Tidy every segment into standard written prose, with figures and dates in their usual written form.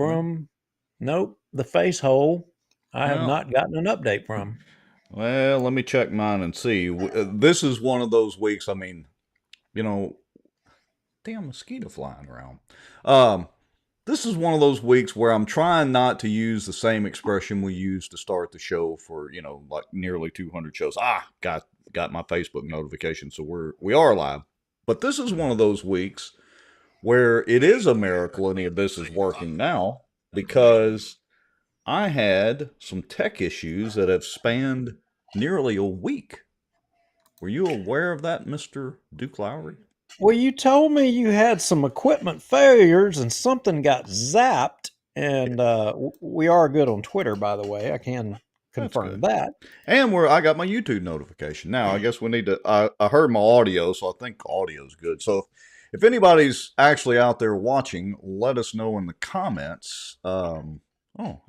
from, nope, the face hole. I have Well, not gotten an update from. well, let me check mine and see. This is one of those weeks. I mean, you know, damn mosquito flying around. Um, this is one of those weeks where I'm trying not to use the same expression we used to start the show for, like nearly 200 shows. Got my Facebook notification, so we are live. But this is one of those weeks where it is a miracle any of this is working now because I had some tech issues that have spanned nearly a week. Were you aware of that, Mr. Duke Lowry? Well, you told me you had some equipment failures and something got zapped. And we are good on Twitter, by the way. I can That's confirm good. that. And where I got my YouTube notification. Now, I guess we need to. I heard my audio, so I think audio's good. So if anybody's actually out there watching, let us know in the comments. I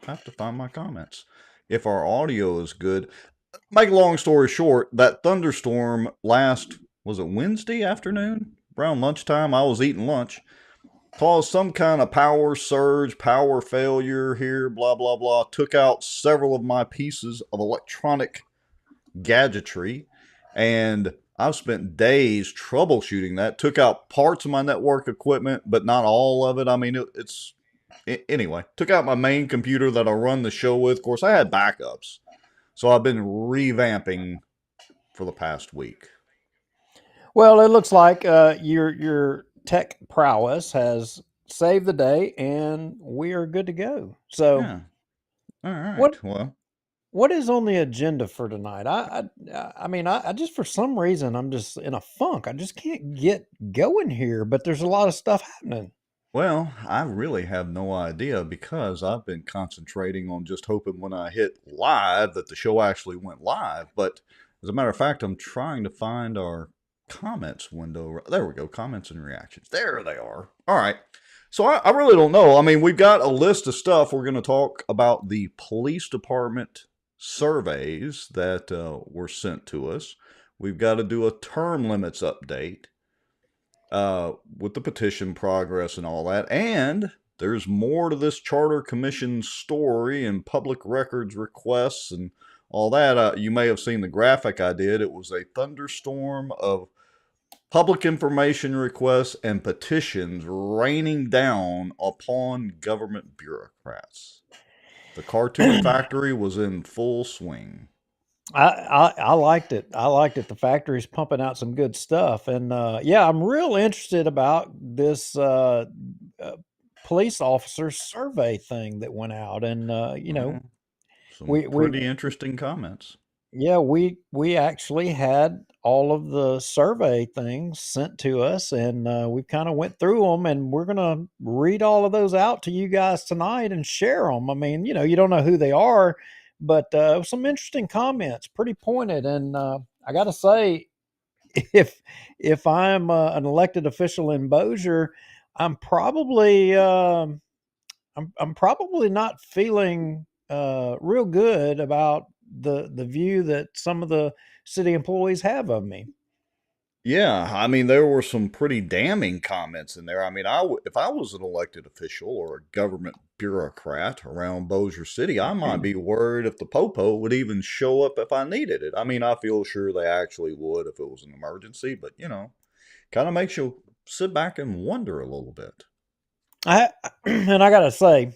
have to find my comments. If our audio is good. Make a long story short, that thunderstorm was it Wednesday afternoon? Around lunchtime, I was eating lunch, caused some kind of power surge, power failure here, blah, blah, blah. Took out several of my pieces of electronic gadgetry, and I've spent days troubleshooting that. Took out parts of my network equipment, but not all of it. I mean, anyway, took out my main computer that I run the show with. Of course, I had backups. So I've been revamping for the past week. Well, it looks like your tech prowess has saved the day, and we are good to go. So, Yeah. All what right. Well, what is on the agenda for tonight? I just for some reason I'm just in a funk. I just can't get going here. But there's a lot of stuff happening. I really have no idea because I've been concentrating on just hoping when I hit live that the show actually went live. But as a matter of fact, I'm trying to find our comments window. There we go. Comments and reactions. There they are. All right. So I really don't know. I mean, we've got a list of stuff. We're going to talk about the police department surveys that were sent to us. We've got to do a term limits update with the petition progress and all that. And there's more to this Charter Commission story and public records requests and all that. You may have seen the graphic I did. It was a thunderstorm of public information requests and petitions raining down upon government bureaucrats. The cartoon factory was in full swing. I liked it. I liked it. The factory's pumping out some good stuff, and yeah, I'm real interested about this uh, police officer survey thing that went out, and Well, some we pretty interesting comments. yeah, we actually had all of the survey things sent to us, and we kind of went through them, and we're gonna read all of those out to you guys tonight and share them. I mean, you don't know who they are, but some interesting comments, pretty pointed, and I got to say, if if I'm an elected official in Bossier, I'm probably I'm probably not feeling real good about the view that some of the city employees have of me. Yeah, I mean, there were some pretty damning comments in there. I mean, if I was an elected official or a government bureaucrat around Bossier City, I might be worried if the popo would even show up if I needed it. I mean, I feel sure they actually would if it was an emergency, but kind of makes you sit back and wonder a little bit. I and I gotta say,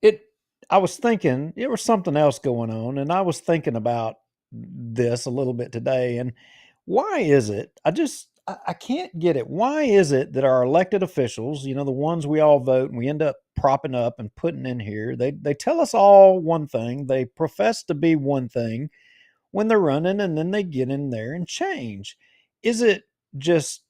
it. I was thinking there was something else going on, and I was thinking about this a little bit today. And why is it? I can't get it. Why is it that our elected officials, the ones we all vote and we end up propping up and putting in here, they tell us all one thing, they profess to be one thing when they're running, and then they get in there and change. Is it just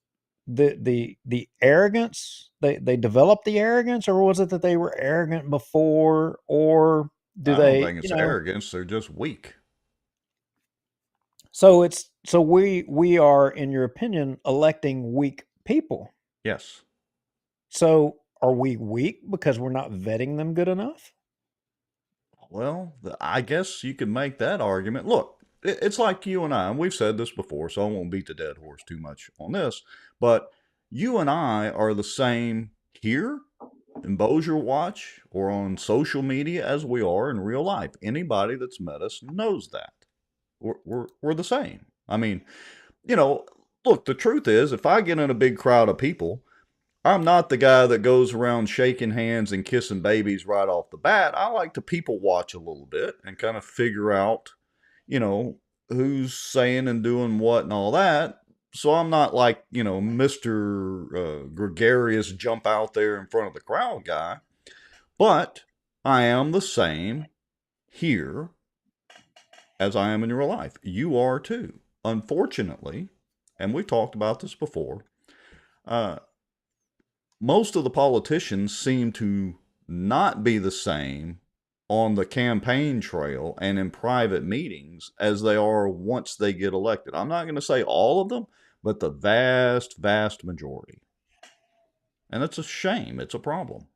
the arrogance? They developed the arrogance, or was it that they were arrogant before, or do I don't they, think it's arrogance, they're just weak. so we are, in your opinion, electing weak people. Yes. So are we weak because we're not vetting them good enough? Well, I guess you could make that argument. Look, it's like you and I, and we've said this before, so I won't beat the dead horse too much on this, but you and I are the same here in Bossier Watch or on social media as we are in real life. Anybody that's met us knows that. We're the same. I mean, look, the truth is, if I get in a big crowd of people, I'm not the guy that goes around shaking hands and kissing babies right off the bat. I like to people watch a little bit and kind of figure out, who's saying and doing what and all that. So I'm not like, Mr. Gregarious jump out there in front of the crowd guy. But I am the same here as I am in real life. You are too. Unfortunately, and we talked about this before, most of the politicians seem to not be the same on the campaign trail and in private meetings as they are once they get elected. I'm not going to say all of them, but the vast, vast majority. And it's a shame. It's a problem.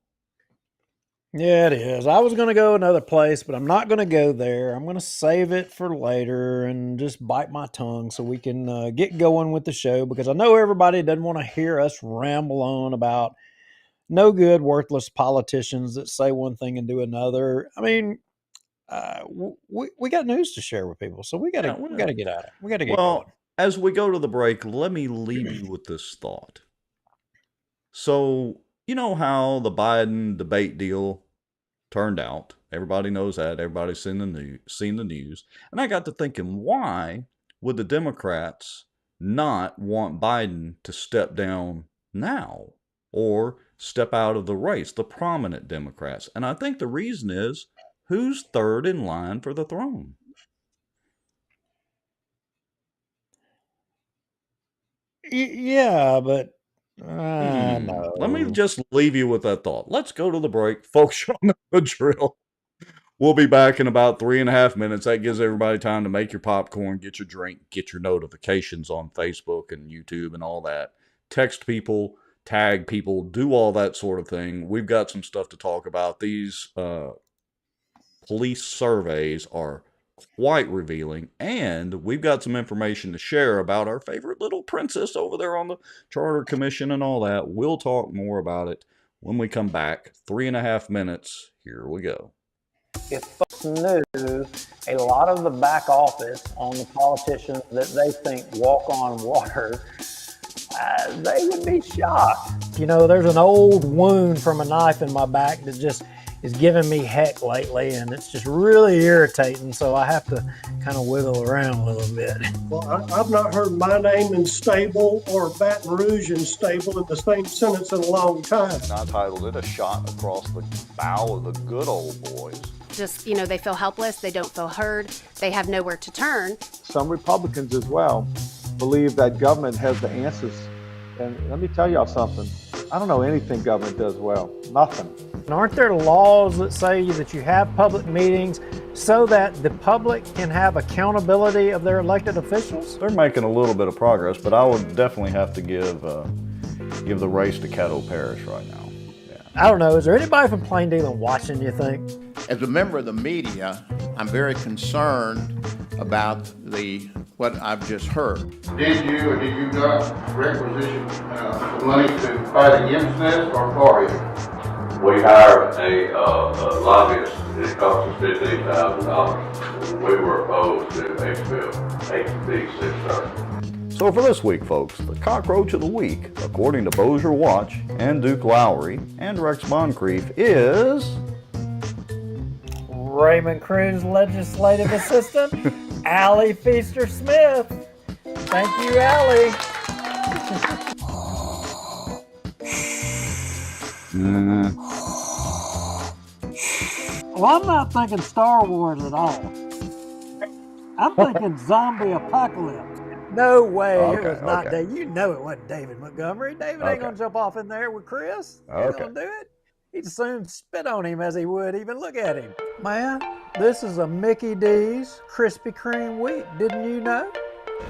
Yeah, it is. I was going to go another place, but I'm not going to go there. I'm going to save it for later and just bite my tongue so we can get going with the show, because I know everybody doesn't want to hear us ramble on about no good, worthless politicians that say one thing and do another. I mean, we got news to share with people, so we got to get at it. We got to get going. As we go to the break, let me leave you with this thought. So, you know how the Biden debate deal turned out? Everybody knows that. Everybody's seen the news. And I got to thinking, why would the Democrats not want Biden to step down now or step out of the race, the prominent Democrats? And I think the reason is, who's third in line for the throne? Yeah, but no. Let me just leave you with that thought. Let's go to the break. Folks, you know the drill. We'll be back in about 3.5 minutes. That gives everybody time to make your popcorn, get your drink, get your notifications on Facebook and YouTube and all that. Text people, tag people, do all that sort of thing. We've got some stuff to talk about. These police surveys are quite revealing, and we've got some information to share about our favorite little princess over there on the Charter Commission and all that. We'll talk more about it when we come back. 3.5 minutes. Here we go. If folks knew a lot of the back office on the politicians that they think walk on water, they would be shocked. There's an old wound from a knife in my back that just is giving me heck lately, and it's just really irritating, so I have to kind of wiggle around a little bit. Well, I've not heard my name in stable or Baton Rouge in stable in the same sentence in a long time. I titled it "A Shot Across the Bow of the Good Old Boys." Just, they feel helpless, they don't feel heard, they have nowhere to turn. Some Republicans as well believe that government has the answers. And let me tell y'all something. I don't know anything government does well. Nothing. Aren't there laws that say that you have public meetings so that the public can have accountability of their elected officials? They're making a little bit of progress, but I would definitely have to give the race to Caddo Parish right now. Yeah. I don't know. Is there anybody from Plain Dealing watching, you think? As a member of the media, I'm very concerned about what I've just heard. Did you or did you not requisition money to fight against this or for it? We hired a lobbyist. It cost us $15,000. We were opposed to HB 630. So for this week, folks, the cockroach of the week, according to Bossier Watch and Duke Lowry and Rex Moncrief, is Raymond Cruz legislative assistant, Allie Feaster Smith. Thank you, Allie. Well, I'm not thinking Star Wars at all. I'm thinking zombie apocalypse. No way. It was not David. You know it wasn't David Montgomery. David ain't going to jump off in there with Chris. He ain't going to do it. He'd as soon spit on him as he would even look at him. Man, this is a Mickey D's Krispy Kreme week. Didn't you know?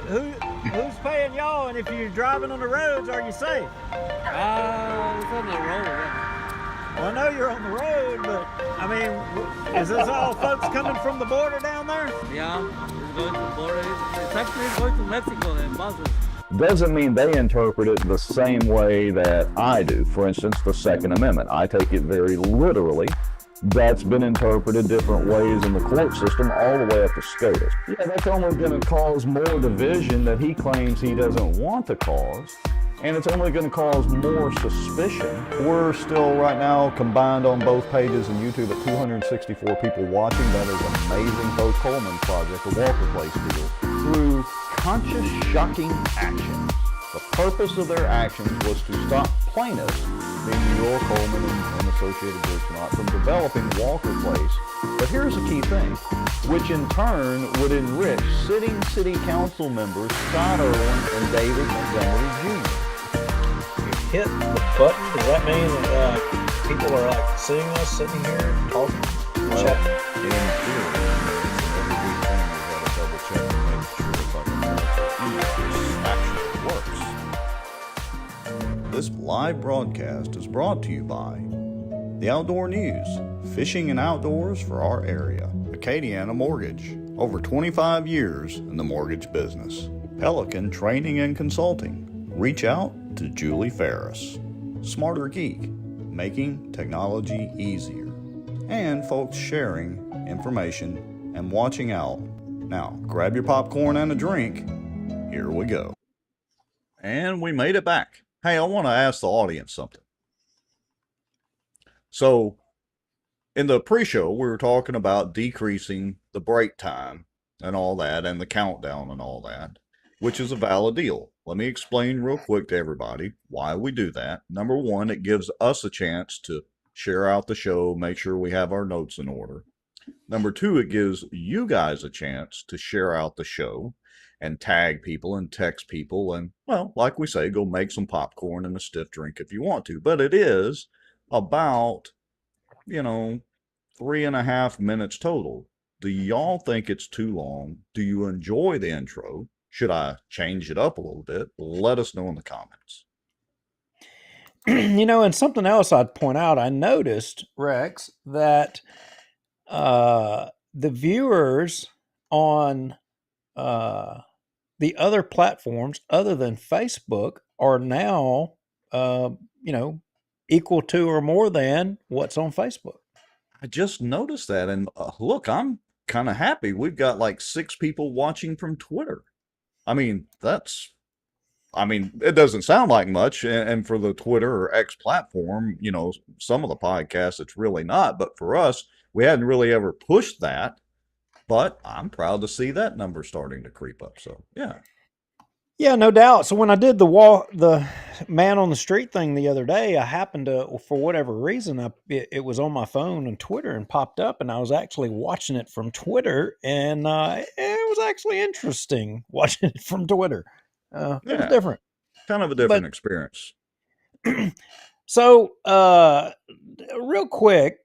Who's paying y'all? And if you're driving on the roads, are you safe? It's on the road. Well, I know you're on the road, but I mean, is this all folks coming from the border down there? Yeah, it's going to the border. It's actually going to Mexico and buses. doesn't mean they interpret it the same way that I do. For instance, the Second Amendment. I take it very literally. That's been interpreted different ways in the court system all the way up to SCOTUS. Yeah, that's only going to cause more division that he claims he doesn't want to cause, and it's only going to cause more suspicion. We're still right now combined on both pages and YouTube at 264 people watching. That is amazing. Bo Coleman's project, the Walker Place deal, through conscious, shocking actions. The purpose of their actions was to stop plaintiffs, being Earl Coleman and associated groups, not from developing Walker Place. But here's the key thing, which in turn would enrich sitting city council members Scott Irwin and David Montgomery Jr. You hit the button, does that mean that people are like seeing us sitting here talking? Well, in theory, every weekend we got to double check and make sure the fucking actually works. This live broadcast is brought to you by the Outdoor News, fishing and outdoors for our area. Acadiana Mortgage, over 25 years in the mortgage business. Pelican Training and Consulting. Reach out to Julie Ferris. Smarter Geek, making technology easier. And folks sharing information and watching out. Now, grab your popcorn and a drink. Here we go. And we made it back. Hey, I want to ask the audience something. So, in the pre-show, we were talking about decreasing the break time and all that, and the countdown and all that, which is a valid deal. Let me explain real quick to everybody why we do that. Number one, it gives us a chance to share out the show, make sure we have our notes in order. Number two, it gives you guys a chance to share out the show and tag people and text people and, well, like we say, go make some popcorn and a stiff drink if you want to. But it is about, 3.5 minutes total. Do y'all think it's too long? Do you enjoy the intro? Should I change it up a little bit? Let us know in the comments. And something else I'd point out, I noticed, Rex, that the viewers on the other platforms other than Facebook are now, equal to or more than what's on Facebook. I just noticed that. And look, I'm kind of happy. We've got like 6 people watching from Twitter. I mean, it doesn't sound like much. And for the Twitter or X platform, some of the podcasts, it's really not. But for us, we hadn't really ever pushed that. But I'm proud to see that number starting to creep up. So, yeah. Yeah, no doubt. So when I did the man on the street thing the other day, I happened to, for whatever reason, it was on my phone and Twitter and popped up, and I was actually watching it from Twitter, and it was actually interesting watching it from Twitter. It was different. Kind of a different experience. So, real quick,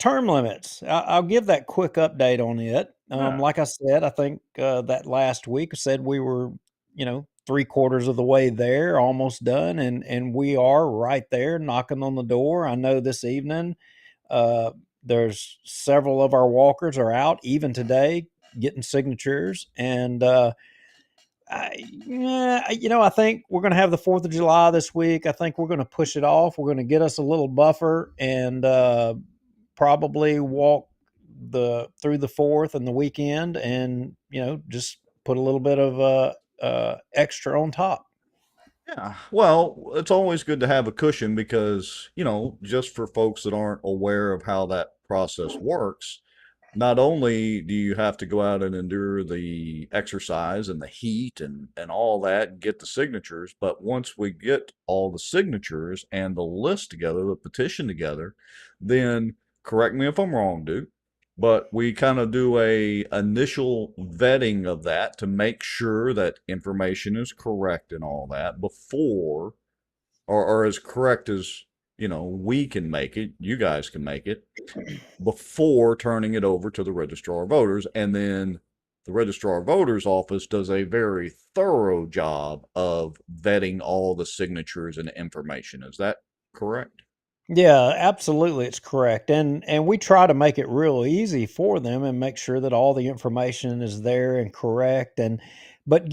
term limits. I'll give that quick update on it. Like I said, I think that last week I said we were, 3/4 of the way there, almost done, and we are right there knocking on the door. I know this evening there's several of our walkers are out even today getting signatures, and I think we're going to have the 4th of July this week. I think we're going to push it off. We're going to get us a little buffer and probably walk through the 4th and the weekend, and just put a little bit of extra on top. Yeah, well, it's always good to have a cushion because, just for folks that aren't aware of how that process works, not only do you have to go out and endure the exercise and the heat and all that and get the signatures, but once we get all the signatures and the list together, the petition together, then, correct me if I'm wrong, dude, but we kind of do a initial vetting of that to make sure that information is correct and all that before, or as correct as, we can make it, you guys can make it, before turning it over to the Registrar of Voters. And then the Registrar of Voters office does a very thorough job of vetting all the signatures and information. Is that correct? Yeah, absolutely. It's correct. And we try to make it real easy for them and make sure that all the information is there and correct. And But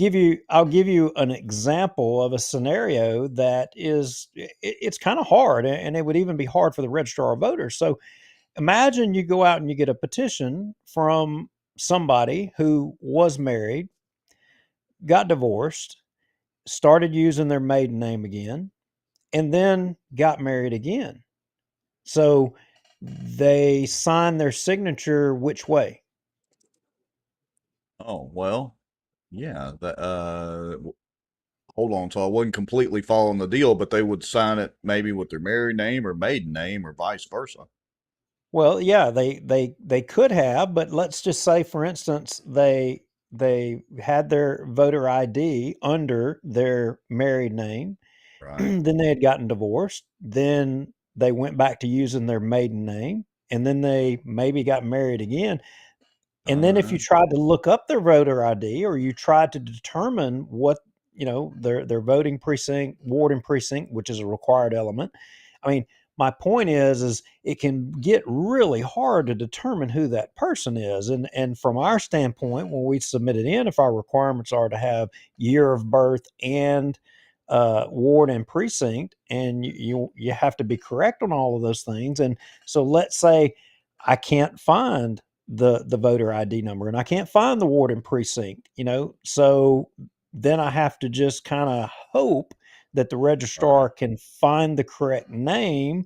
I'll give you an example of a scenario that it's kind of hard, and it would even be hard for the registrar of voters. So imagine you go out and you get a petition from somebody who was married, got divorced, started using their maiden name again, and then got married again. So they sign their signature which way? Oh, well, yeah. Hold on. So I wasn't completely following the deal, but they would sign it maybe with their married name or maiden name or vice versa. Well, yeah, they could have, but let's just say, for instance, they had their voter ID under their married name. Right. Then they had gotten divorced. Then they went back to using their maiden name, and then they maybe got married again. All And then if you right. tried to look up their voter ID, or you tried to determine what, their voting precinct, ward and precinct, which is a required element. I mean, my point is it can get really hard to determine who that person is. And from our standpoint, when we submit it in, if our requirements are to have year of birth and ward and precinct, and you have to be correct on all of those things. And so let's say I can't find the voter ID number, and I can't find the ward and precinct, so then I have to just kind of hope that the registrar can find the correct name,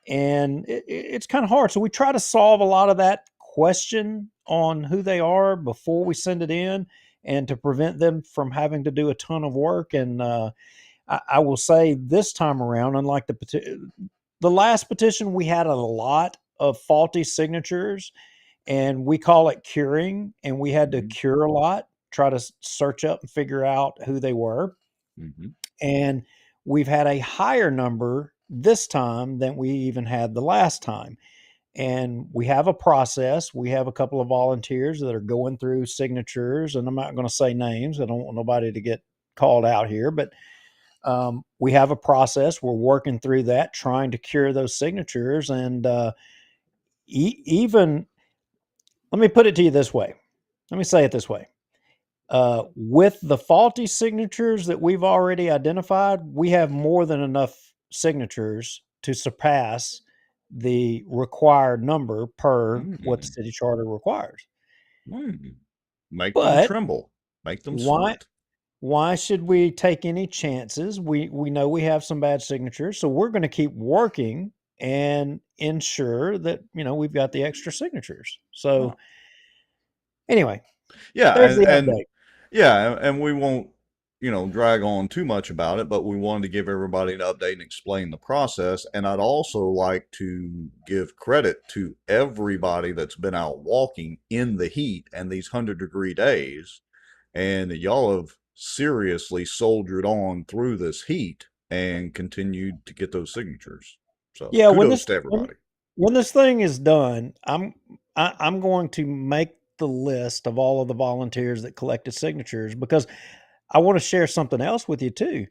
and it's kind of hard. So we try to solve a lot of that question on who they are before we send it in, and to prevent them from having to do a ton of work. And I will say this time around, unlike the last petition, we had a lot of faulty signatures, and we call it curing, and we had to cure a lot, try to search up and figure out who they were. Mm-hmm. And we've had a higher number this time than we even had the last time. And we have a process. We have a couple of volunteers that are going through signatures, and I'm not going to say names. I don't want nobody to get called out here, but we have a process. We're working through that, trying to cure those signatures. And even, let me put it to you this way. Let me say it this way. With the faulty signatures that we've already identified, we have more than enough signatures to surpass the required number per what the city charter requires. Make them tremble. Make them sweat. Why should we take any chances? We know we have some bad signatures, so we're going to keep working and ensure that we've got the extra signatures. So anyway, yeah, there's the update. And we won't drag on too much about it, but we wanted to give everybody an update and explain the process. And I'd also like to give credit to everybody that's been out walking in the heat and these 100-degree days, and y'all have seriously soldiered on through this heat and continued to get those signatures. So yeah, kudos to everybody. When this thing is done, I'm going to make the list of all of the volunteers that collected signatures, because I want to share something else with you too.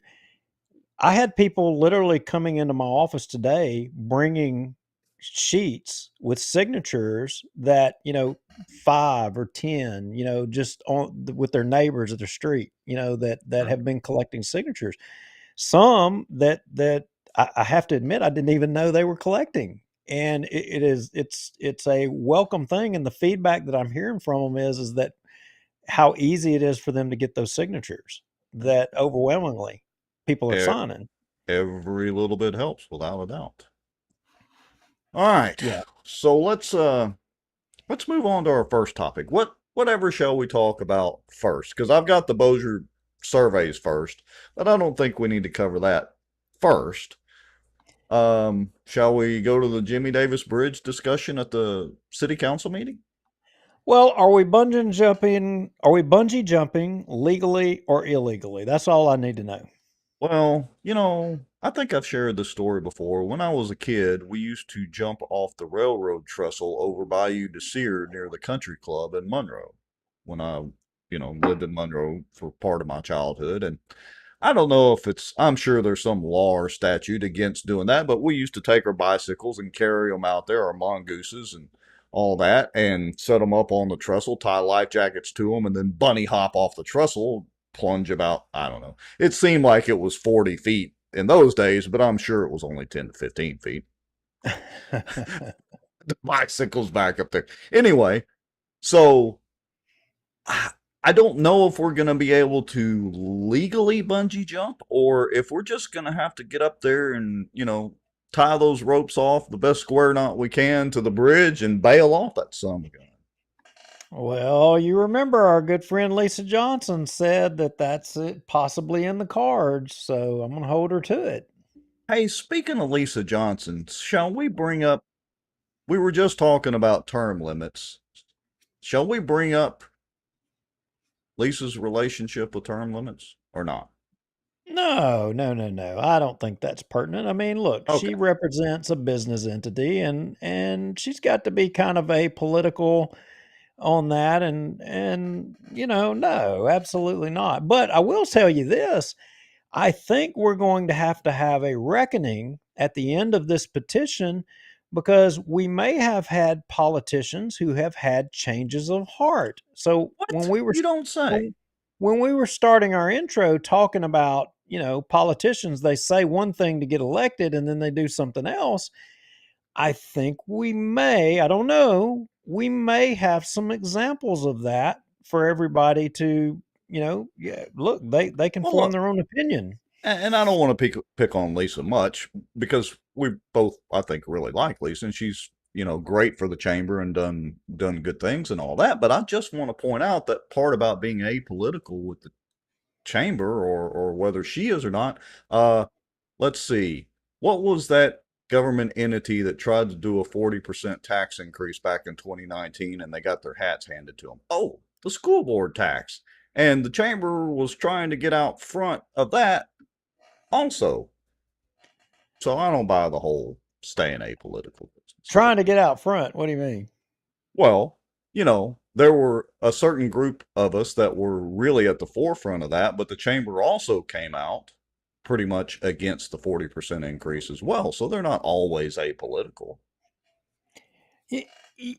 I had people literally coming into my office today bringing sheets with signatures that 5 or 10 just on with their neighbors at their street that have been collecting signatures. Some that I have to admit I didn't even know they were collecting, and it's a welcome thing. And the feedback that I'm hearing from them is that how easy it is for them to get those signatures, that overwhelmingly people are signing. Every little bit helps, without a doubt. All right. Yeah. So let's move on to our first topic. Whatever shall we talk about first? Because I've got the Bossier surveys first, but I don't think we need to cover that first. Shall we go to the Jimmie Davis Bridge discussion at the city council meeting? Well, are we bungee jumping legally or illegally? That's all I need to know. Well, I think I've shared this story before. When I was a kid, we used to jump off the railroad trestle over Bayou de Sear near the country club in Monroe when I, lived in Monroe for part of my childhood. And I don't know if I'm sure there's some law or statute against doing that, but we used to take our bicycles and carry them out there, our mongooses and all that, and set them up on the trestle, tie life jackets to them, and then bunny hop off the trestle plunge about, I don't know. It seemed like it was 40 feet in those days, but I'm sure it was only 10 to 15 feet. The bicycle's back up there. Anyway, so I don't know if we're going to be able to legally bungee jump or if we're just going to have to get up there and, tie those ropes off the best square knot we can to the bridge and bail off that son of a gun. Well, you remember our good friend Lisa Johnson said that that's it, possibly in the cards, so I'm going to hold her to it. Hey, speaking of Lisa Johnson, shall we bring up, we were just talking about term limits. Shall we bring up Lisa's relationship with term limits or not? No. I don't think that's pertinent. I mean, look, Okay. she represents a business entity and she's got to be kind of apolitical on that and no, absolutely not. But I will tell you this, I think we're going to have a reckoning at the end of this petition because we may have had politicians who have had changes of heart. So What? You don't say. when we were starting our intro talking about, politicians, they say one thing to get elected and then they do something else. I think I don't know, we may have some examples of that for everybody to, look, they can Well, form look, their own opinion. and I don't want to pick on Lisa much because we both, I think, really like Lisa, and she's, great for the chamber and done good things and all that. But I just want to point out that part about being apolitical with the chamber or whether she is or not. Let's see. What was that government entity that tried to do a 40% tax increase back in 2019 and they got their hats handed to them? Oh, the school board tax. And the chamber was trying to get out front of that also. So I don't buy the whole staying apolitical business. Trying to get out front. What do you mean? Well, there were a certain group of us that were really at the forefront of that, but the chamber also came out pretty much against the 40% increase as well. So they're not always apolitical.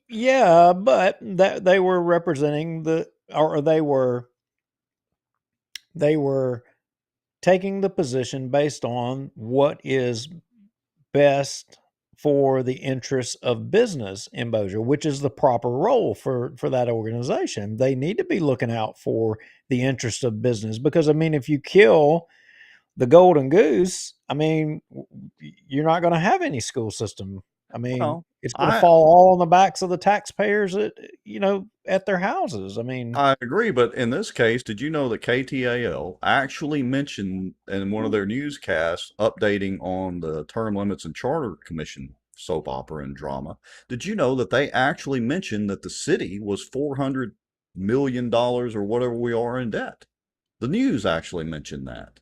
Yeah, but that they were representing they were taking the position based on what is best for the interests of business in Bossier, which is the proper role for that organization. They need to be looking out for the interest of business because, I mean, if you kill the golden goose, I mean, you're not going to have any school system. I mean, Well, it's going to fall all on the backs of the taxpayers at their houses. I mean, I agree, but in this case, did you know that KTAL actually mentioned in one of their newscasts updating on the term limits and charter commission soap opera and drama? Did you know that they actually mentioned that the city was $400 million or whatever we are in debt? The news actually mentioned that.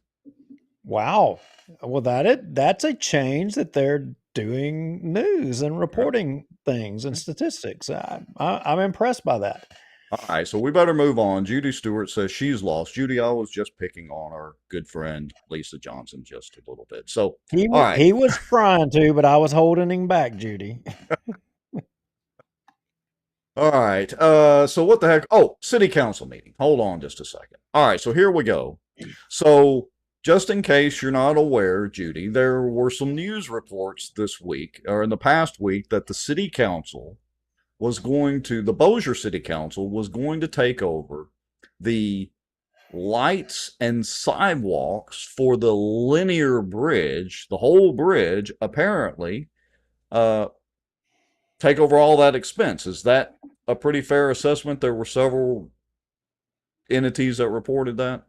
wow. Well, that's a change that they're doing news and reporting things and statistics. I'm impressed by that. All right, so we better move on. Judy Stewart says she's lost. Judy, I was just picking on our good friend Lisa Johnson just a little bit. So He all right. he was trying to, but I was holding him back, Judy. All right. So what the heck? Oh, city council meeting. Hold on just a second. All right, so here we go. So just in case you're not aware, Judy, there were some news reports this week or in the past week that the Bossier City Council was going to take over the lights and sidewalks for the linear bridge, the whole bridge, apparently, take over all that expense. Is that a pretty fair assessment? There were several entities that reported that.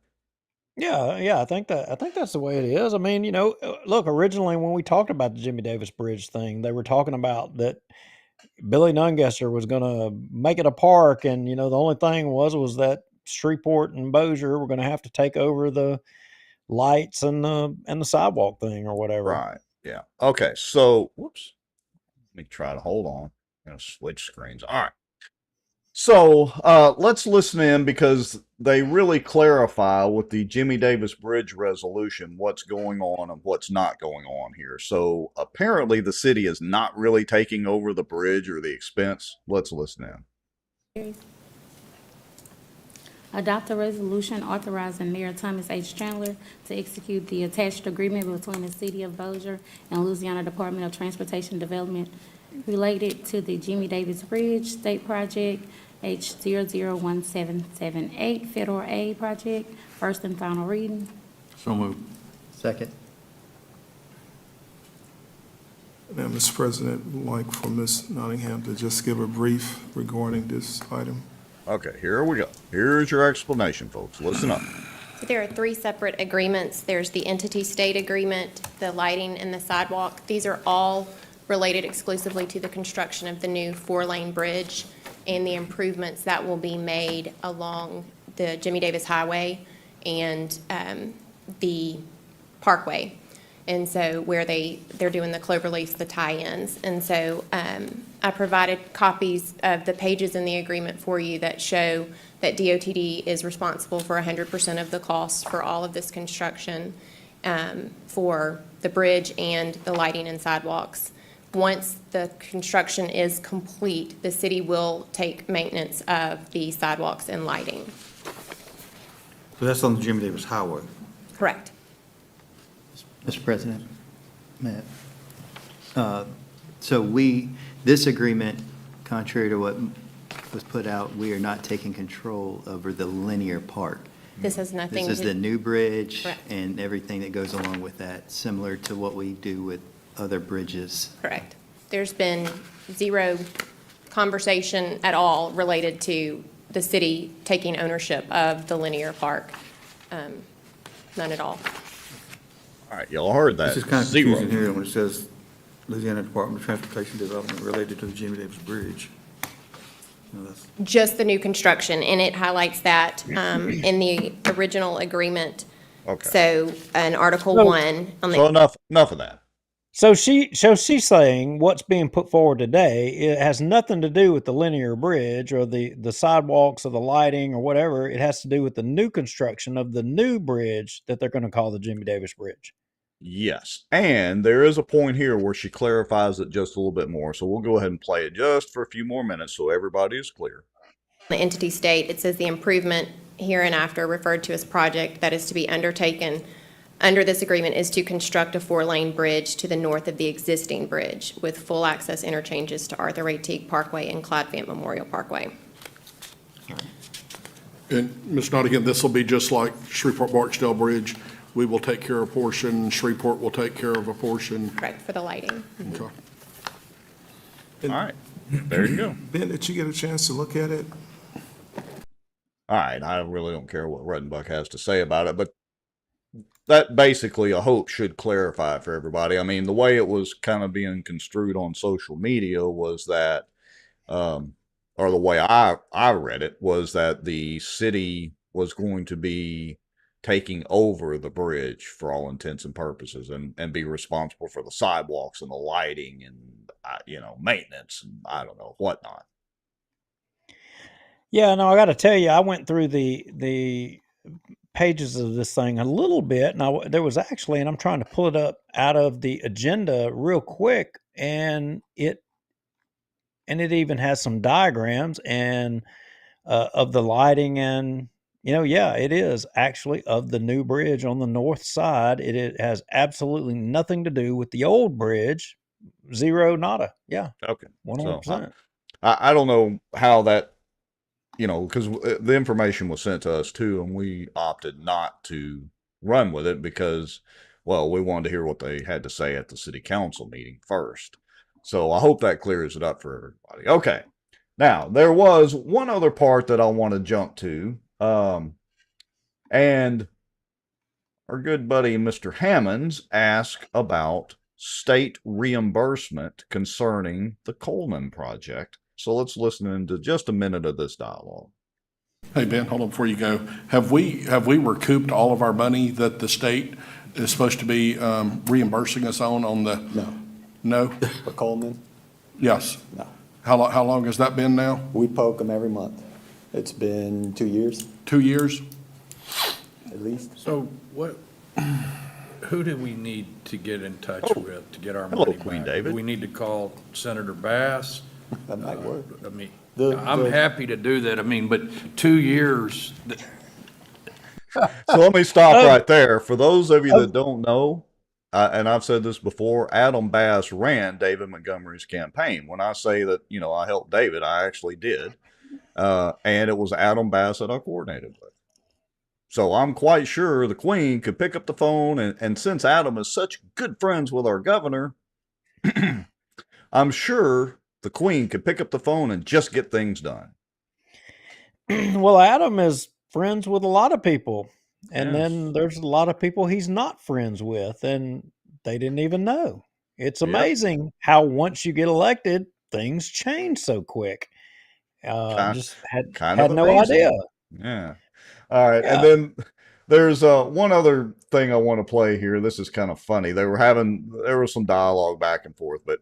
Yeah, I think that's the way it is. I mean, look, originally when we talked about the Jimmie Davis Bridge thing, they were talking about that Billy Nungesser was going to make it a park, and the only thing was that Shreveport and Bossier were going to have to take over the lights and the sidewalk thing or whatever. Right. Yeah. Okay. So, whoops. Let me try to hold on. I'm going to switch screens. All right. So let's listen in because they really clarify with the Jimmie Davis Bridge resolution what's going on and what's not going on here. So apparently the city is not really taking over the bridge or the expense. Let's listen in. Adopt a resolution authorizing Mayor Thomas H. Chandler to execute the attached agreement between the City of Bossier and Louisiana Department of Transportation Development related to the Jimmie Davis Bridge State Project H001778 Federal Aid Project, first and final reading. So moved. Second. Madam Mr. President, would like for Ms. Nottingham to just give a brief regarding this item. Okay, here we go. Here's your explanation, folks. Listen up. So there are 3 separate agreements. There's the entity state agreement, the lighting, and the sidewalk. These are all related exclusively to the construction of the new 4-lane bridge and the improvements that will be made along the Jimmie Davis Highway and the Parkway. And so where they're doing the cloverleafs, the tie-ins. And so I provided copies of the pages in the agreement for you that show that DOTD is responsible for 100% of the costs for all of this construction for the bridge and the lighting and sidewalks. Once the construction is complete, the city will take maintenance of the sidewalks and lighting. So that's on the Jimmie Davis Highway. Correct. Mr. President, Matt. So this agreement, contrary to what was put out, we are not taking control over the linear part. This has nothing This is the new bridge Correct. and everything that goes along with that, similar to what we do with other bridges. Correct. There's been zero conversation at all related to the city taking ownership of the linear park. None at all. All right, y'all heard that. This is kind of Zero. confusing here when it says Louisiana Department of Transportation Development related to the Jimmie Davis Bridge. No, that's- Just the new construction, and it highlights that in the original agreement. Okay. So in Article So- 1 on So the, enough of that. So she's saying what's being put forward today, it has nothing to do with the linear bridge or the sidewalks or the lighting or whatever. It has to do with the new construction of the new bridge that they're going to call the Jimmie Davis Bridge. Yes. And there is a point here where she clarifies it just a little bit more. So we'll go ahead and play it just for a few more minutes so everybody is clear. the entity state, it says the improvement hereinafter referred to as project that is to be undertaken under this agreement is to construct a 4-lane bridge to the north of the existing bridge with full access interchanges to Arthur A. Teague Parkway and Clyde Fant Memorial Parkway. And Ms. Nottingham, this will be just like Shreveport-Barksdale Bridge. We will take care of a portion, Shreveport will take care of a portion. Correct, for the lighting. Okay. All right. There you go. Ben, did you get a chance to look at it? All right. I really don't care what Ruddenbuck has to say about it, but that basically, I hope, should clarify for everybody. I mean, the way it was kind of being construed on social media was that, or the way I read it, was that the city was going to be taking over the bridge for all intents and purposes and be responsible for the sidewalks and the lighting and, maintenance and I don't know, whatnot. Yeah, no, I got to tell you, I went through the pages of this thing a little bit, and there was actually, and I'm trying to pull it up out of the agenda real quick, and it even has some diagrams and of the lighting, and yeah, it is actually of the new bridge on the north side. It has absolutely nothing to do with the old bridge. Zero, nada. Yeah. Okay. 100%. So I don't know how that, because the information was sent to us too, and we opted not to run with it because, well, we wanted to hear what they had to say at the city council meeting first. So I hope that clears it up for everybody. Okay. Now, there was one other part that I want to jump to. And our good buddy, Mr. Hammonds, asked about state reimbursement concerning the Coleman project. So let's listen into just a minute of this dialogue. Hey, Ben, hold on before you go. Have we recouped all of our money that the state is supposed to be reimbursing us on the? No. No? For Coleman? Yes. No. How long has that been now? We poke them every month. It's been 2 years. 2 years? At least. So who do we need to get in touch with to get our Hello, money Queen back? David. Do we need to call Senator Bass? That might work. I mean, The- I'm the- happy to do that. I mean, but 2 years, So let me stop right there. For those of you that don't know, and I've said this before, Adam Bass ran David Montgomery's campaign. When I say that, I helped David, I actually did. And it was Adam Bass that I coordinated with. So I'm quite sure the Queen could pick up the phone, and since Adam is such good friends with our governor, I'm sure the Queen could pick up the phone and just get things done. Well, Adam is friends with a lot of people, and Yes. then there's a lot of people he's not friends with, and they didn't even know. It's Yep. amazing how once you get elected, things change so quick. Just had no amazing. idea. Yeah. All right. Yeah. And then there's one other thing I want to play here. This is kind of funny. There was some dialogue back and forth, but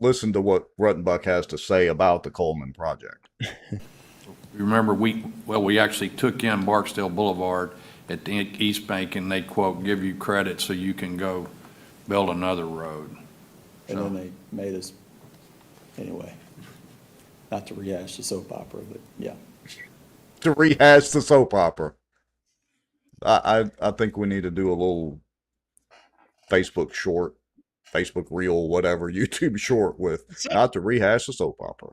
listen to what Ruttenbuck has to say about the Coleman project. remember, we actually took in Barksdale Boulevard at the East Bank, and they, quote, give you credit so you can go build another road. And then they made us, anyway, not to rehash the soap opera, but yeah. To rehash the soap opera. I think we need to do a little Facebook short, Facebook reel, whatever, YouTube short with not to rehash the soap opera.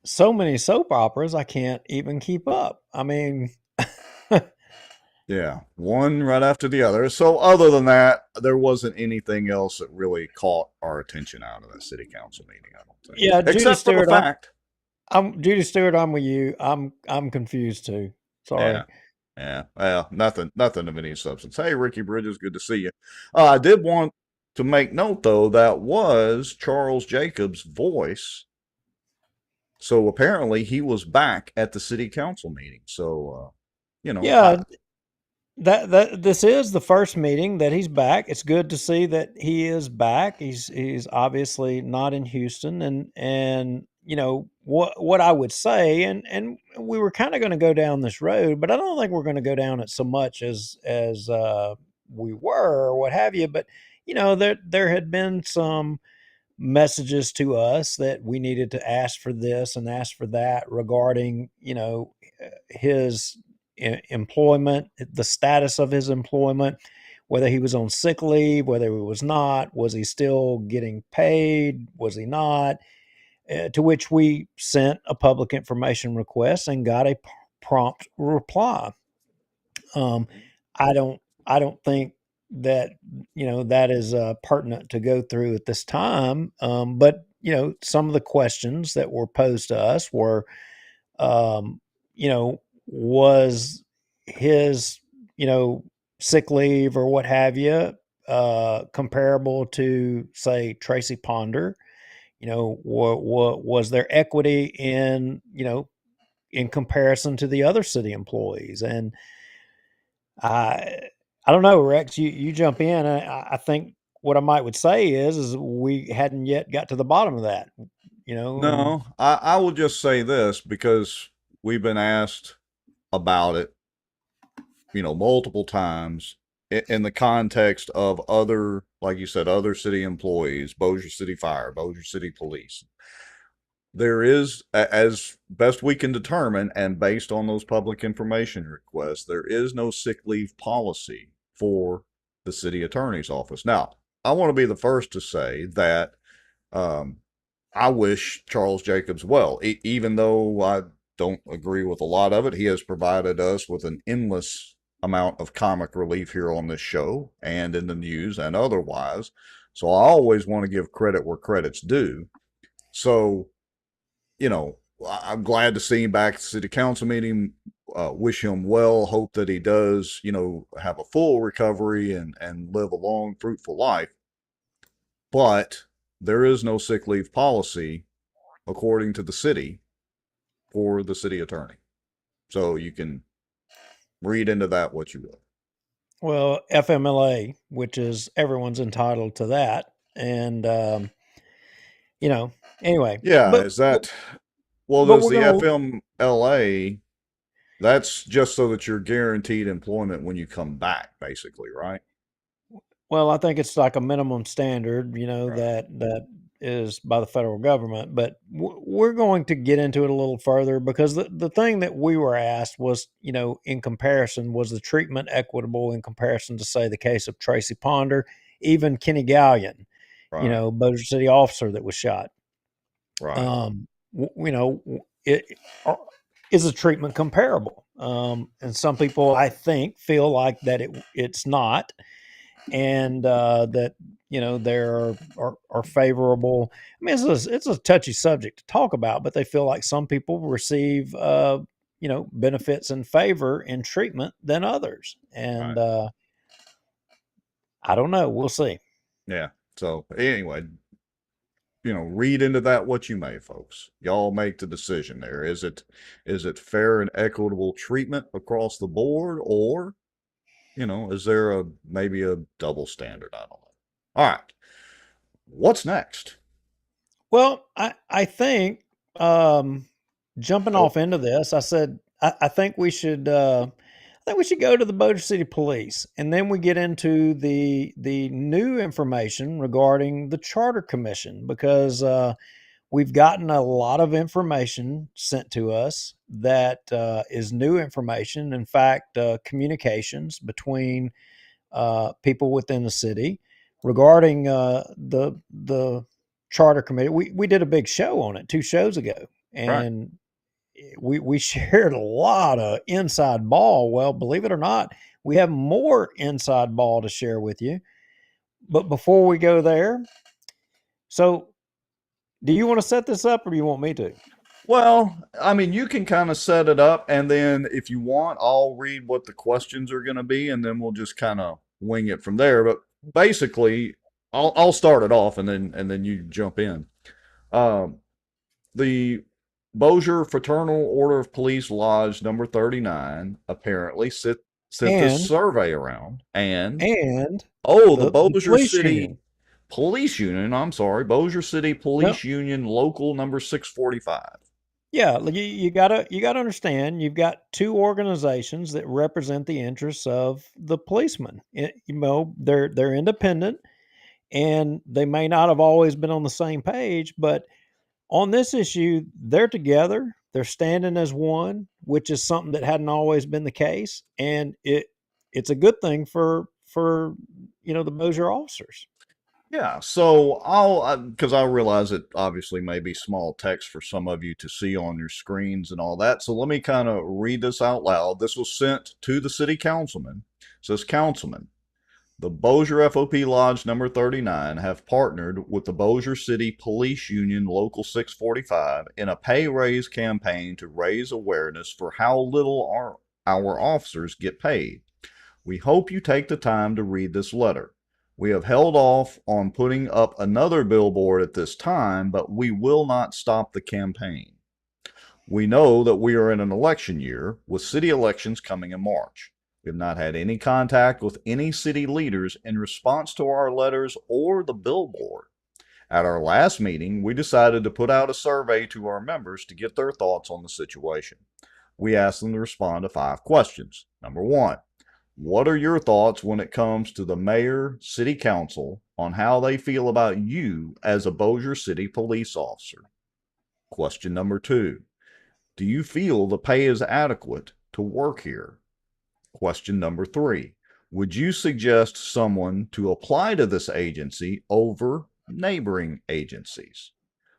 So many soap operas, I can't even keep up. I mean, yeah, one right after the other. So other than that, there wasn't anything else that really caught our attention out of that city council meeting, I don't think. yeah, Judy Except for Stewart, the fact. I'm Judy Stewart. I'm with you. I'm confused too. Sorry. Yeah. Well, nothing of any substance. Hey, Ricky Bridges, good to see you. I did want to make note, though, that was Charles Jacobs' voice. So apparently he was back at the city council meeting. So, Yeah, this is the first meeting that he's back. It's good to see that he is back. He's obviously not in Houston, and what I would say, and we were kind of going to go down this road, but I don't think we're going to go down it so much as we were or what have you. But there had been some messages to us that we needed to ask for this and ask for that regarding his employment, the status of his employment, whether he was on sick leave, whether he was not, was he still getting paid, was he not, to which we sent a public information request and got a prompt reply. I don't think that that is pertinent to go through at this time, but some of the questions that were posed to us were was his sick leave or what have you comparable to, say, Tracy Ponder? Was there equity in in comparison to the other city employees? And I don't know, Rex, you jump in. I think what I would say is we hadn't yet got to the bottom of that, No, I will just say this because we've been asked about it, multiple times in the context of other, like you said, other city employees, Bossier City Fire, Bossier City Police. There is, as best we can determine, and based on those public information requests, there is no sick leave policy for the city attorney's office. Now, I want to be the first to say that I wish Charles Jacobs well, even though I don't agree with a lot of it. He has provided us with an endless amount of comic relief here on this show and in the news and otherwise. So I always want to give credit where credit's due. So, I'm glad to see him back at the city council meeting. Wish him well. Hope that he does, have a full recovery and live a long, fruitful life. But there is no sick leave policy, according to the city, for the city attorney. So you can read into that what you will. Well, FMLA, which is everyone's entitled to that. And, anyway. Yeah, but, is that, well, but there's the gonna, FMLA, that's just so that you're guaranteed employment when you come back, basically, right? Well, I think it's like a minimum standard, that is by the federal government, but we're going to get into it a little further because the thing that we were asked was, in comparison, was the treatment equitable in comparison to, say, the case of Tracy Ponder, even Kenny Gallion, Right. Bossier City officer that was shot. Right. Is the treatment comparable? And some people, I think, feel like that it's not, and that there are favorable. I mean, it's a touchy subject to talk about, but they feel like some people receive benefits and favor in treatment than others, and I don't know. We'll see. Yeah. So anyway, read into that what you may, folks. Y'all make the decision there. Is it fair and equitable treatment across the board, or is there maybe a double standard? I don't know. All right. What's next? Well, I think jumping off into this, I said I think we should go to the Bossier City Police, and then we get into the new information regarding the Charter Commission, because we've gotten a lot of information sent to us that is new information. In fact, communications between people within the city regarding the Charter Committee. We did a big show on it 2 shows ago, and we shared a lot of inside ball. Well, believe it or not, we have more inside ball to share with you. But before we go there, so do you want to set this up, or do you want me to? Well, I mean, you can kind of set it up, and then if you want, I'll read what the questions are going to be, and then we'll just kind of wing it from there. But basically, I'll start it off, and then you jump in. The Bossier Fraternal Order of Police Lodge number 39 apparently sent this survey around, and the Bossier City Police Union. I'm sorry, Bossier City Police Union Local number 645. Yeah, you gotta understand. You've got 2 organizations that represent the interests of the policemen. They're independent, and they may not have always been on the same page, but on this issue, they're together. They're standing as one, which is something that hadn't always been the case, and it's a good thing for the Bossier officers. Yeah, so because I realize it obviously may be small text for some of you to see on your screens and all that. So let me kind of read this out loud. This was sent to the city councilman. It says, Councilman, the Bossier FOP Lodge number 39 have partnered with the Bossier City Police Union Local 645 in a pay raise campaign to raise awareness for how little our officers get paid. We hope you take the time to read this letter. We have held off on putting up another billboard at this time, but we will not stop the campaign. We know that we are in an election year, with city elections coming in March. We have not had any contact with any city leaders in response to our letters or the billboard. At our last meeting, we decided to put out a survey to our members to get their thoughts on the situation. We asked them to respond to 5 questions. Number 1. What are your thoughts when it comes to the mayor, city council, on how they feel about you as a Bossier City police officer? Question number 2. Do you feel the pay is adequate to work here? Question number 3. Would you suggest someone to apply to this agency over neighboring agencies?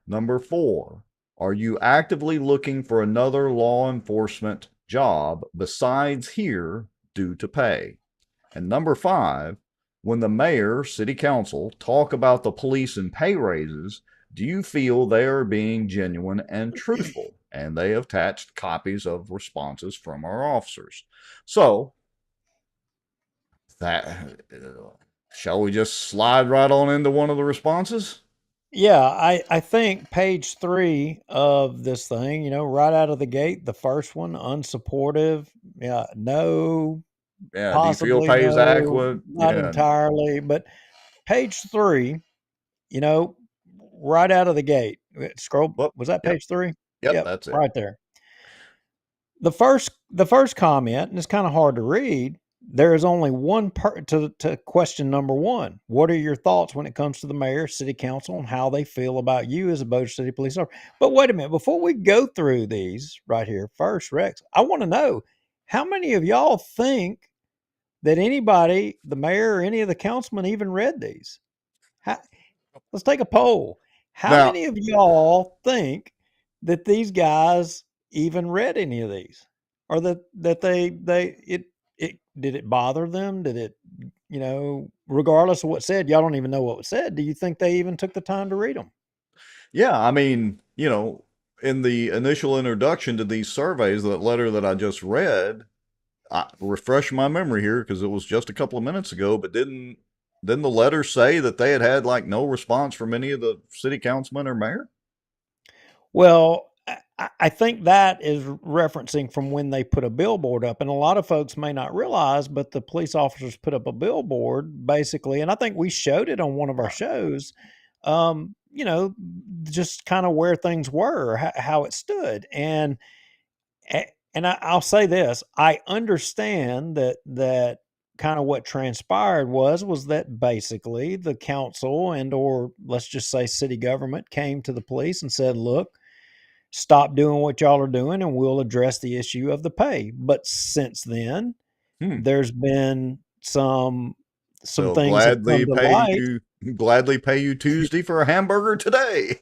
Number 4. Are you actively looking for another law enforcement job besides here due to pay? And number 5, when the mayor, city council talk about the police and pay raises, do you feel they are being genuine and truthful? And they have attached copies of responses from our officers. So that shall we just slide right on into one of the responses? Yeah, I think page 3 of this thing, right out of the gate, the first one, unsupportive. Yeah, no. Yeah, Possibly, do you feel pay is adequate? Not entirely, but page 3, right out of the gate. Scroll. Was that page 3? Yep, that's it. Right there. The first comment, and it's kind of hard to read, there is only one part to question number one. What are your thoughts when it comes to the mayor, city council, and how they feel about you as a Bossier City police officer? But wait a minute, before we go through these right here, first, Rex, I want to know how many of y'all think that anybody, the mayor or any of the councilmen, even read these? Let's take a poll. How Now, many of y'all think that these guys even read any of these, or that it did it bother them? Did it, regardless of what said, y'all don't even know what was said. Do you think they even took the time to read them? yeah, I mean, in the initial introduction to these surveys, that letter that I just read, I refresh my memory here because it was just a couple of minutes ago, but didn't the letter say that they had like no response from any of the city councilmen or mayor? Well, I think that is referencing from when they put a billboard up, and a lot of folks may not realize, but the police officers put up a billboard basically, and I think we showed it on one of our shows. Just kind of where things were, how it stood, and I'll say this: I understand that kind of what transpired was that basically the council or let's just say city government came to the police and said, "Look, stop doing what y'all are doing, and we'll address the issue of the pay." But since then, there's been some So things have come to light. gladly pay you Tuesday for a hamburger today.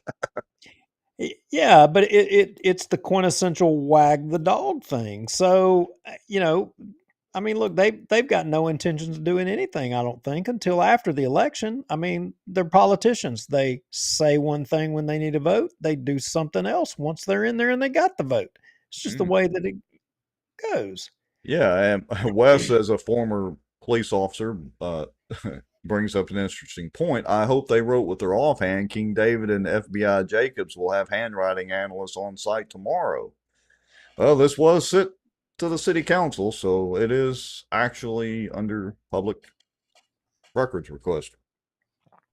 Yeah, but it's the quintessential wag the dog thing. So, I mean, look, they've got no intentions of doing anything, I don't think, until after the election. I mean, they're politicians. They say one thing when they need to vote. They do something else once they're in there and they got the vote. It's just the way that it goes. Yeah, and Wes, as a former police officer, brings up an interesting point. I hope they wrote with their offhand. King David and FBI Jacobs will have handwriting analysts on site tomorrow. Well, this was sent to the city council, so it is actually under public records request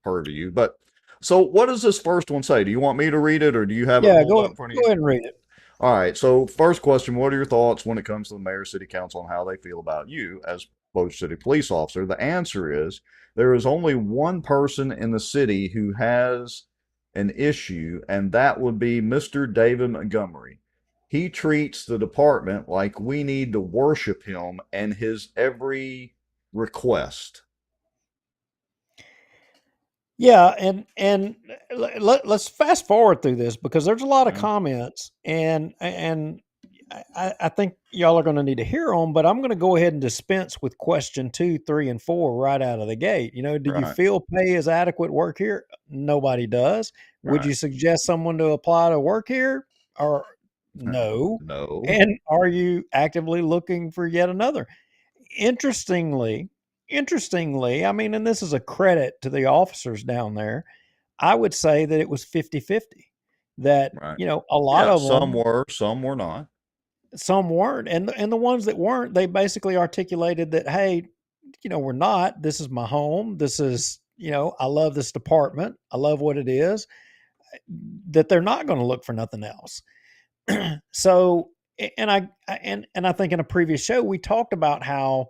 purview. But so what does this first one say? Do you want me to read it, or do you have it pulled up in front of you? Go ahead and read it. All right. So first question, what are your thoughts when it comes to the mayor, city council, and how they feel about you as Bossier City police officer? The answer is there is only one person in the city who has an issue, and that would be Mr. David Montgomery. He treats the department like we need to worship him and his every request. Yeah, and let's fast forward through this because there's a lot of comments, and I think y'all are going to need to hear them, but I'm going to go ahead and dispense with question 2, 3, and 4 right out of the gate. Do you feel pay is adequate work here? Nobody does. Would you suggest someone to apply to work here? Or no? No. And are you actively looking for yet another? Interestingly, I mean, and this is a credit to the officers down there, I would say that it was 50-50. That, a lot of them. Some were not. Some weren't. And the ones that weren't, they basically articulated that, hey, we're not. This is my home. This is, I love this department. I love what it is. That they're not going to look for nothing else. So, and I think in a previous show, we talked about how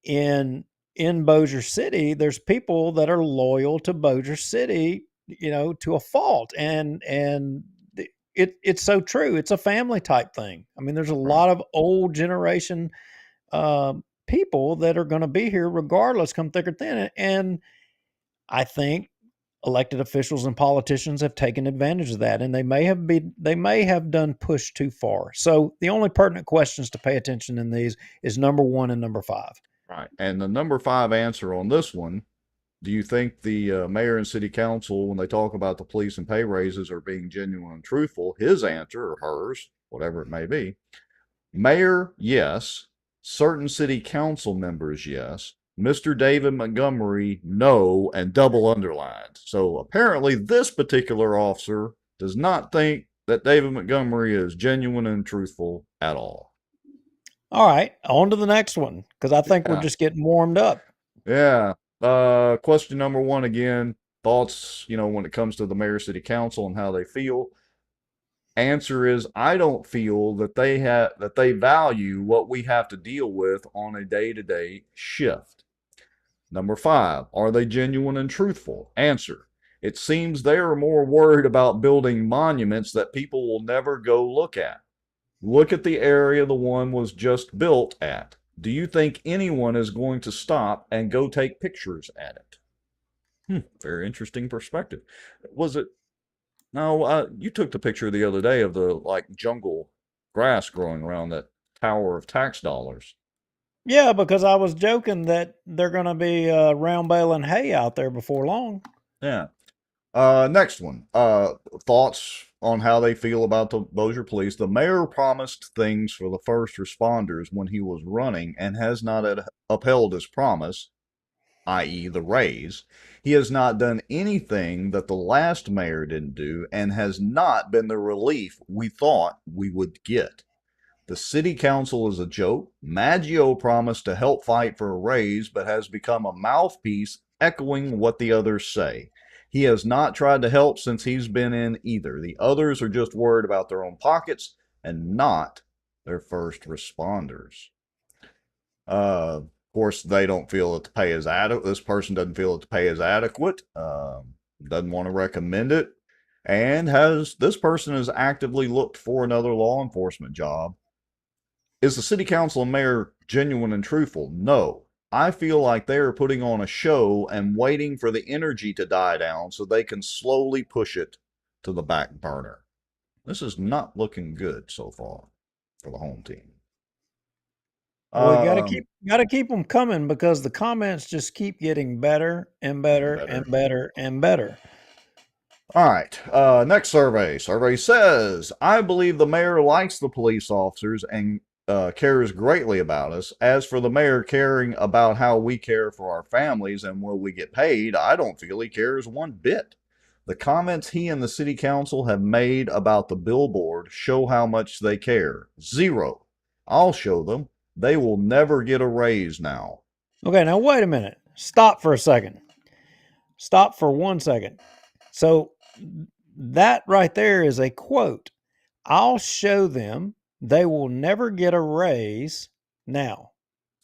in Bossier City, there's people that are loyal to Bossier City, to a fault. And it's so true. It's a family type thing. I mean, there's a lot of old generation people that are going to be here regardless, come thick or thin. And I think elected officials and politicians have taken advantage of that, and they may have done push too far. So the only pertinent questions to pay attention in these is number 1 and number 5. Right. And the number 5 answer on this one, do you think the mayor and city council, when they talk about the police and pay raises, are being genuine and truthful? His answer, or hers, whatever it may be, mayor, yes. Certain city council members, yes. Mr. David Montgomery, no, and double underlined. So apparently this particular officer does not think that David Montgomery is genuine and truthful at all. All right, on to the next one, because I think we're just getting warmed up. Yeah. Question number 1 again. Thoughts, when it comes to the mayor, city council, and how they feel. Answer is, I don't feel that they value what we have to deal with on a day-to-day shift. Number 5, are they genuine and truthful? Answer, it seems they are more worried about building monuments that people will never go look at. Look at the area the one was just built at. Do you think anyone is going to stop and go take pictures at it? Very interesting perspective. Was it? No, you took the picture the other day of the jungle grass growing around that tower of tax dollars. Yeah, because I was joking that they're going to be round baling hay out there before long. Yeah. Next one. Thoughts on how they feel about the Bossier Police. The mayor promised things for the first responders when he was running and has not upheld his promise, i.e. the raise. He has not done anything that the last mayor didn't do and has not been the relief we thought we would get. The city council is a joke. Maggio promised to help fight for a raise but has become a mouthpiece echoing what the others say. He has not tried to help since he's been in either. The others are just worried about their own pockets and not their first responders. Of course, they don't feel that the pay is adequate. This person doesn't feel that the pay is adequate, doesn't want to recommend it, and this person has actively looked for another law enforcement job. Is the city council and mayor genuine and truthful? No. I feel like they are putting on a show and waiting for the energy to die down so they can slowly push it to the back burner. This is not looking good so far for the home team. Well, you gotta keep them coming because the comments just keep getting better and better and better and better. All right. Next survey. Survey says, I believe the mayor likes the police officers and cares greatly about us. As for the mayor caring about how we care for our families and will we get paid, I don't feel he cares one bit. The comments he and the city council have made about the billboard show how much they care. 0. I'll show them. They will never get a raise now. Okay, now wait a minute. Stop for a second. Stop for 1 second. So that right there is a quote. I'll show them. They will never get a raise now.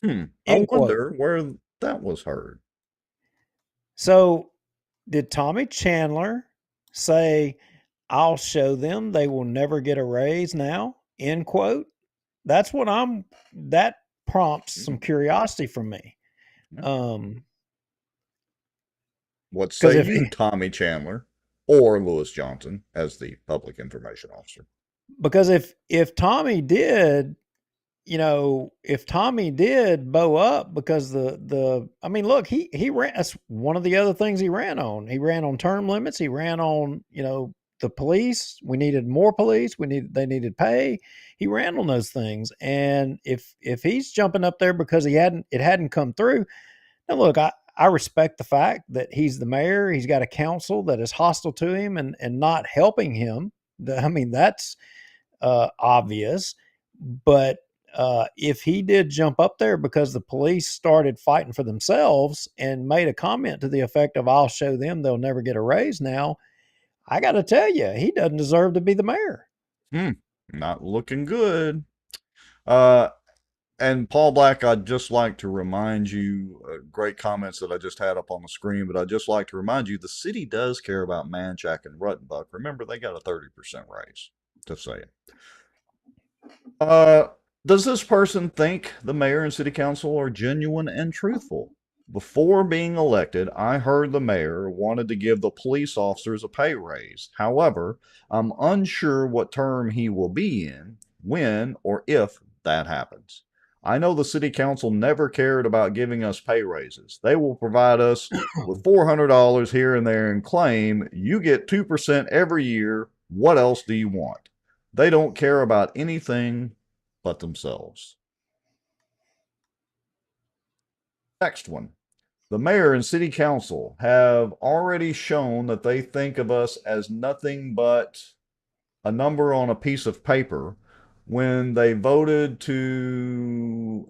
I wonder where that was heard. So did Tommy Chandler say, I'll show them they will never get a raise now? End quote. That's what that prompts some curiosity from me. What say you, Tommy Chandler or Lewis Johnson as the public information officer? Because if Tommy did, if Tommy did bow up because I mean, look, he ran, that's one of the other things he ran on. He ran on term limits. He ran on, the police. We needed more police. They needed pay. He ran on those things. And if he's jumping up there because it hadn't come through. Now look, I respect the fact that he's the mayor. He's got a council that is hostile to him and not helping him. I mean, that's obvious. But if he did jump up there because the police started fighting for themselves and made a comment to the effect of, I'll show them they'll never get a raise now, I got to tell you, he doesn't deserve to be the mayor. Not looking good. And Paul Black, I'd just like to remind you, great comments that I just had up on the screen, but I'd just like to remind you, the city does care about Manchac and Ruttenbuck. Remember, they got a 30% raise, to say it. Does this person think the mayor and city council are genuine and truthful? Before being elected, I heard the mayor wanted to give the police officers a pay raise. However, I'm unsure what term he will be in, when or if that happens. I know the city council never cared about giving us pay raises. They will provide us with $400 here and there and claim, you get 2% every year. What else do you want? They don't care about anything but themselves. Next one. The mayor and city council have already shown that they think of us as nothing but a number on a piece of paper when they voted to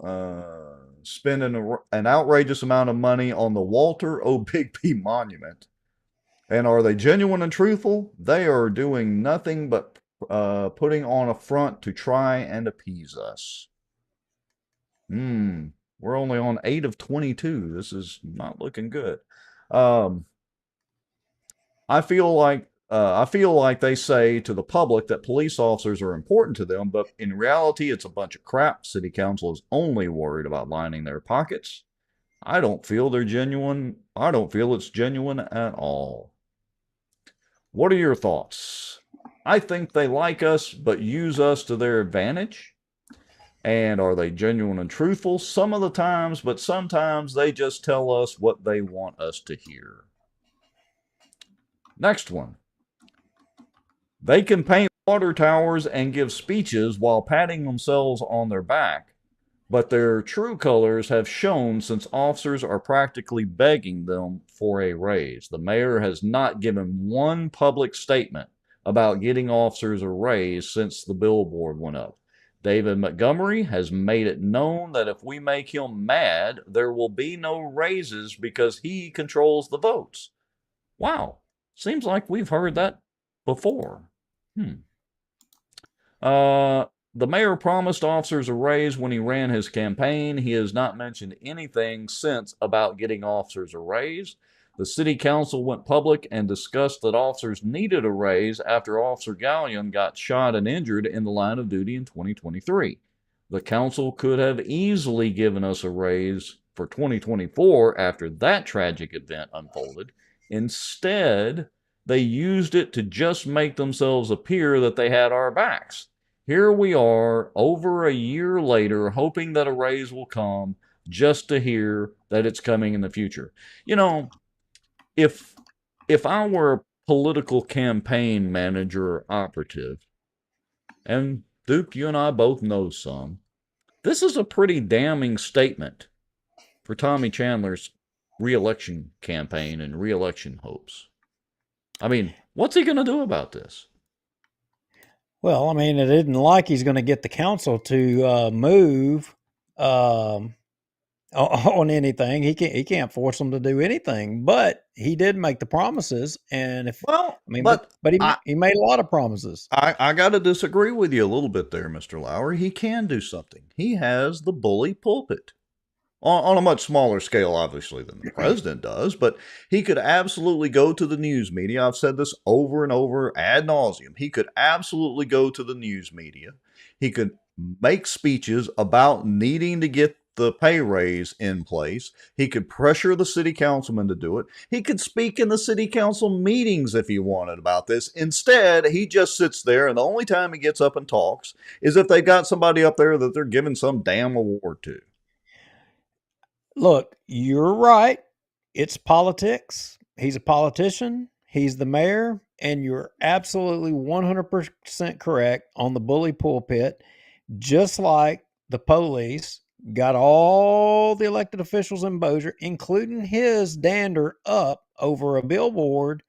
spend an outrageous amount of money on the Walter O. Bigby Monument. And are they genuine and truthful? They are doing nothing but putting on a front to try and appease us. We're only on 8 of 22. This is not looking good. I feel like they say to the public that police officers are important to them, but in reality, it's a bunch of crap. City Council is only worried about lining their pockets. I don't feel they're genuine. I don't feel it's genuine at all. What are your thoughts? I think they like us, but use us to their advantage. And are they genuine and truthful? Some of the times, but sometimes they just tell us what they want us to hear. Next one. They can paint water towers and give speeches while patting themselves on their back, but their true colors have shown since officers are practically begging them for a raise. The mayor has not given one public statement about getting officers a raise since the billboard went up. David Montgomery has made it known that if we make him mad, there will be no raises because he controls the votes. Wow. Seems like we've heard that before. The mayor promised officers a raise when he ran his campaign. He has not mentioned anything since about getting officers a raise. The city council went public and discussed that officers needed a raise after Officer Gallion got shot and injured in the line of duty in 2023. The council could have easily given us a raise for 2024 after that tragic event unfolded. Instead, they used it to just make themselves appear that they had our backs. Here we are, over a year later, hoping that a raise will come just to hear that it's coming in the future. You know, if I were a political campaign manager or operative, and Duke, you and I both know some, this is a pretty damning statement for Tommy Chandler's re-election campaign and re-election hopes. I mean, what's he going to do about this? Well, I mean, it isn't like he's going to get the council to move on anything. He can't force them to do anything. But he did make the promises, and he made a lot of promises. I got to disagree with you a little bit there, Mr. Lowry. He can do something. He has the bully pulpit. On a much smaller scale, obviously, than the president does, but he could absolutely go to the news media. I've said this over and over ad nauseum. He could absolutely go to the news media. He could make speeches about needing to get the pay raise in place. He could pressure the city councilman to do it. He could speak in the city council meetings if he wanted about this. Instead, he just sits there, and the only time he gets up and talks is if they got somebody up there that they're giving some damn award to. Look, you're right. It's politics. He's a politician. He's the mayor. And you're absolutely 100% correct on the bully pulpit. Just like the police got all the elected officials in Bossier, including his dander, up over a billboard.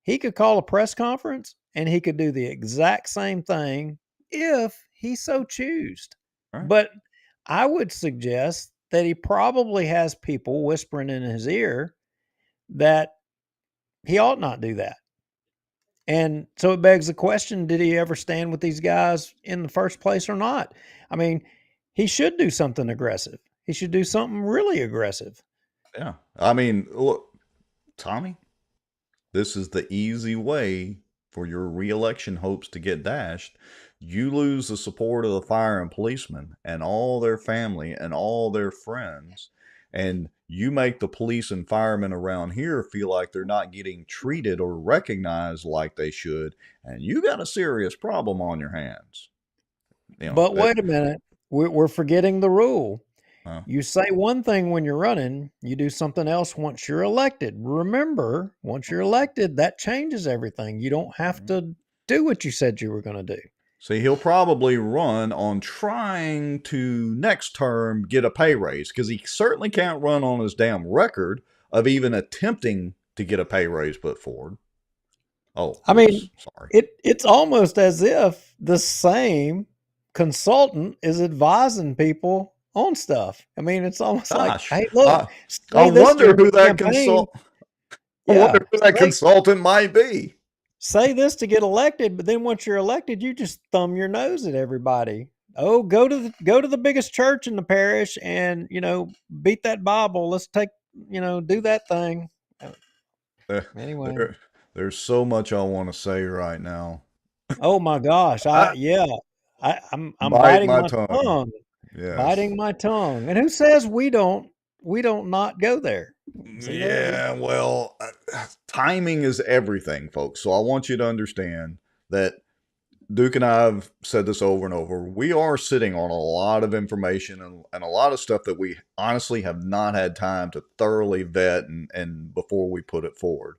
He could call a press conference and he could do the exact same thing if he so choosed. Right. But I would suggest that he probably has people whispering in his ear that he ought not do that. And so it begs the question, did he ever stand with these guys in the first place or not? I mean, he should do something aggressive. He should do something really aggressive. Yeah. I mean, look, Tommy, this is the easy way for your re-election hopes to get dashed. You lose the support of the fire and policemen and all their family and all their friends, and you make the police and firemen around here feel like they're not getting treated or recognized like they should, and you got a serious problem on your hands. You know, but wait a minute. We're forgetting the rule. Huh? You say one thing when you're running, you do something else once you're elected. Remember, once you're elected, that changes everything. You don't have to do what you said you were going to do. See, he'll probably run on trying to next term get a pay raise, because he certainly can't run on his damn record of even attempting to get a pay raise put forward. Oh, I mean, sorry. It's almost as if the same consultant is advising people on stuff. I mean, it's almost like, hey, look, I wonder who that consultant might be. say this to get elected, but then once you're elected, you just thumb your nose at everybody. Oh, go to the biggest church in the parish and, beat that Bible. Let's do that thing. Anyway. There's so much I want to say right now. Oh my gosh. I'm Bite biting my my tongue. tongue. Yes. Biting my tongue. And who says we don't not go there? See there? Yeah, well, timing is everything, folks. So I want you to understand that Duke and I have said this over and over. We are sitting on a lot of information and a lot of stuff that we honestly have not had time to thoroughly vet and before we put it forward.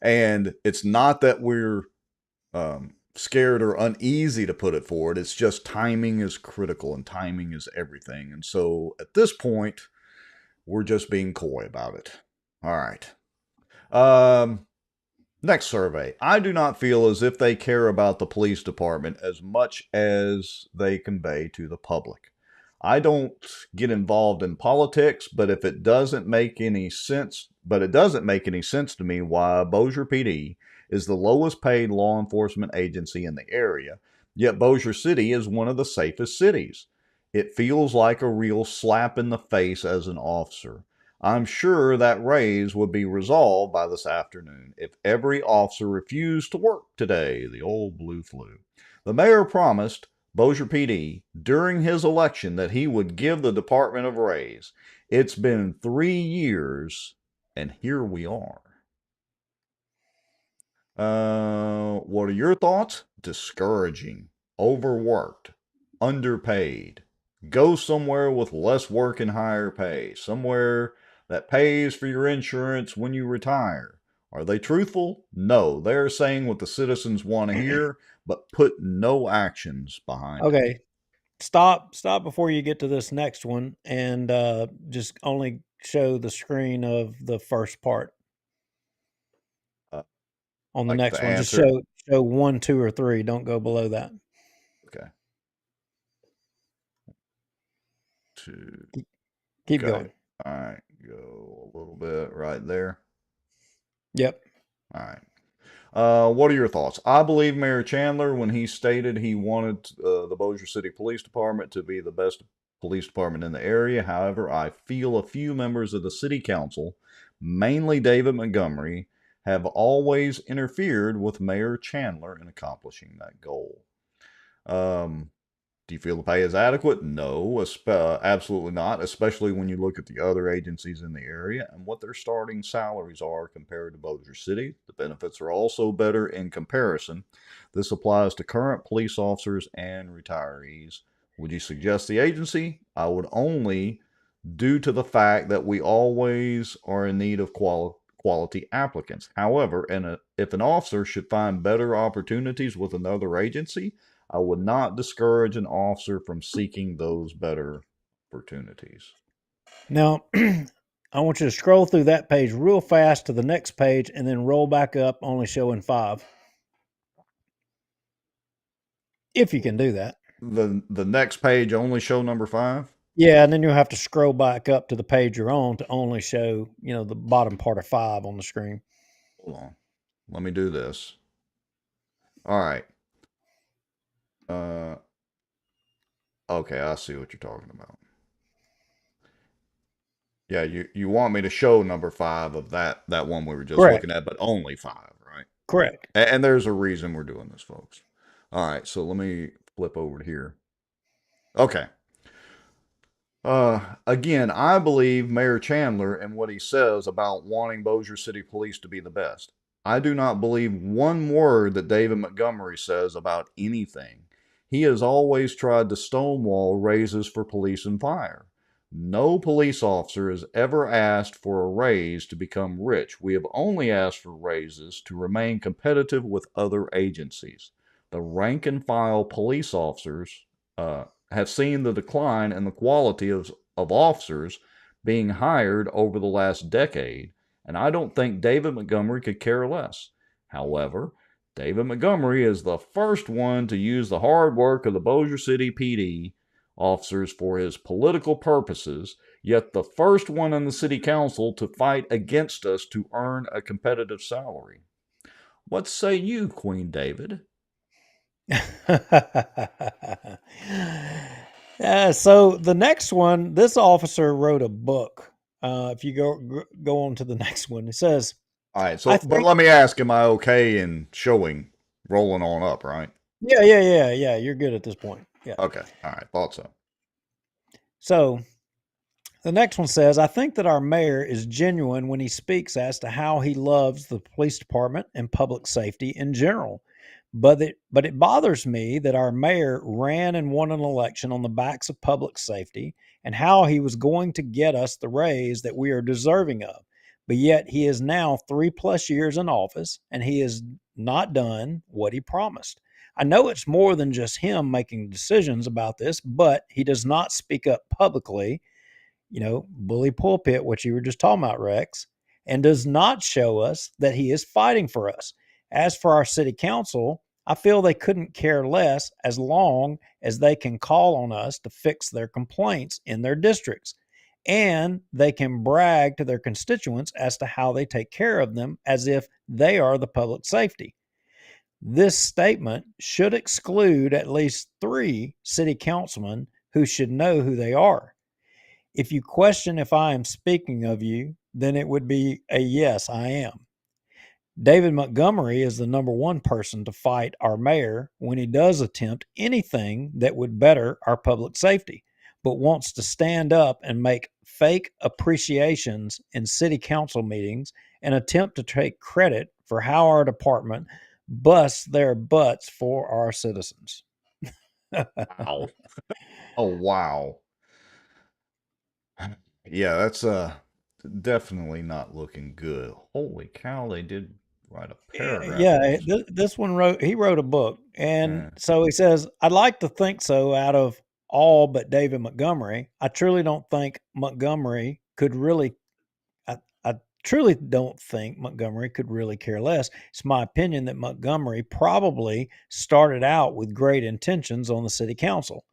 And it's not that we're scared or uneasy to put it forward. It's just timing is critical and timing is everything. And so at this point, we're just being coy about it. All right. Next survey. I do not feel as if they care about the police department as much as they convey to the public. I don't get involved in politics, but it doesn't make any sense to me why Bossier PD is the lowest paid law enforcement agency in the area, yet Bossier City is one of the safest cities. It feels like a real slap in the face as an officer. I'm sure that raise would be resolved by this afternoon if every officer refused to work today, the old blue flu. The mayor promised Bossier PD during his election that he would give the department a raise. It's been 3 years, and here we are. What are your thoughts? Discouraging, overworked, underpaid. Go somewhere with less work and higher pay. Somewhere that pays for your insurance when you retire. Are they truthful? No. They're saying what the citizens want to hear, but put no actions behind it. Okay. Stop before you get to this next one and just only show the screen of the first part. On the next one, just show 1, 2, or 3. Don't go below that. Okay. Keep going. All right. Go a little bit right there. Yep. All right. What are your thoughts? I believe Mayor Chandler when he stated he wanted the Bossier City Police Department to be the best police department in the area. However, I feel a few members of the city council, mainly David Montgomery, have always interfered with Mayor Chandler in accomplishing that goal. Do you feel the pay is adequate? No, absolutely not, especially when you look at the other agencies in the area and what their starting salaries are compared to Bossier City. The benefits are also better in comparison. This applies to current police officers and retirees. Would you suggest the agency? I would only due to the fact that we always are in need of quality applicants. However, if an officer should find better opportunities with another agency, I would not discourage an officer from seeking those better opportunities. Now, I want you to scroll through that page real fast to the next page and then roll back up, only showing 5. If you can do that. The next page only show number 5? Yeah, and then you'll have to scroll back up to the page you're on to only show, the bottom part of 5 on the screen. Hold on. Let me do this. All right. Okay, I see what you're talking about. Yeah, you want me to show number 5 of that one we were just looking at, but only 5, right? Correct. And there's a reason we're doing this, folks. All right, so let me flip over to here. Okay. Again, I believe Mayor Chandler and what he says about wanting Bossier City Police to be the best. I do not believe one word that David Montgomery says about anything. He has always tried to stonewall raises for police and fire. No police officer has ever asked for a raise to become rich. We have only asked for raises to remain competitive with other agencies. The rank and file police officers have seen the decline in the quality of officers being hired over the last decade, and I don't think David Montgomery could care less. However, David Montgomery is the first one to use the hard work of the Bossier City PD officers for his political purposes, yet the first one in the city council to fight against us to earn a competitive salary. What say you, Queen David? So the next one, this officer wrote a book. If you go on to the next one, it says, all right, so, but let me ask, am I okay in showing, rolling on up, right? Yeah. You're good at this point. Yeah. Okay. All right. Thought so. So the next one says, I think that our mayor is genuine when he speaks as to how he loves the police department and public safety in general. But it bothers me that our mayor ran and won an election on the backs of public safety and how he was going to get us the raise that we are deserving of. But yet he is now 3+ years in office and he has not done what he promised. I know it's more than just him making decisions about this, but he does not speak up publicly, bully pulpit, what you were just talking about, Rex, and does not show us that he is fighting for us. As for our city council, I feel they couldn't care less as long as they can call on us to fix their complaints in their districts. And they can brag to their constituents as to how they take care of them as if they are the public safety. This statement should exclude at least 3 city councilmen who should know who they are. If you question if I am speaking of you, then it would be a yes, I am. David Montgomery is the number 1 person to fight our mayor when he does attempt anything that would better our public safety, but wants to stand up and make fake appreciations in city council meetings and attempt to take credit for how our department busts their butts for our citizens. Wow. Oh, wow. Yeah, that's definitely not looking good. Holy cow, they did write a paragraph. Yeah, this one he wrote a book. And so he says, I'd like to think so out of all but David Montgomery. I truly don't think Montgomery could really care less. It's my opinion that Montgomery probably started out with great intentions on the city council,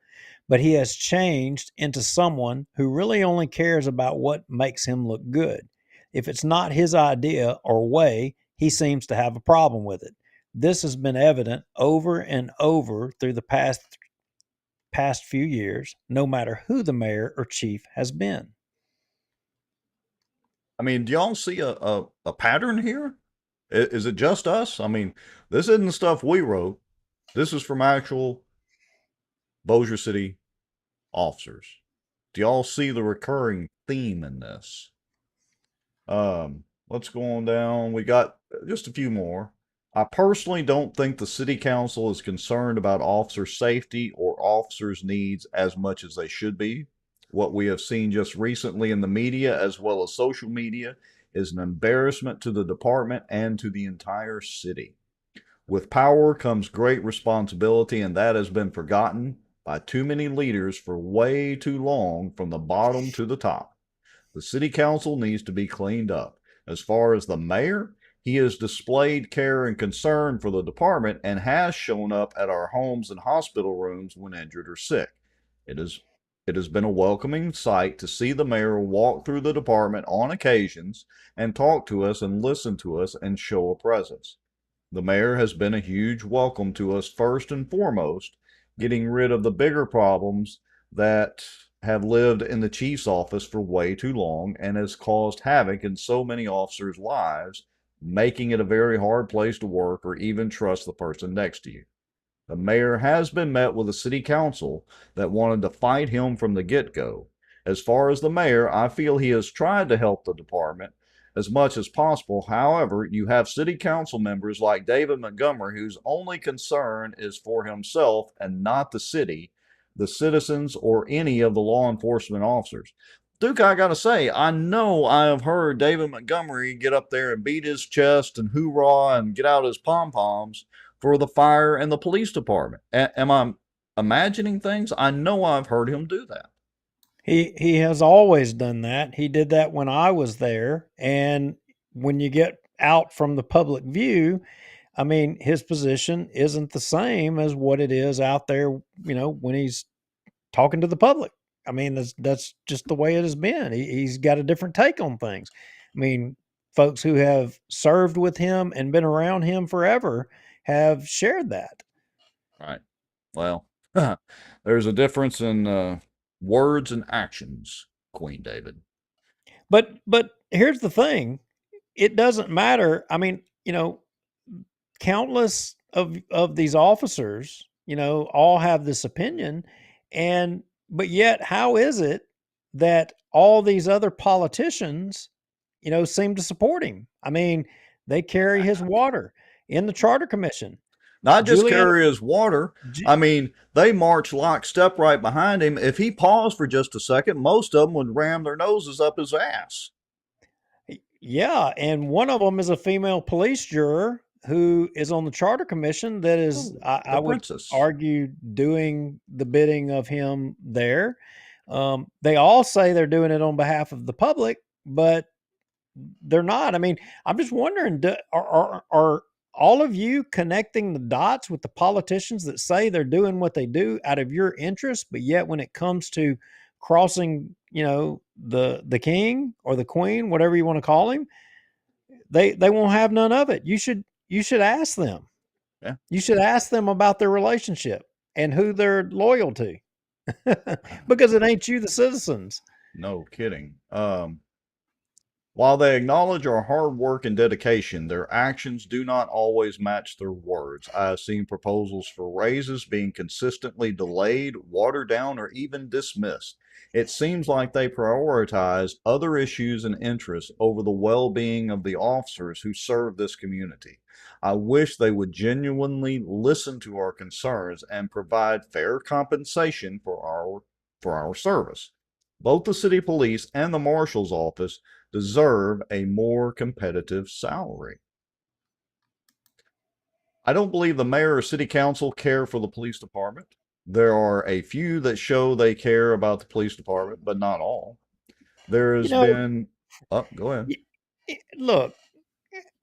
but he has changed into someone who really only cares about what makes him look good. If it's not his idea or way, he seems to have a problem with it. This has been evident over and over through the past few years, no matter who the mayor or chief has been. I mean, do y'all see a pattern here? Is it just us? I mean, this isn't stuff we wrote. This is from actual Bossier City officers. Do y'all see the recurring theme in this? Let's go on down. We got just a few more. I personally don't think the city council is concerned about officer safety or officers' needs as much as they should be. What we have seen just recently in the media as well as social media is an embarrassment to the department and to the entire city. With power comes great responsibility, and that has been forgotten by too many leaders for way too long from the bottom to the top. The city council needs to be cleaned up. As far as the mayor, he has displayed care and concern for the department and has shown up at our homes and hospital rooms when injured or sick. It has been a welcoming sight to see the mayor walk through the department on occasions and talk to us and listen to us and show a presence. The mayor has been a huge welcome to us first and foremost, getting rid of the bigger problems that have lived in the chief's office for way too long and has caused havoc in so many officers' lives, making it a very hard place to work or even trust the person next to you. The mayor has been met with a city council that wanted to fight him from the get-go. As far as the mayor, I feel he has tried to help the department as much as possible. However, you have city council members like David Montgomery whose only concern is for himself and not the city, the citizens, or any of the law enforcement officers. Duke, I gotta say, I know I have heard David Montgomery get up there and beat his chest and hoorah and get out his pom-poms for the fire and the police department. Am I imagining things? I know I've heard him do that. He has always done that. He did that when I was there. And when you get out from the public view, I mean, his position isn't the same as what it is out there, when he's talking to the public. I mean, that's just the way it has been. He's got a different take on things. I mean, folks who have served with him and been around him forever have shared that. Right. Well, there's a difference in words and actions, Queen David. But here's the thing. It doesn't matter. I mean, countless of these officers, all have this opinion, but yet how is it that all these other politicians, seem to support him? I mean, they carry his water in the Charter Commission. Not just Juliana- carry his water. I mean, they march lockstep right behind him. If he paused for just a second, most of them would ram their noses up his ass. Yeah, and one of them is a female police juror who is on the Charter Commission that is, I would argue, doing the bidding of him there. They all say they're doing it on behalf of the public, but they're not. I mean, I'm just wondering, are all of you connecting the dots with the politicians that say they're doing what they do out of your interest, but yet when it comes to crossing, the king or the queen, whatever you want to call him, they won't have none of it. You should ask them. Yeah. You should ask them about their relationship and who they're loyal to, because it ain't you, the citizens. No kidding. While they acknowledge our hard work and dedication, their actions do not always match their words. I have seen proposals for raises being consistently delayed, watered down, or even dismissed. It seems like they prioritize other issues and interests over the well-being of the officers who serve this community. I wish they would genuinely listen to our concerns and provide fair compensation for our service. Both the city police and the marshal's office deserve a more competitive salary. I don't believe the mayor or city council care for the police department. There are a few that show they care about the police department, but not all. There has been... Oh, go ahead. Look,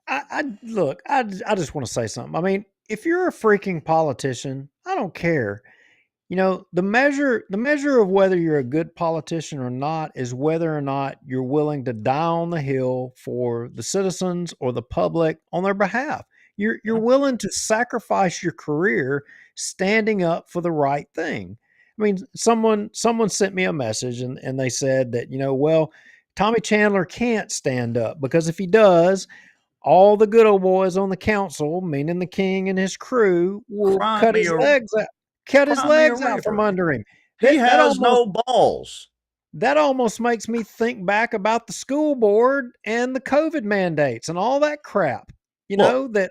I just want to say something. I mean, if you're a freaking politician, I don't care. The measure of whether you're a good politician or not is whether or not you're willing to die on the hill for the citizens or the public on their behalf. You're willing to sacrifice your career standing up for the right thing. I mean, someone sent me a message and they said that, well, Tommy Chandler can't stand up because if he does, all the good old boys on the council, meaning the king and his crew, will cut his legs out from under him. He has no balls. That almost makes me think back about the school board and the COVID mandates and all that crap. That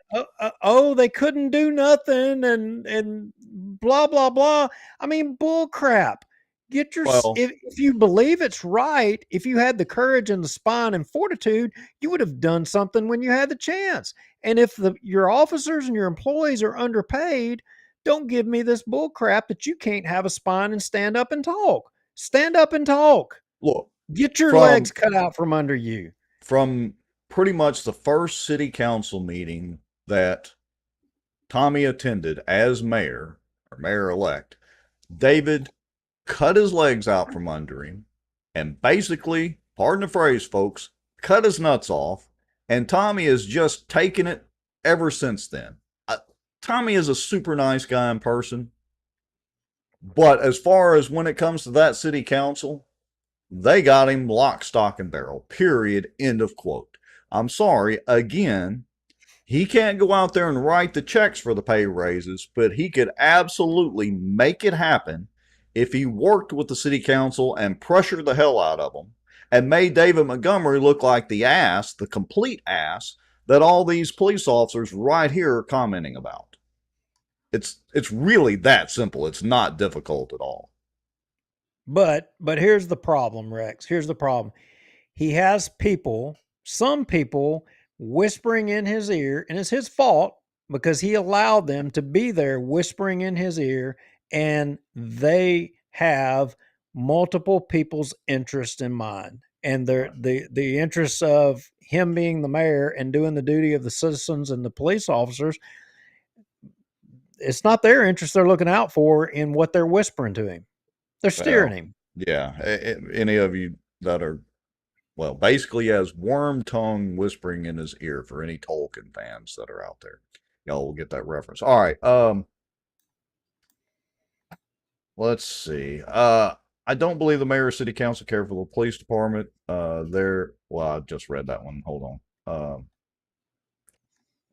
they couldn't do nothing and blah blah blah. I mean, bull crap. If you believe it's right, if you had the courage and the spine and fortitude, you would have done something when you had the chance. And if your officers and your employees are underpaid, don't give me this bull crap that you can't have a spine and stand up and talk. Stand up and talk. Look, get your legs cut out from under you. From pretty much the first city council meeting that Tommy attended as mayor or mayor-elect, David cut his legs out from under him and basically, pardon the phrase, folks, cut his nuts off. And Tommy has just taken it ever since then. Tommy is a super nice guy in person. But as far as when it comes to that city council, they got him lock, stock, and barrel. Period. End of quote. I'm sorry. Again, he can't go out there and write the checks for the pay raises, but he could absolutely make it happen if he worked with the city council and pressured the hell out of them and made David Montgomery look like the ass, the complete ass, that all these police officers right here are commenting about. It's really that simple. It's not difficult at all. But here's the problem, Rex. Here's the problem. He has some people whispering in his ear, and it's his fault because he allowed them to be there whispering in his ear, and they have multiple people's interest in mind. And the interests of him being the mayor and doing the duty of the citizens and the police officers, it's not their interest they're looking out for in what they're whispering to him. They're steering him. Yeah. Any of you that are Well, basically has worm tongue whispering in his ear for any Tolkien fans that are out there. Y'all will get that reference. All right. Let's see. I don't believe the mayor or city council care for the police department. Well, I just read that one. Hold on.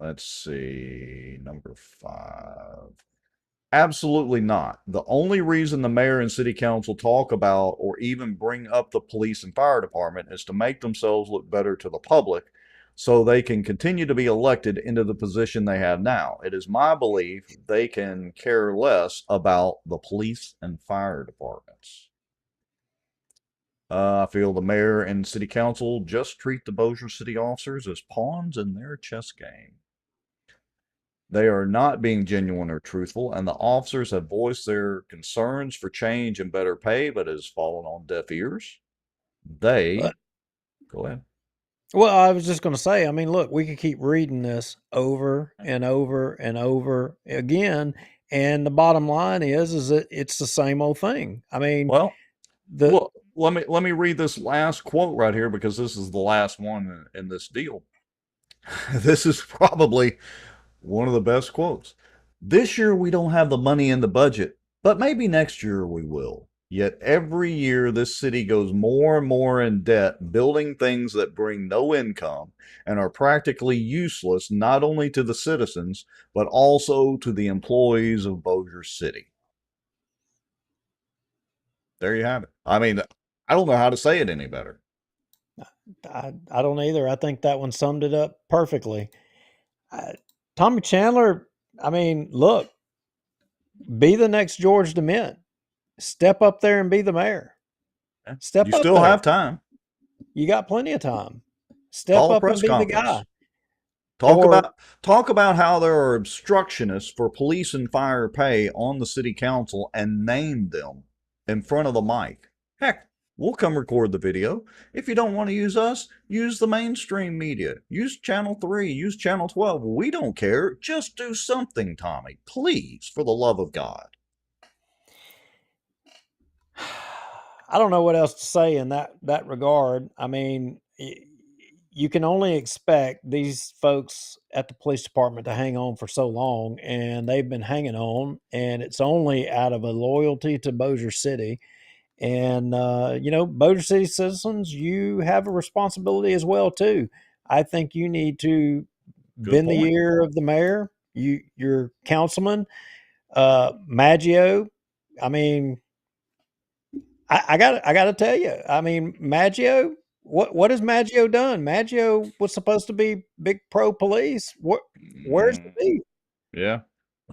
Let's see. Number 5. Absolutely not. The only reason the mayor and city council talk about or even bring up the police and fire department is to make themselves look better to the public so they can continue to be elected into the position they have now. It is my belief they can care less about the police and fire departments. I feel the mayor and city council just treat the Bossier city officers as pawns in their chess game. They are not being genuine or truthful, and the officers have voiced their concerns for change and better pay, but it has fallen on deaf ears. Go ahead. Well, I was just going to say, I mean, look, we could keep reading this over and over and over again, and the bottom line is that it's the same old thing. I mean, well, let me read this last quote right here because this is the last one in this deal. This is probably one of the best quotes. This year we don't have the money in the budget, but maybe next year we will. Yet every year this city goes more and more in debt, building things that bring no income and are practically useless not only to the citizens, but also to the employees of Bossier City. There you have it. I mean, I don't know how to say it any better. I don't either. I think that one summed it up perfectly. Tommy Chandler, I mean, look, be the next George DeMint. Step up there and be the mayor. Step you up still there. have time. You got plenty of time. Step Call up a press and be conference. the guy. Talk about how there are obstructionists for police and fire pay on the city council and name them in front of the mic. Heck, we'll come record the video. If you don't want to use us, use the mainstream media. Use Channel 3, use Channel 12. We don't care. Just do something, Tommy. Please, for the love of God. I don't know what else to say in that regard. I mean, you can only expect these folks at the police department to hang on for so long, and they've been hanging on, and it's only out of a loyalty to Bossier City. And, Bossier City citizens, you have a responsibility as well, too. I think you need to bend the ear of the mayor, your councilman, Maggio. I mean, I got to tell you, I mean, Maggio, what has Maggio done? Maggio was supposed to be big pro police. Where's the beef? Yeah.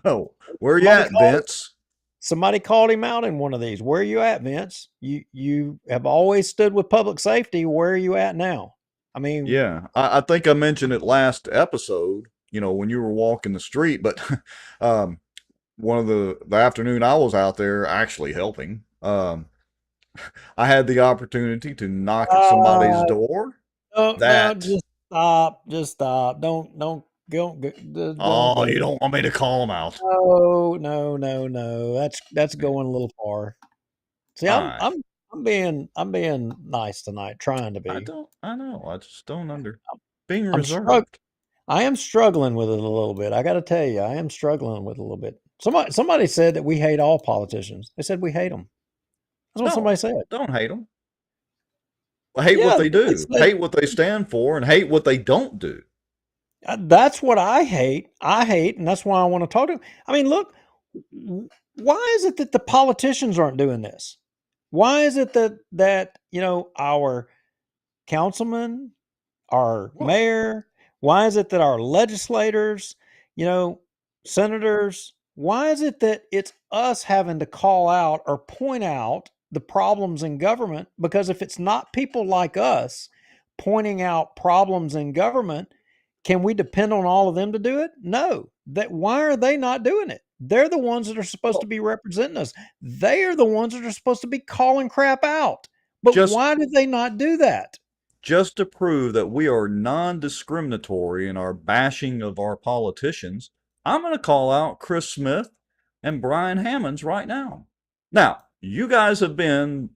Oh, where you at, Vince? Somebody called him out in one of these. Where are you at, Vince? You have always stood with public safety. Where are you at now? I mean, yeah, I think I mentioned it last episode, when you were walking the street, but one of the afternoon I was out there actually helping, I had the opportunity to knock at somebody's door. No, just stop. Don't go. You don't want me to call them out. No. That's going a little far. See, I'm being nice tonight, trying to be. I know. I just don't being reserved. I am struggling with it a little bit. I got to tell you, I am struggling with it a little bit. Somebody said that we hate all politicians. They said we hate them. That's what somebody said. Don't hate them. Hate what they do. Hate what they stand for, and hate what they don't do. That's what I hate. And that's why I want to talk to them. I mean, look, why is it that the politicians aren't doing this? Why is it that our councilman, our mayor, why is it that our legislators, senators, why is it that it's us having to call out or point out the problems in government? Because if it's not people like us pointing out problems in government, can we depend on all of them to do it? No. Why are they not doing it? They're the ones that are supposed to be representing us. They are the ones that are supposed to be calling crap out. But why did they not do that? Just to prove that we are non-discriminatory in our bashing of our politicians, I'm going to call out Chris Smith and Brian Hammonds right now. Now, you guys have been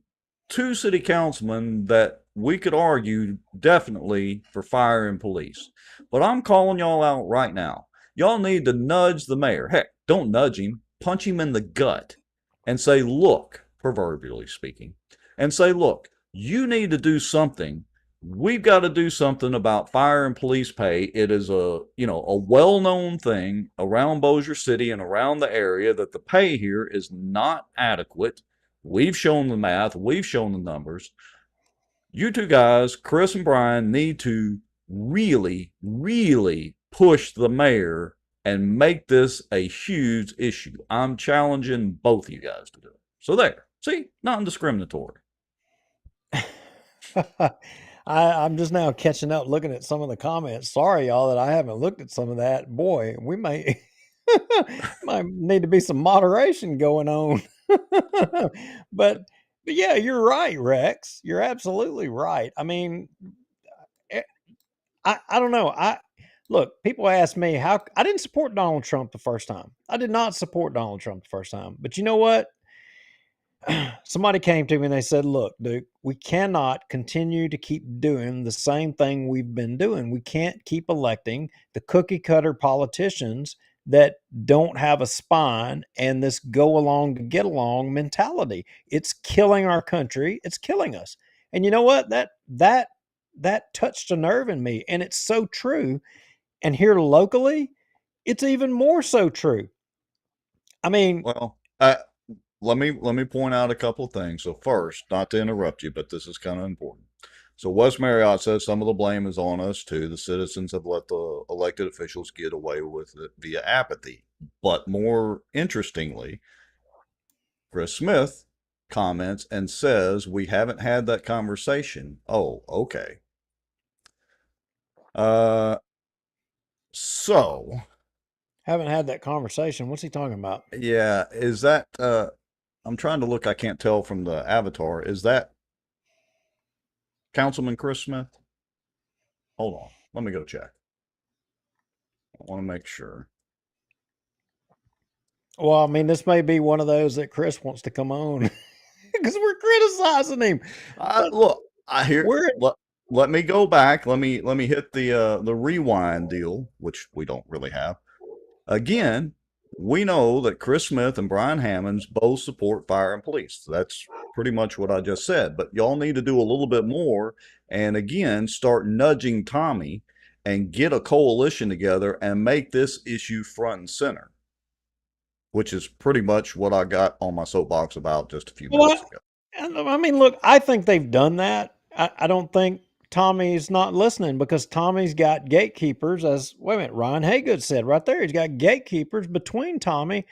two city councilmen that we could argue definitely for fire and police. But I'm calling y'all out right now. Y'all need to nudge the mayor. Heck, don't nudge him, punch him in the gut and say, look, proverbially speaking, and say, look, you need to do something. We've got to do something about fire and police pay. It is a well-known thing around Bossier City and around the area that the pay here is not adequate. We've shown the math. We've shown the numbers. You two guys, Chris and Brian, need to really, really push the mayor and make this a huge issue. I'm challenging both of you guys to do it. So there. See, non-discriminatory. I'm just now catching up, looking at some of the comments. Sorry, y'all, that I haven't looked at some of that. Boy, we might need to be some moderation going on. but yeah, you're right, Rex. You're absolutely right. I mean, I don't know. Look, people ask me how I didn't support Donald Trump the first time. I did not support Donald Trump the first time. But you know what? Somebody came to me and they said, look, Duke, we cannot continue to keep doing the same thing we've been doing. We can't keep electing the cookie cutter politicians that don't have a spine and this go along to get along mentality. It's killing our country. It's killing us. And you know what? That touched a nerve in me, and it's so true. And here locally, it's even more so true. I mean, well, let me point out a couple of things. So first, not to interrupt you, but this is kind of important. So Wes Marriott says some of the blame is on us too. The citizens have let the elected officials get away with it via apathy. But more interestingly, Chris Smith comments and says we haven't had that conversation. Oh, okay. So haven't had that conversation. What's he talking about? Yeah, is that I'm trying to look, I can't tell from the avatar. Is that Councilman Chris Smith? Hold on. Let me go check. I want to make sure. Well, I mean, this may be one of those that Chris wants to come on because we're criticizing him. Look, I hear. Let me go back. Let me hit the rewind deal, which we don't really have. Again, we know that Chris Smith and Brian Hammonds both support fire and police. That's pretty much what I just said. But y'all need to do a little bit more and again start nudging Tommy and get a coalition together and make this issue front and center, which is pretty much what I got on my soapbox about just a few minutes ago. I mean, look, I think they've done that. I don't think Tommy's not listening because Tommy's got gatekeepers, as wait a minute, Ryan Haygood said right there. He's got gatekeepers between Tommy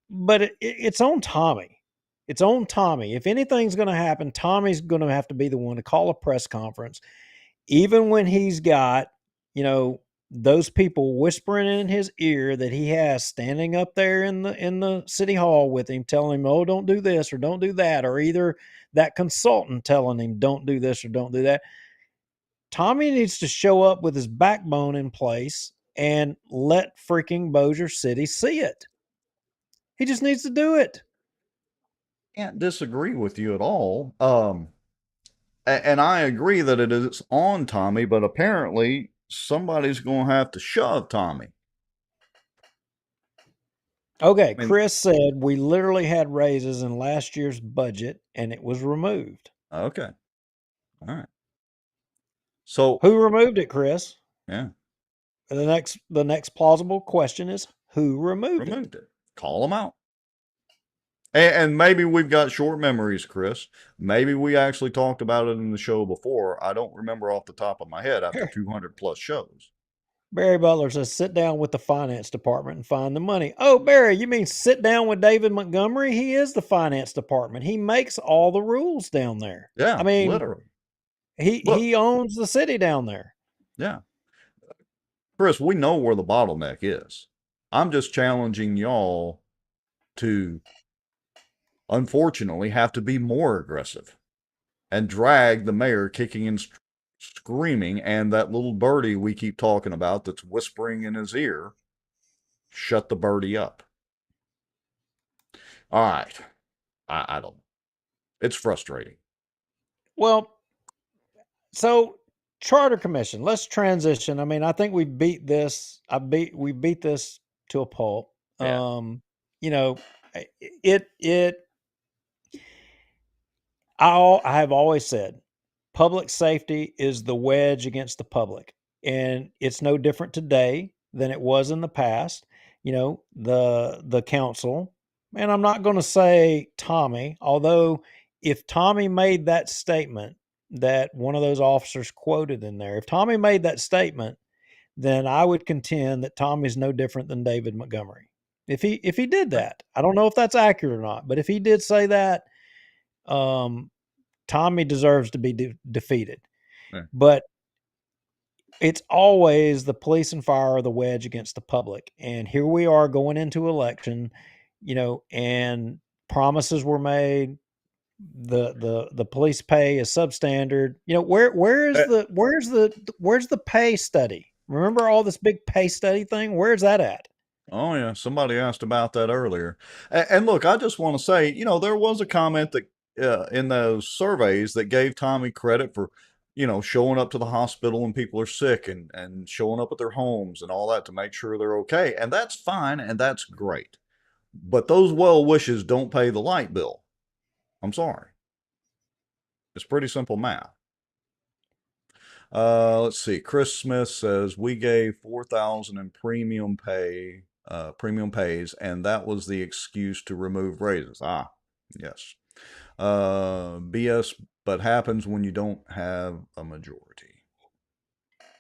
but it's on Tommy. It's on Tommy. If anything's going to happen, Tommy's going to have to be the one to call a press conference, even when he's got, those people whispering in his ear that he has standing up there in the city hall with him, telling him, oh, don't do this or don't do that, or either that consultant telling him don't do this or don't do that. Tommy needs to show up with his backbone in place and let freaking Bossier City see it. He just needs to do it. Can't disagree with you at all. And I agree that it is on Tommy, but apparently somebody's going to have to shove Tommy. Okay, Chris said we literally had raises in last year's budget and it was removed. Okay. All right. So who removed it, Chris? Yeah. The next plausible question is who removed it? Call them out. And maybe we've got short memories, Chris. Maybe we actually talked about it in the show before. I don't remember off the top of my head after 200 plus shows. Barry Butler says, sit down with the finance department and find the money. Oh, Barry, you mean sit down with David Montgomery? He is the finance department. He makes all the rules down there. Yeah, I mean, literally. He owns the city down there. Yeah. Chris, we know where the bottleneck is. I'm just challenging y'all to, unfortunately, have to be more aggressive and drag the mayor kicking and screaming and that little birdie we keep talking about that's whispering in his ear, shut the birdie up. All right. I don't. It's frustrating. Well, So Charter Commission, let's transition. I mean, I think we beat this. We beat this to a pulp. Yeah. You know, I have always said public safety is the wedge against the public. And it's no different today than it was in the past. You know, the council, and I'm not going to say Tommy, although if Tommy made that statement that one of those officers quoted in there, if Tommy made that statement, then I would contend that Tommy's no different than David Montgomery. If he did that, I don't know if that's accurate or not, but if he did say that, Tommy deserves to be defeated. Yeah. But it's always the police and fire are the wedge against the public. And here we are going into election, you know, and promises were made. The police pay is substandard. You know, where's the pay study? Remember all this big pay study thing? Where's that at? Oh yeah, somebody asked about that earlier. And look, I just want to say, you know, there was a comment that in those surveys that gave Tommy credit for, you know, showing up to the hospital when people are sick and showing up at their homes and all that to make sure they're okay. And that's fine and that's great. But those well wishes don't pay the light bill. I'm sorry. It's pretty simple math. Let's see. Chris Smith says we gave $4,000 in premium pays, and that was the excuse to remove raises. Ah, yes. BS, but happens when you don't have a majority.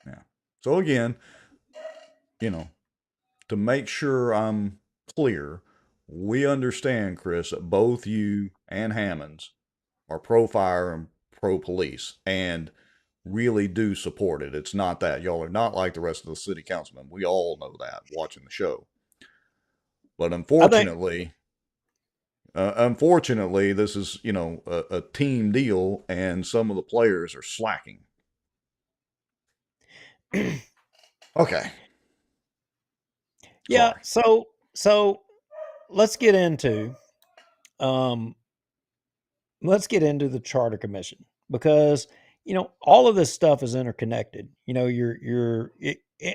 Yeah. So again, you know, to make sure I'm clear, we understand, Chris, that both you and Hammonds are pro-fire and pro-police, and really do support it. It's not that. Y'all are not like the rest of the city councilmen. We all know that watching the show. But unfortunately, this is, you know, a team deal, and some of the players are slacking. Okay. Yeah. So let's get into the Charter Commission, because you know all of this stuff is interconnected. You know,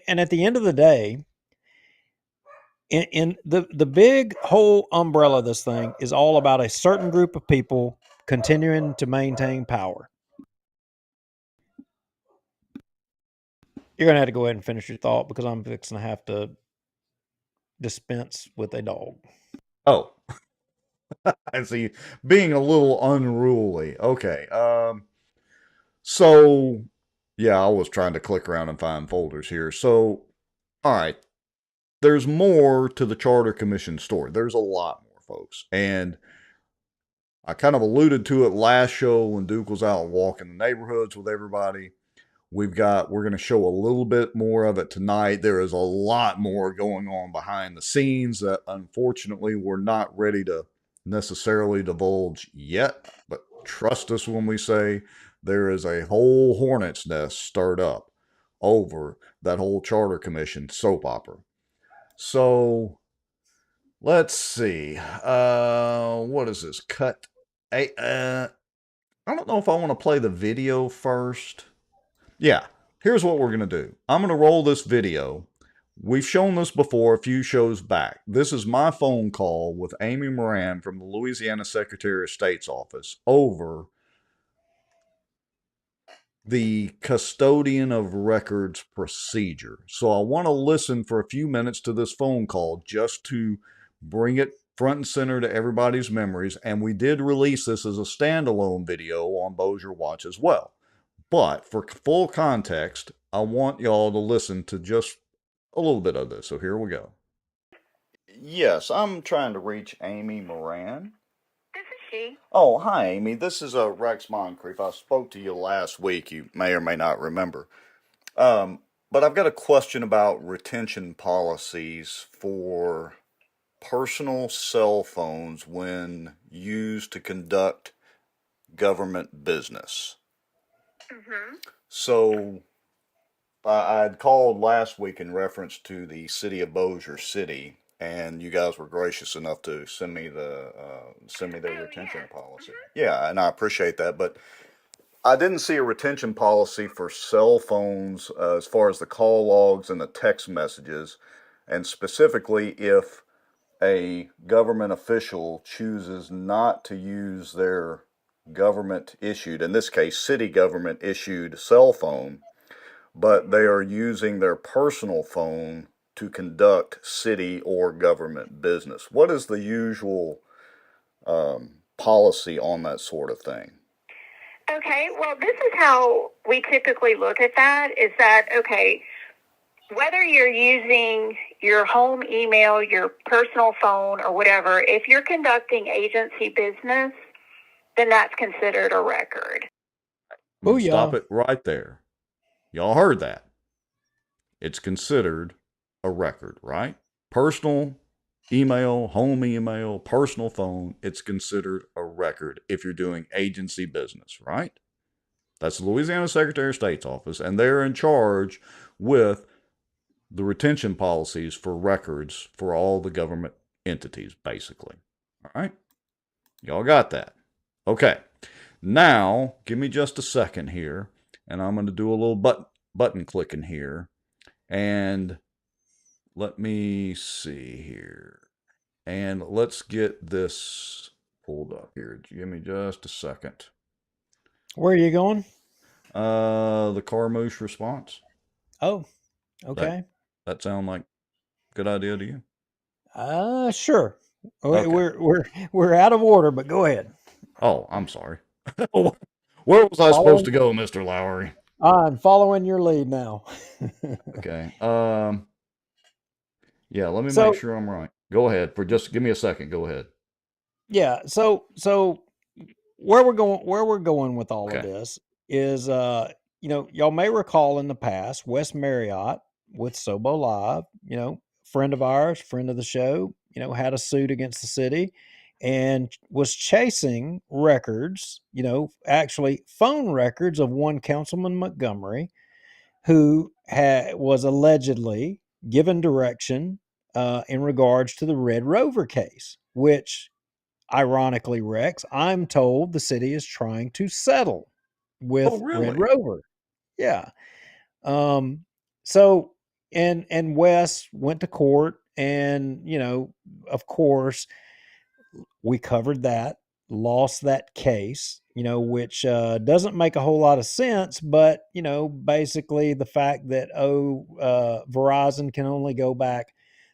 and at the end of the day, in the big whole umbrella of this thing is all about a certain group of people continuing to maintain power. You're gonna have to go ahead and finish your thought, because I'm fixing to have to dispense with a dog. Oh. I see. Being a little unruly. Okay. So yeah, I was trying to click around and find folders here. So, all right. There's more to the Charter Commission story. There's a lot more, folks. And I kind of alluded to it last show when Duke was out walking the neighborhoods with everybody. We're going to show a little bit more of it tonight. There is a lot more going on behind the scenes that unfortunately we're not ready to necessarily divulge yet, but trust us when we say there is a whole hornet's nest stirred up over that whole Charter Commission soap opera. So let's see. What is this? Cut. I don't know if I want to play the video first. Yeah, here's what we're going to do. I'm going to roll this video. We've shown this before a few shows back. This is my phone call with Amy Moran from the Louisiana Secretary of State's office over the custodian of records procedure. So I want to listen for a few minutes to this phone call just to bring it front and center to everybody's memories. And we did release this as a standalone video on Bossier Watch as well. But for full context, I want y'all to listen to just a little bit of this. So here we go. Yes, I'm trying to reach Amy Moran. This is she. Oh, hi, Amy. This is Rex Moncrief. I spoke to you last week. You may or may not remember. But I've got a question about retention policies for personal cell phones when used to conduct government business. Mm-hmm. So I had called last week in reference to the city of Bossier City, and you guys were gracious enough to send me their retention policy. Yeah, and I appreciate that. But I didn't see a retention policy for cell phones as far as the call logs and the text messages, and specifically if a government official chooses not to use their government issued, in this case, city government issued cell phone, but they are using their personal phone to conduct city or government business. What is the usual policy on that sort of thing? Okay, well, this is how we typically look at that, is that, okay, whether you're using your home email, your personal phone, or whatever, if you're conducting agency business, then that's considered a record. Stop it right there. Y'all heard that. It's considered a record, right? Personal email, home email, personal phone, it's considered a record if you're doing agency business, right? That's the Louisiana Secretary of State's office, and they're in charge with the retention policies for records for all the government entities, basically. All right? Y'all got that? Okay. Now, give me just a second here, and I'm going to do a little button clicking here. And let me see here. And let's get this pulled up here. Give me just a second. Where are you going? The Carmouche response. Oh, okay. That sound like a good idea to you? Sure. Okay. We're out of order, but go ahead. Oh, I'm sorry. Where was I supposed to go, Mr. Lowry? I'm following your lead now. Okay. Yeah, let me make sure I'm right. Go ahead. Just give me a second. Go ahead. Yeah. So where we're going with all of this is, y'all may recall in the past, Wes Marriott with Sobo Live, friend of ours, friend of the show, had a suit against the city and was chasing records, actually phone records of one Councilman Montgomery, who was allegedly given direction in regards to the Red Rover case, which ironically, Rex, I'm told the city is trying to settle with Red Rover. Yeah. So, and Wes went to court, and, of course, we covered that, lost that case, which doesn't make a whole lot of sense, but, basically the fact that, Verizon can only go back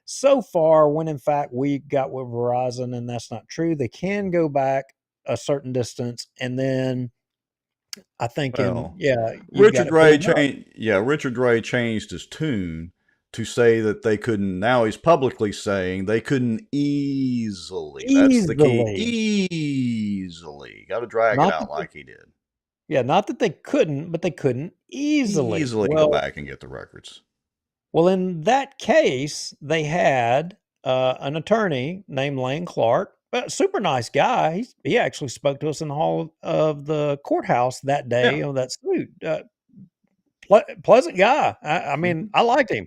so far when in fact we got with Verizon, and that's not true. They can go back a certain distance, and then I think Richard Ray changed his tune to say that they couldn't. Now he's publicly saying they couldn't easily. That's the key. Easily. Got to drag it out like he did. Yeah, not that they couldn't, but they couldn't easily go back and get the records. Well, in that case, they had an attorney named Lane Clark, a super nice guy. He actually spoke to us in the hall of the courthouse that day on that suit. Pleasant guy. I mean, I liked him.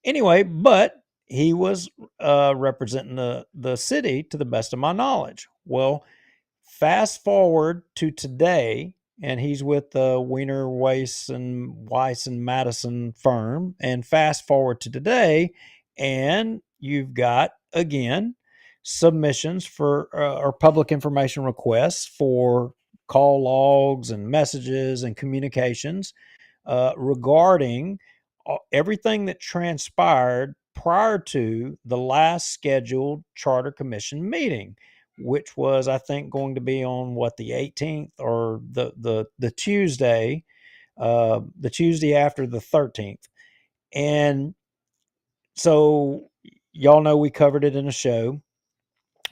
Anyway, but he was representing the city to the best of my knowledge. Well, fast forward to today, and he's with the Wiener, Weiss and Madison firm. And fast forward to today, and you've got, again, submissions for or public information requests for call logs and messages and communications regarding everything that transpired prior to the last scheduled Charter Commission meeting, which was, I think, going to be on the 18th or the Tuesday, the Tuesday after the 13th. And so y'all know we covered it in a show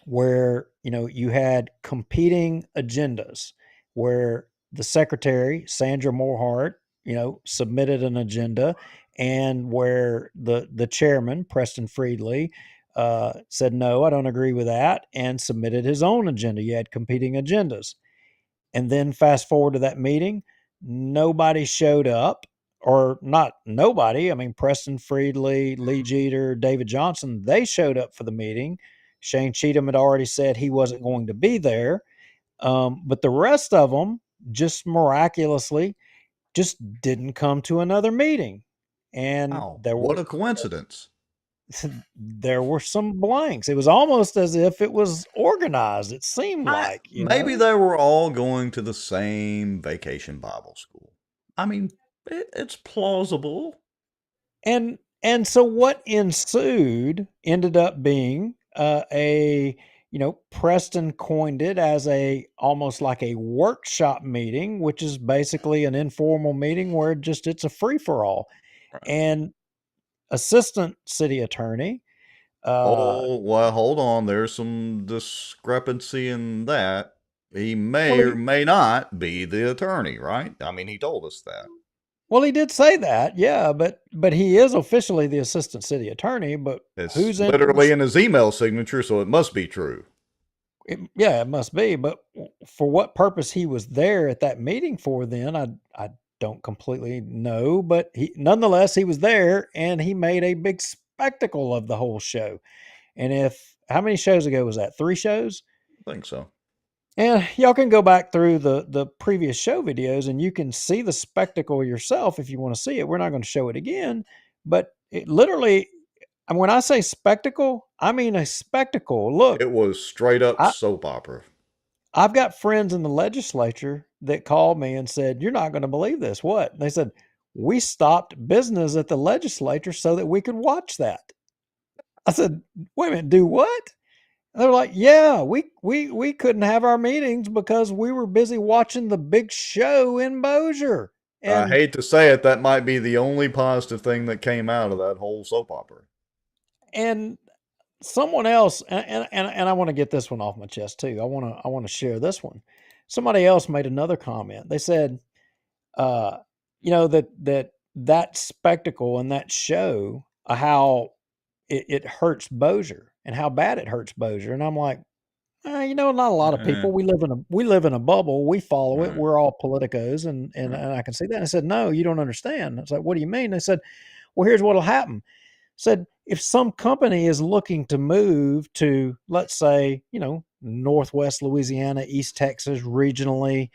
where, you had competing agendas, where the secretary, Sandra Morehart, submitted an agenda, and where the chairman, Preston Friedley, said, no, I don't agree with that, and submitted his own agenda. You had competing agendas. And then fast forward to that meeting, nobody showed up, or not nobody. I mean, Preston Friedley, Lee Jeter, David Johnson, they showed up for the meeting. Shane Cheatham had already said he wasn't going to be there. But the rest of them just miraculously just didn't come to another meeting. And Wow, there what were a coincidence. there were some blanks. It was almost as if it was organized. It seemed like, Maybe they were all going to the same vacation Bible school. I mean, it's plausible. And so what ensued ended up being Preston coined it as almost like a workshop meeting, which is basically an informal meeting where it's a free for all. Right. And assistant city attorney. Well, hold on. There's some discrepancy in that. He may or may not be the attorney, right? I mean, he told us that. Well, he did say that, yeah, but he is officially the assistant city attorney. But it's who's literally in his email signature, so it must be true. It must be. But for what purpose he was there at that meeting for, then I don't completely know. But nonetheless, he was there, and he made a big spectacle of the whole show. And how many shows ago was that? 3 shows? I think so. And y'all can go back through the previous show videos, and you can see the spectacle yourself if you want to see it. We're not going to show it again, but it literally, and when I say spectacle, I mean a spectacle. Look, it was straight up soap opera. I've got friends in the legislature that called me and said, "You're not going to believe this." What? And they said, "We stopped business at the legislature so that we could watch that." I said, "Wait a minute, do what?" They're like, "Yeah, we couldn't have our meetings because we were busy watching the big show in Bossier." And I hate to say it, that might be the only positive thing that came out of that whole soap opera. And someone else, and I want to get this one off my chest too. I want to share this one. Somebody else made another comment. They said, that spectacle and that show, how it hurts Bossier and how bad it hurts Bossier. And I'm like, not a lot of people. We live in a bubble. We follow it. We're all politicos, and I can see that. And I said, "No, you don't understand." I was like, "What do you mean?" They said, "Well, here's what'll happen." Said, if some company is looking to move to, let's say, Northwest Louisiana, East Texas, regionally,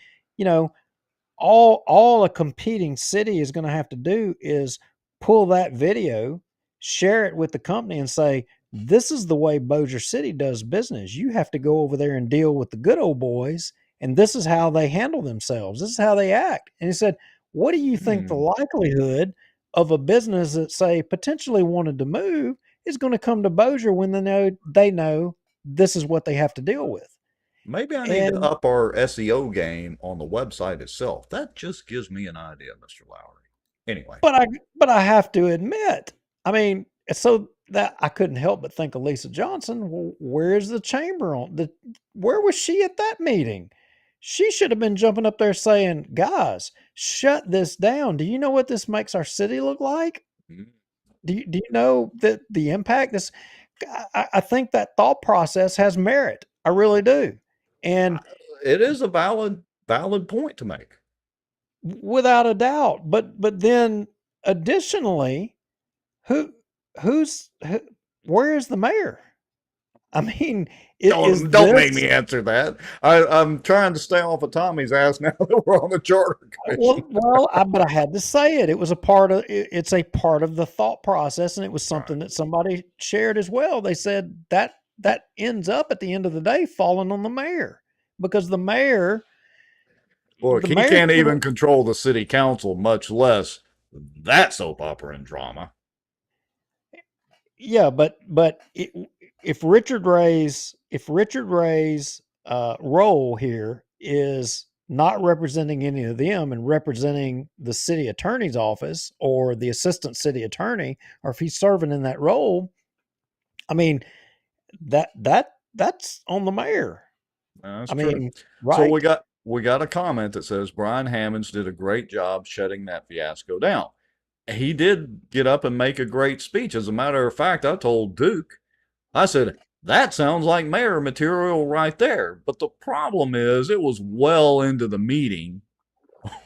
all a competing city is going to have to do is pull that video, share it with the company, and say, "This is the way Bossier City does business. You have to go over there and deal with the good old boys, and this is how they handle themselves. This is how they act." And he said, "What do you think the likelihood of a business that, say, potentially wanted to move is going to come to Bossier when they know this is what they have to deal with?" Maybe I need to up our SEO game on the website itself. That just gives me an idea, Mr. Lowry. Anyway. But I have to admit, I mean, so that I couldn't help but think of Lisa Johnson. Well, where's the chamber where was she at that meeting? She should have been jumping up there saying, "Guys, shut this down. Do you know what this makes our city look like? Do you know that the impact is?" I think that thought process has merit. I really do. And it is a valid point to make. Without a doubt. But then additionally, where is the mayor? I mean, don't make me answer that. I'm trying to stay off of Tommy's ass now that we're on the charter commission. But I had to say it. It was it's a part of the thought process, and it was something that somebody shared as well. They said that ends up at the end of the day falling on the mayor, because the mayor. Well, he can't even control the city council, much less that soap opera and drama. Yeah, but if Richard Ray's role here is not representing any of them and representing the city attorney's office or the assistant city attorney, or if he's serving in that role, I mean, that's on the mayor. That's true. Mean, right. So we got a comment that says Brian Hammonds did a great job shutting that fiasco down. He did get up and make a great speech. As a matter of fact, I told Duke, I said, that sounds like mayor material right there. But the problem is it was well into the meeting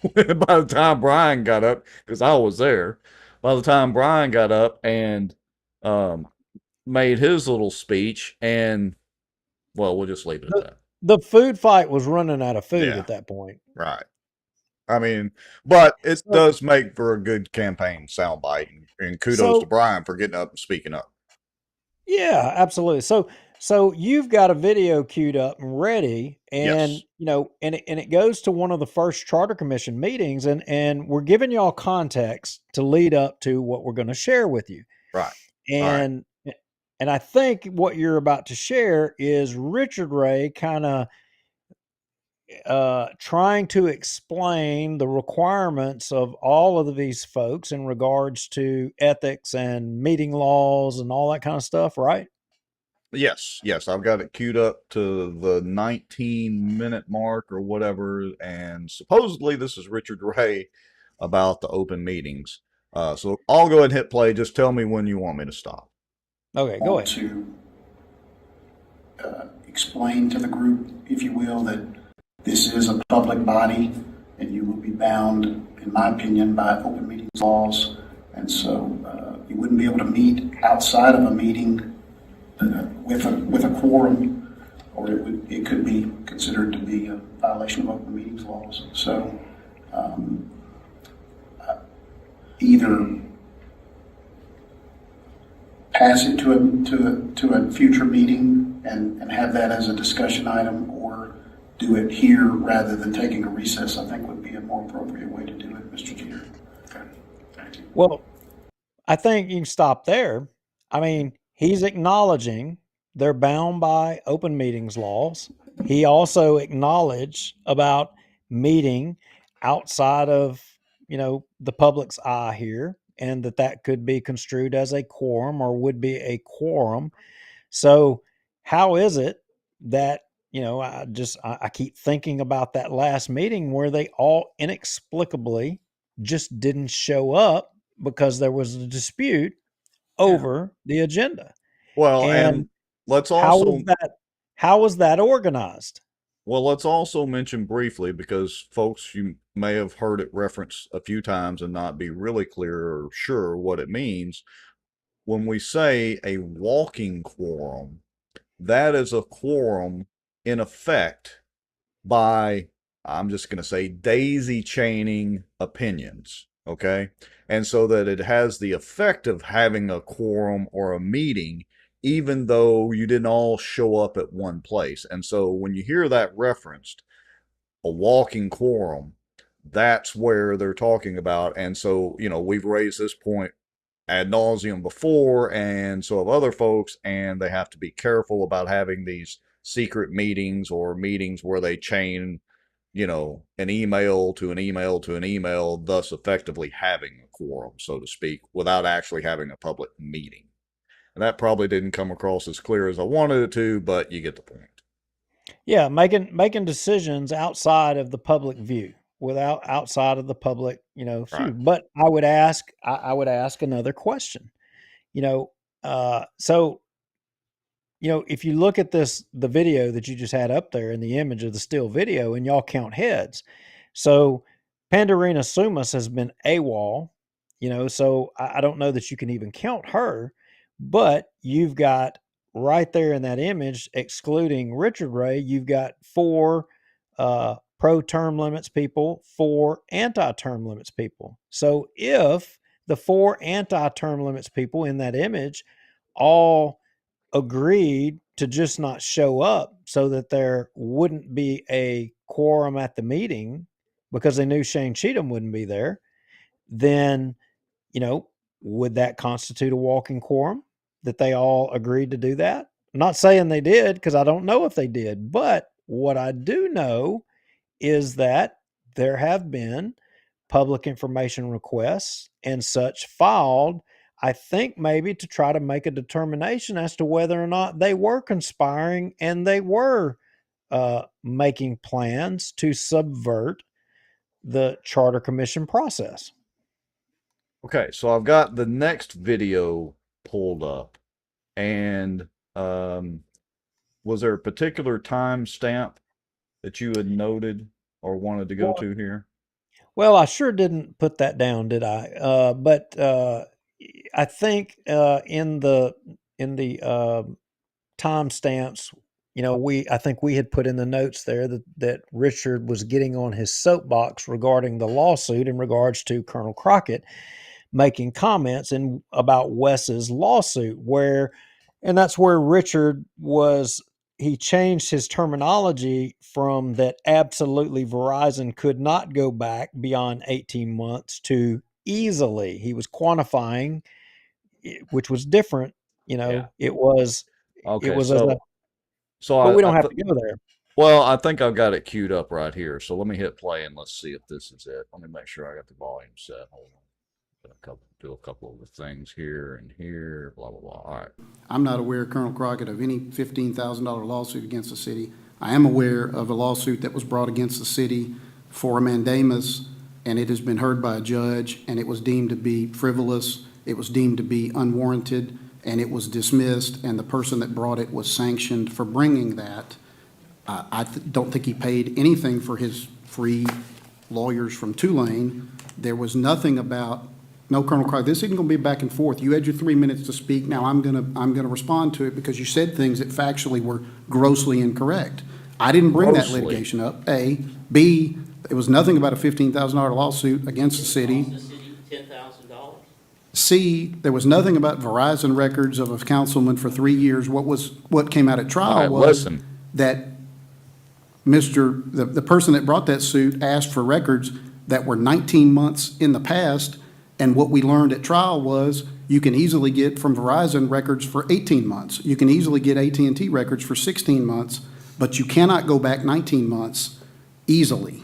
by the time Brian got up, because I was there. By the time Brian got up and made his little speech, and, well, we'll just leave it at that. the food fight was running out of food Yeah. at that point. Right. I mean, but it So- does make for a good campaign soundbite, and kudos So- to Brian for getting up and speaking up. Yeah, absolutely. So you've got a video queued up and ready, and Yes. you know, and it goes to one of the first Charter Commission meetings, and we're giving y'all context to lead up to what we're going to share with you. Right. And I think what you're about to share is Richard Ray kind of trying to explain the requirements of all of these folks in regards to ethics and meeting laws and all that kind of stuff, right? Yes, I've got it queued up to the 19-minute mark or whatever, and supposedly this is Richard Ray about the open meetings. So I'll go ahead and hit play. Just tell me when you want me to stop. Okay, go ahead. To explain to the group, if you will, that this is a public body and you will be bound, in my opinion, by open meetings laws. And so you wouldn't be able to meet outside of a meeting with a quorum, or it could be considered to be a violation of open meetings laws. So either pass it to a future meeting and have that as a discussion item, or do it here rather than taking a recess, I think would be a more appropriate way to do it, Mr. Jeter. Okay, thank you. Well, I think you can stop there. I mean, he's acknowledging they're bound by open meetings laws. He also acknowledged about meeting outside of, you know, the public's eye here, and that could be construed as a quorum or would be a quorum. So how is it that, you know, I keep thinking about that last meeting where they all inexplicably just didn't show up because there was a dispute over the agenda. Well, and let's also how was that organized? Well, let's also mention briefly, because folks, you may have heard it referenced a few times and not be really clear or sure what it means. When we say a walking quorum, that is a quorum in effect by, I'm just going to say, daisy chaining opinions, okay? And so that it has the effect of having a quorum or a meeting, even though you didn't all show up at one place. And so when you hear that referenced, a walking quorum, that's where they're talking about. And so, you know, we've raised this point ad nauseum before, and so have other folks, and they have to be careful about having these secret meetings or meetings where they chain, you know, an email to an email to an email, thus effectively having a quorum, so to speak, without actually having a public meeting. And that probably didn't come across as clear as I wanted it to, but you get the point. Yeah, making decisions outside of the public view, outside of the public, you know, view. Right. But I would ask another question. You know, so, you know, if you look at the video that you just had up there in the image of the still video, and y'all count heads. So Pandorina Sumas has been AWOL, you know, so I don't know that you can even count her, but you've got right there in that image, excluding Richard Ray, you've got 4 pro-term limits people, 4 anti-term limits people. So if the 4 anti-term limits people in that image all agreed to just not show up so that there wouldn't be a quorum at the meeting because they knew Shane Cheatham wouldn't be there, then, you know, would that constitute a walking quorum that they all agreed to do that? I'm not saying they did, because I don't know if they did, but what I do know is that there have been public information requests and such filed, I think maybe to try to make a determination as to whether or not they were conspiring and they were making plans to subvert the Charter Commission process. Okay, so I've got the next video pulled up, and was there a particular time stamp that you had noted or wanted to go to here? Well, I sure didn't put that down, did I? But I think in the timestamps, I think we had put in the notes there that Richard was getting on his soapbox regarding the lawsuit in regards to Colonel Crockett making comments about Wes's lawsuit, and that's where Richard he changed his terminology from that absolutely Verizon could not go back beyond 18 months to easily. He was quantifying, which was different. It was Okay, but we don't have to go there. Well, I think I've got it queued up right here. So let me hit play and let's see if this is it. Let me make sure I got the volume set. Hold on. Do a couple of the things here and here, blah, blah, blah. All right. I'm not aware, Colonel Crockett, of any $15,000 lawsuit against the city. I am aware of a lawsuit that was brought against the city for a mandamus, and it has been heard by a judge, and it was deemed to be frivolous, it was deemed to be unwarranted, and it was dismissed, and the person that brought it was sanctioned for bringing that. I don't think he paid anything for his free lawyers from Tulane. There was nothing about, no, Colonel Crockett, this isn't going to be back and forth. You had your 3 minutes to speak. Now I'm going to respond to it because you said things that factually were grossly incorrect. I didn't bring that litigation up, A. B, it was nothing about a $15,000 lawsuit against the city. $10,000. C, there was nothing about Verizon records of a councilman for 3 years. What came out at trial was that the person that brought that suit asked for records that were 19 months in the past, and what we learned at trial was you can easily get from Verizon records for 18 months. You can easily get AT&T records for 16 months, but you cannot go back 19 months easily.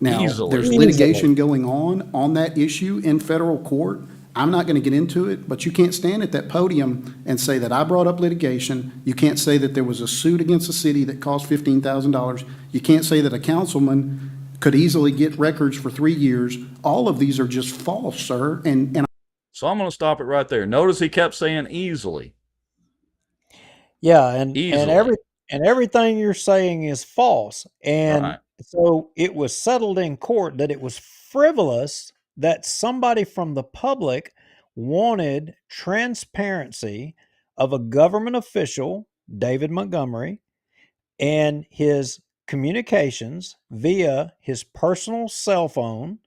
Now, there's litigation going on that issue in federal court. I'm not going to get into it, but you can't stand at that podium and say that I brought up litigation. You can't say that there was a suit against the city that cost $15,000. You can't say that a councilman could easily get records for 3 years. All of these are just false, sir. So I'm going to stop it right there. Notice he kept saying easily. Yeah, and everything you're saying is false. And so it was settled in court that it was frivolous, that somebody from the public wanted transparency of a government official, David Montgomery, and his communications via his personal cell phone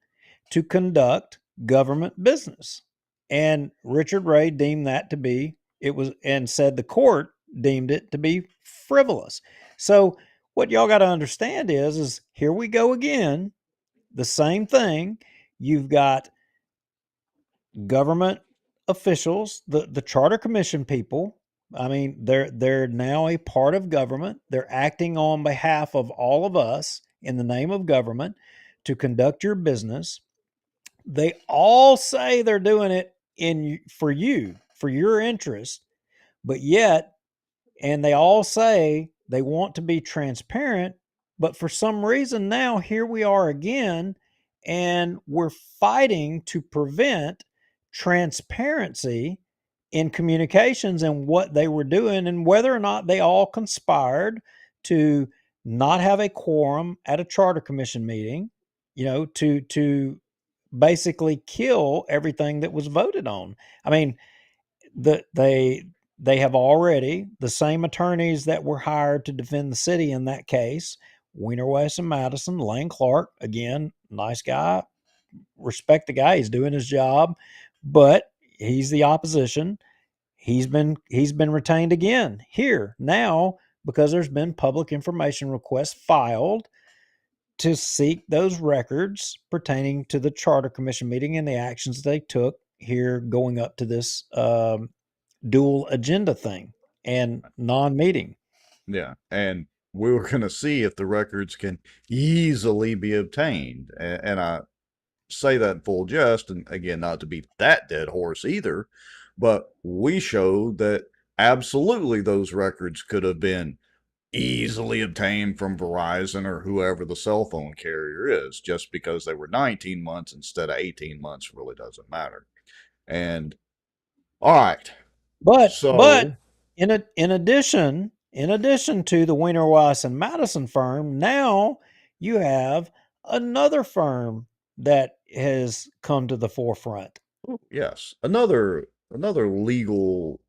to conduct government business. And Richard Ray deemed that to be, and said the court deemed it to be frivolous. So what y'all got to understand is here we go again, the same thing. You've got government officials, the Charter Commission people. I mean, they're now a part of government. They're acting on behalf of all of us in the name of government to conduct your business. They all say they're doing it for your interest, but yet, and they all say they want to be transparent, but for some reason now here we are again, and we're fighting to prevent transparency in communications and what they were doing, and whether or not they all conspired to not have a quorum at a charter commission meeting, to basically kill everything that was voted on. I mean, they have already, the same attorneys that were hired to defend the city in that case, Wiener, West, and Madison, Lane Clark, again, nice guy, respect the guy, he's doing his job, but he's the opposition. He's been retained again here now because there's been public information requests filed to seek those records pertaining to the Charter Commission meeting and the actions they took here going up to this dual agenda thing and non-meeting. Yeah, and we were going to see if the records can easily be obtained. And I say that in full jest, and again, not to beat that dead horse either, but we showed that absolutely those records could have been easily obtained from Verizon or whoever the cell phone carrier is. Just because they were 19 months instead of 18 months really doesn't matter. And all right. But in addition to the Wiener, Weiss, and Madison firm, now you have another firm that has come to the forefront. Yes, another legal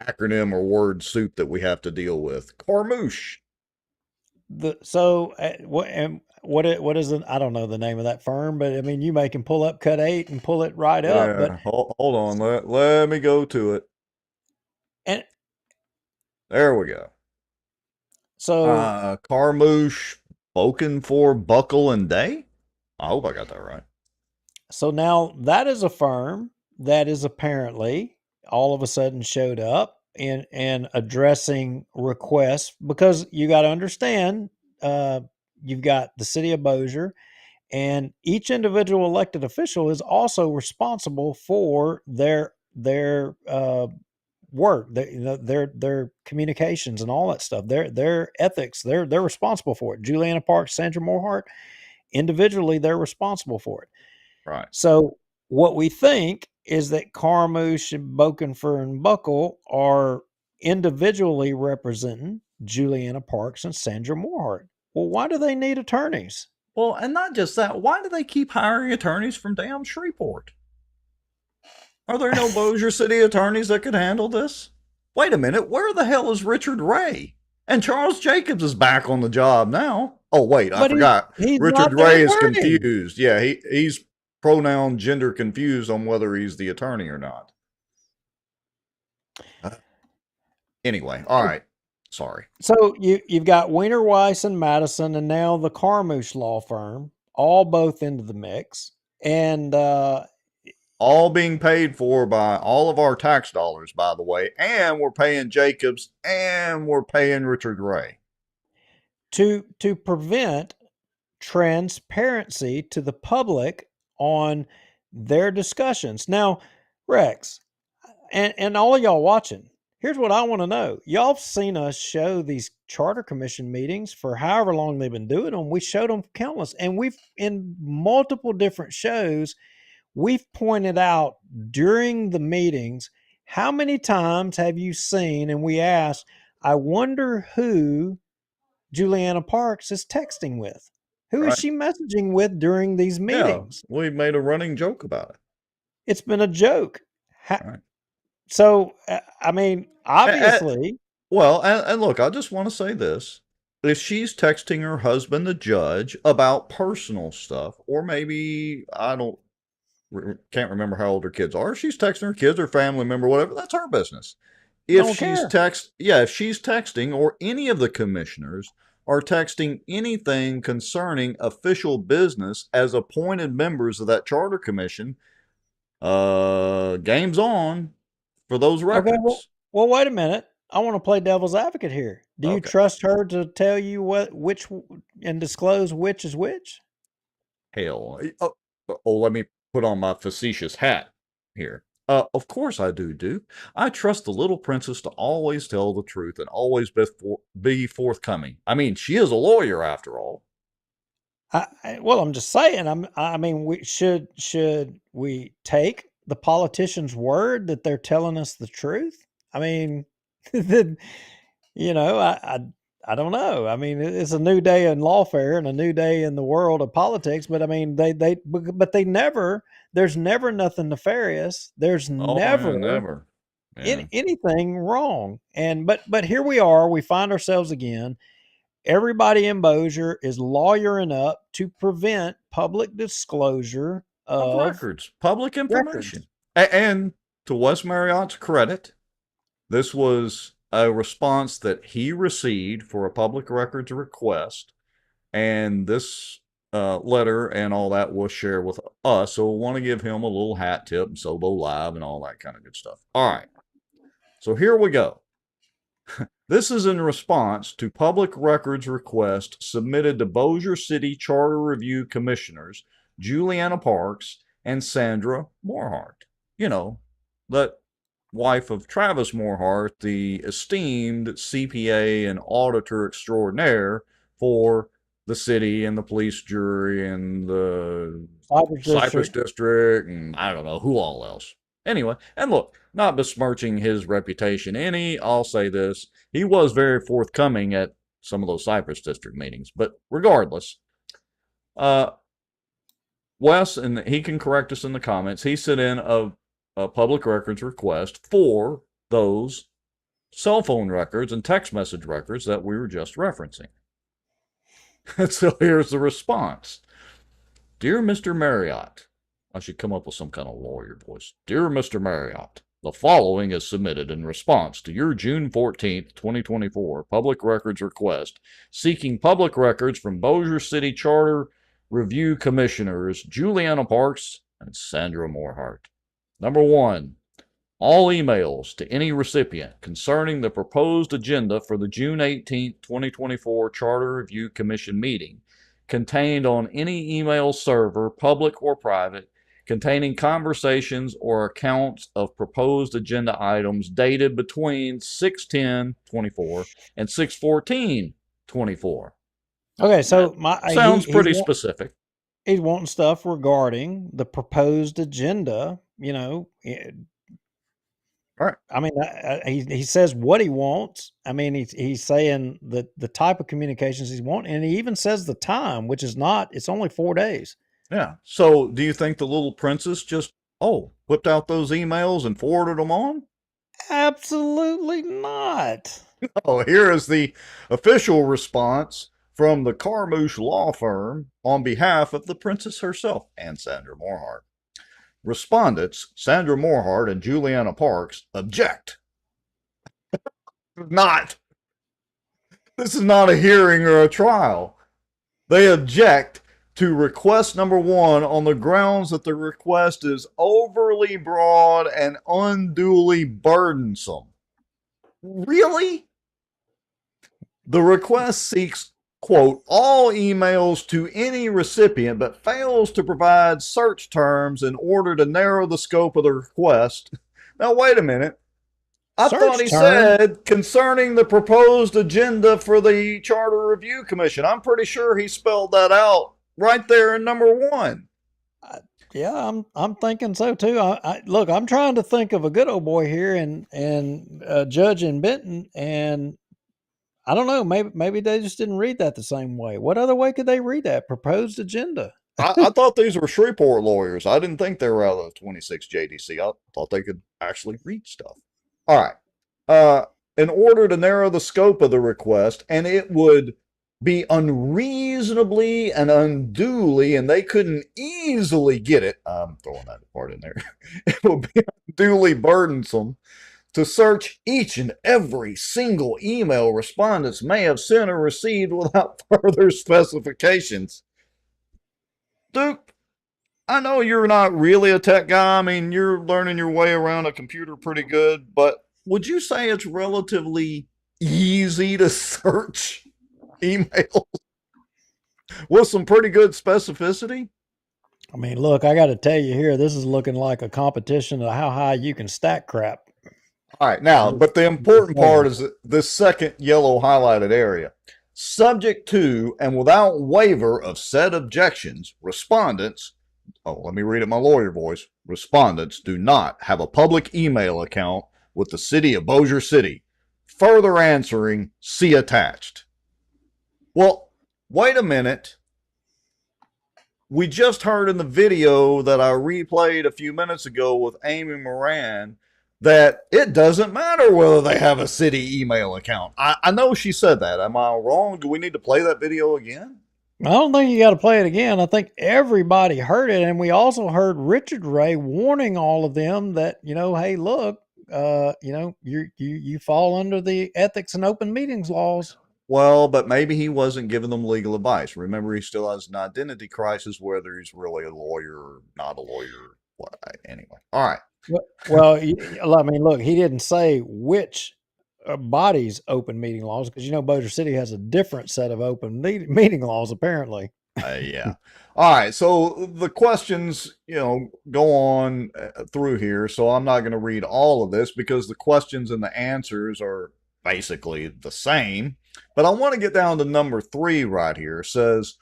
acronym or word soup that we have to deal with. Carmouche. What is it? I don't know the name of that firm, but I mean, you can pull up Cut 8 and pull it right up. But Hold on. Let me go to it. And there we go. So Carmouche, spoken for Buckle and Day. I hope I got that right. So now that is a firm that is apparently all of a sudden showed up and addressing requests, because you got to understand, you've got the city of Bossier, and each individual elected official is also responsible for their work, their communications and all that stuff, their ethics. They're responsible for it. Juliana Parks, Sandra Morehart, individually, they're responsible for it. Right. So what we think is that Carmouche and Bokenfer and Buckle are individually representing Juliana Parks and Sandra Morehart. Well, why do they need attorneys? Well, and not just that, why do they keep hiring attorneys from damn Shreveport? Are there no Bossier City attorneys that could handle this? Wait a minute, where the hell is Richard Ray? And Charles Jacobs is back on the job now. Oh, wait, I forgot. Richard Ray is confused. Yeah, he's pronoun gender confused on whether he's the attorney or not. Anyway, all right. Sorry. So you've got Wiener Weiss and Madison, and now the Carmouche law firm, all both into the mix, and all being paid for by all of our tax dollars, by the way, and we're paying Jacobs and we're paying Richard Ray to prevent transparency to the public on their discussions. Now, Rex, and all of y'all watching, here's what I want to know. Y'all have seen us show these charter commission meetings for however long they've been doing them. We showed them countless, and we've, in multiple different shows, we've pointed out during the meetings, how many times have you seen, and we asked, I wonder who Juliana Parks is texting with. Who is she messaging with during these meetings? Yeah, we made a running joke about it. It's been a joke. So, I mean, obviously. And look, I just want to say this. If she's texting her husband, the judge, about personal stuff, or maybe, can't remember how old her kids are. If she's texting her kids or family member, whatever, that's her business. If she's texting, or any of the commissioners are texting anything concerning official business as appointed members of that charter commission, game's on for those records. Okay, well, wait a minute. I want to play devil's advocate here. Do you trust her to tell you which and disclose which is which? Hell. Let me put on my facetious hat here. Of course I do. I trust the little princess to always tell the truth and always be forthcoming. I mean, she is a lawyer after all. I'm just saying. I mean, should we take the politician's word that they're telling us the truth? I mean, I don't know. I mean, it's a new day in lawfare and a new day in the world of politics. But I mean, there's never nothing nefarious. There's never anything wrong. But here we are. We find ourselves again. Everybody in Bossier is lawyering up to prevent public disclosure of records, public information. And to Wes Marriott's credit, this was a response that he received for a public records request, and this letter and all that was shared with us. So we want to give him a little hat tip and Sobo Live and all that kind of good stuff. All right. So here we go. This is in response to public records request submitted to Bossier City Charter Review Commissioners Juliana Parks and Sandra Morehart. You know, the wife of Travis Morehart, the esteemed CPA and auditor extraordinaire for the city and the police jury and the Cypress District and I don't know who all else. Anyway, and look, not besmirching his reputation any, I'll say this. He was very forthcoming at some of those Cypress District meetings. But regardless, Wes, and he can correct us in the comments, he sent in a public records request for those cell phone records and text message records that we were just referencing. And so here's the response. Dear Mr. Marriott, I should come up with some kind of lawyer voice. Dear Mr. Marriott, the following is submitted in response to your June 14th, 2024 public records request seeking public records from Bossier City Charter Review Commissioners Juliana Parks and Sandra Morhart. Number 1. All emails to any recipient concerning the proposed agenda for the June 18, 2024 Charter Review Commission meeting contained on any email server, public or private, containing conversations or accounts of proposed agenda items dated between 6/10/24 and 6/14/24. Okay, so sounds pretty specific. He's wanting stuff regarding the proposed agenda, you know. All right. I mean, he says what he wants. I mean, he's saying the type of communications he's wanting, and he even says the time, which is not, it's only 4 days. Yeah. So do you think the little princess just, whipped out those emails and forwarded them on? Absolutely not. Oh, here is the official response from the Carmouche law firm on behalf of the princess herself and Sandra Morhart. Respondents, Sandra Morhart and Juliana Parks, object. This is not a hearing or a trial. They object to request number 1 on the grounds that the request is overly broad and unduly burdensome. Really? The request seeks, quote, all emails to any recipient, but fails to provide search terms in order to narrow the scope of the request. Now, wait a minute. I thought he said concerning the proposed agenda for the Charter Review Commission. I'm pretty sure he spelled that out right there in number 1. Yeah, I'm thinking so too. Look, I'm trying to think of a good old boy here and Judge in Benton, and I don't know. Maybe they just didn't read that the same way. What other way could they read that proposed agenda? I thought these were Shreveport lawyers. I didn't think they were out of 26 JDC. I thought they could actually read stuff. All right. In order to narrow the scope of the request, and it would be unreasonably and unduly, and they couldn't easily get it. I'm throwing that part in there. It would be unduly burdensome to search each and every single email respondents may have sent or received without further specifications. Duke, I know you're not really a tech guy. I mean, you're learning your way around a computer pretty good, but would you say it's relatively easy to search emails with some pretty good specificity? I mean, look, I got to tell you here, this is looking like a competition of how high you can stack crap. All right, now, but the important part is this second yellow highlighted area. Subject to and without waiver of said objections, respondents, let me read it in my lawyer voice, respondents do not have a public email account with the city of Bossier City. Further answering, see attached. Well, wait a minute. We just heard in the video that I replayed a few minutes ago with Amy Moran that it doesn't matter whether they have a city email account. I know she said that. Am I wrong? Do we need to play that video again? I don't think you got to play it again. I think everybody heard it. And we also heard Richard Ray warning all of them that, hey, look, you fall under the ethics and open meetings laws. Well, but maybe he wasn't giving them legal advice. Remember, he still has an identity crisis, whether he's really a lawyer or not a lawyer. Anyway. All right. Well, I mean, look, he didn't say which body's open meeting laws, because Bossier City has a different set of open meeting laws, apparently. Yeah. All right. So the questions, go on through here. So I'm not going to read all of this because the questions and the answers are basically the same. But I want to get down to number 3 right here. It says,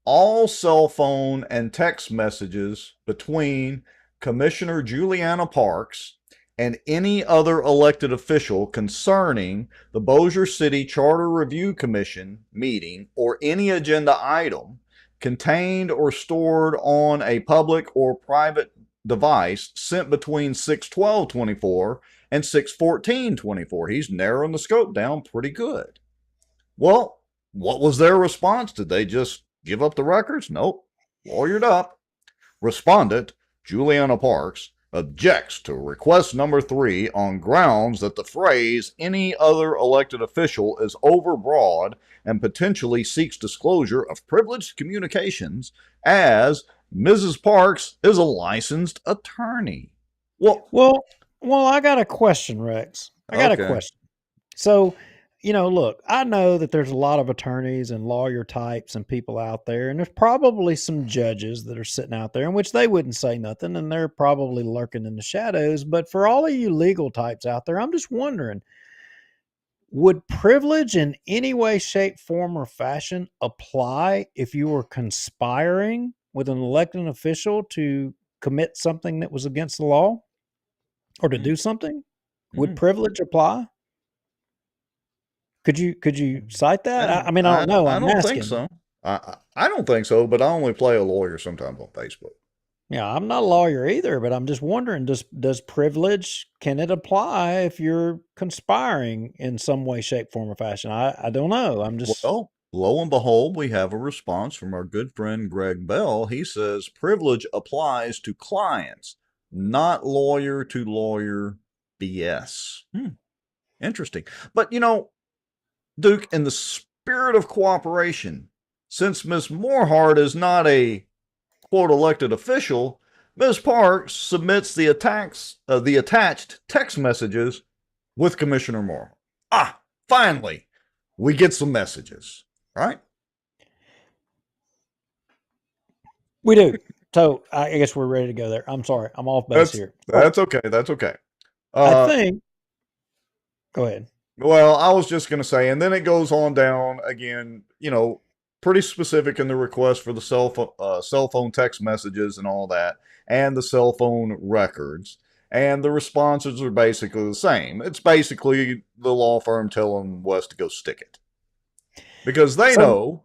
all cell phone and text messages between Commissioner Juliana Parks and any other elected official concerning the Bossier City Charter Review Commission meeting or any agenda item contained or stored on a public or private device sent between 6/12/24 and 614.24. He's narrowing the scope down pretty good. Well, what was their response? Did they just give up the records? Nope. Lawyered up. Respondent, Juliana Parks, objects to request number 3 on grounds that the phrase any other elected official is overbroad and potentially seeks disclosure of privileged communications, as Mrs. Parks is a licensed attorney. Well, I got a question, Rex. I got a question. So, look, I know that there's a lot of attorneys and lawyer types and people out there, and there's probably some judges that are sitting out there in which they wouldn't say nothing, and they're probably lurking in the shadows. But for all of you legal types out there, I'm just wondering, would privilege in any way, shape, form, or fashion apply if you were conspiring with an elected official to commit something that was against the law or to do something? Would privilege apply? Could you cite that? I mean, I don't know. I I'm don't asking. think so. I don't think so, but I only play a lawyer sometimes on Facebook. Yeah, I'm not a lawyer either, but I'm just wondering, does privilege, can it apply if you're conspiring in some way, shape, form, or fashion? I don't know. I'm just... Well, lo and behold, we have a response from our good friend Greg Bell. He says privilege applies to clients, not lawyer to lawyer BS. Interesting. But, Duke, in the spirit of cooperation, since Ms. Morehart is not a quote elected official, Ms. Parks submits the attached text messages with Commissioner Morehart. Finally, we get some messages, right? We do. So I guess we're ready to go there. I'm sorry. I'm off base here. That's okay. That's okay. I think... Go ahead. Well, I was just going to say, and then it goes on down again, pretty specific in the request for the cell phone text messages and all that, and the cell phone records. And the responses are basically the same. It's basically the law firm telling Wes to go stick it. Because they know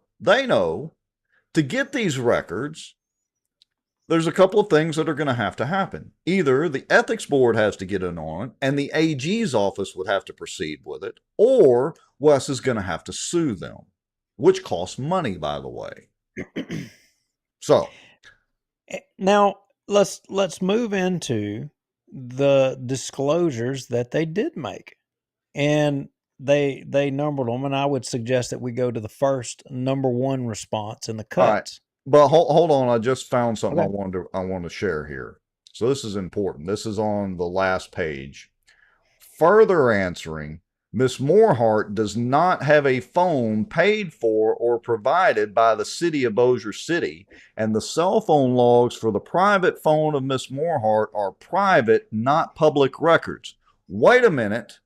to get these records, there's a couple of things that are going to happen. Either the ethics board has to get in on it, and the AG's office would have to proceed with it, or Wes is going to have to sue them, which costs money, by the way. So now let's move into the disclosures that they did make, and they numbered them, and I would suggest that we go to the first number 1 response in the cuts. But hold on, I just found something I want to share here. So this is important. This is on the last page. Further answering, Ms. Morehart does not have a phone paid for or provided by the city of Bossier City, and the cell phone logs for the private phone of Ms. Morehart are private, not public records. Wait a minute.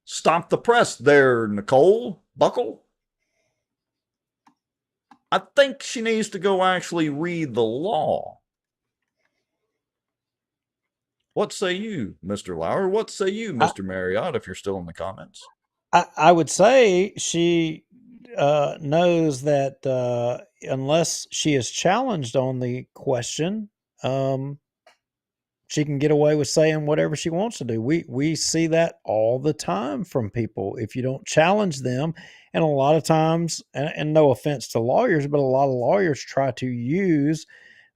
Stop the press there, Nicole Buckle. I think she needs to go actually read the law. What say you, Mr. Lauer? What say you, Mr. Marriott, if you're still in the comments? I would say she knows that unless she is challenged on the question, she can get away with saying whatever she wants to do. We see that all the time from people. If you don't challenge them, and a lot of times, and no offense to lawyers, but a lot of lawyers try to use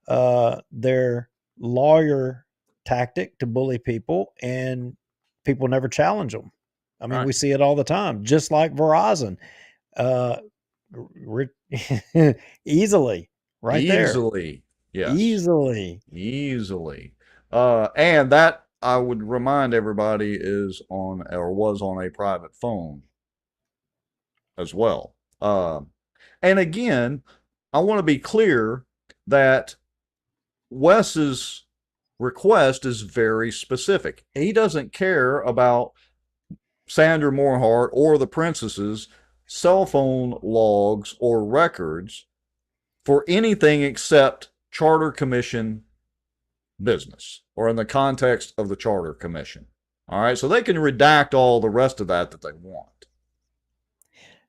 their lawyer tactic to bully people, and people never challenge them. I mean, we see it all the time, just like Verizon. Easily, right there. Easily, yes. Easily. And that, I would remind everybody, was on a private phone as well. And again, I want to be clear that Wes's request is very specific. He doesn't care about Sandra Morehart or the princess's cell phone logs or records for anything except Charter Commission business, or in the context of the Charter Commission. All right, so they can redact all the rest of that they want.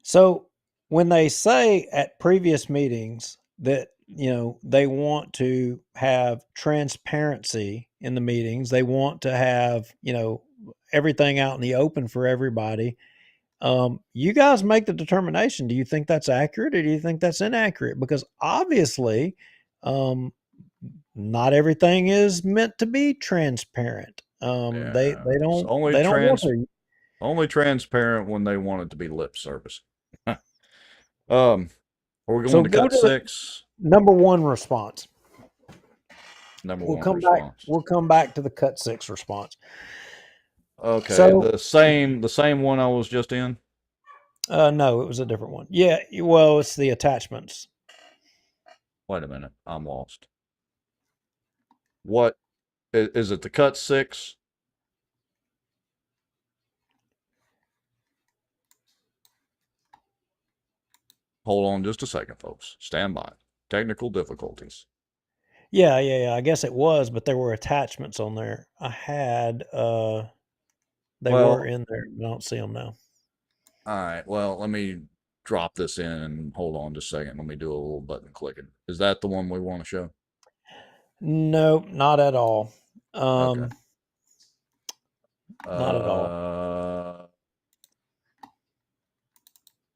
So when they say at previous meetings that, they want to have transparency in the meetings, they want to have, everything out in the open for everybody. You guys make the determination. Do you think that's accurate or do you think that's inaccurate? Because obviously, not everything is meant to be transparent. They It's don't want to. only transparent when they want it to be lip service. Are we going to go cut to 6? Number one response. Number We'll one come response. back. We'll come back to the cut 6 response. Okay, So the same one I was just in. no, it was a different one. Yeah, well, it's the attachments. Wait a minute, I'm lost. What is it? The cut 6? Hold on just a second, folks. Stand by. Technical difficulties. Yeah. I guess it was, but there were attachments on there. I had they were in there. I don't see them now. All right. Well, let me drop this in and hold on just a second. Let me do a little button clicking. Is that the one we want to show? No, not at all. Okay. Not at all.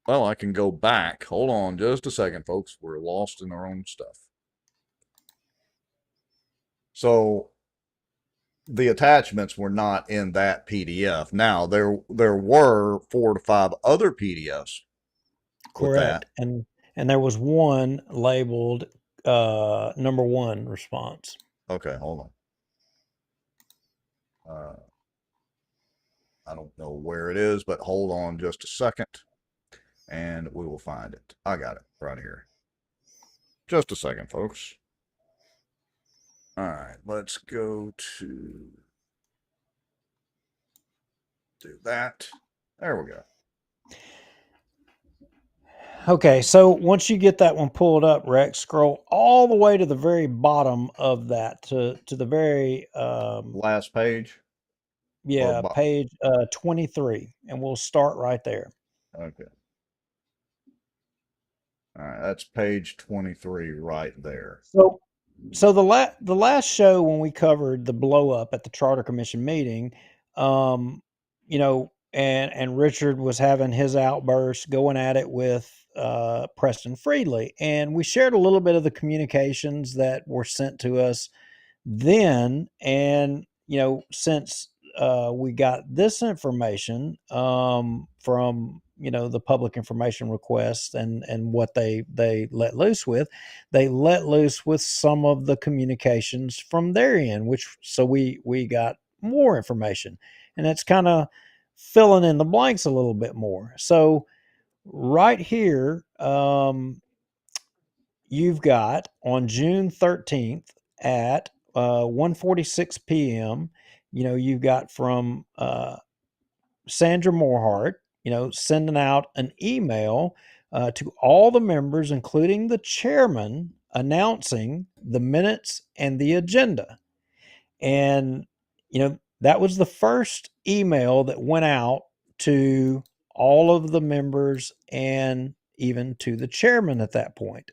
Well, I can go back. Hold on just a second, folks. We're lost in our own stuff. So the attachments were not in that PDF. Now there were 4 to 5 other PDFs. Correct. And there was one labeled number one response. Okay, hold on. I don't know where it is, but hold on just a second and we will find it. I got it right here. Just a second, folks. All right, let's go to do that. There we go. Okay, so once you get that one pulled up, Rex, scroll all the way to the very bottom of that to the very last page. Yeah, page 23, and we'll start right there. Okay. All right, that's page 23 right there. So the last show when we covered the blow up at the Charter Commission meeting, you know, and Richard was having his outburst going at it with Preston Friedley, and we shared a little bit of the communications that were sent to us then, and you know, since we got this information from the public information requests and what they let loose with, some of the communications from their end, which so we got more information, and it's kind of filling in the blanks a little bit more. So right here, you've got on June 13th at 1:46 p.m. You've got from Sandra Morehart, sending out an email to all the members, including the chairman, announcing the minutes and the agenda. And, that was the first email that went out to all of the members and even to the chairman at that point.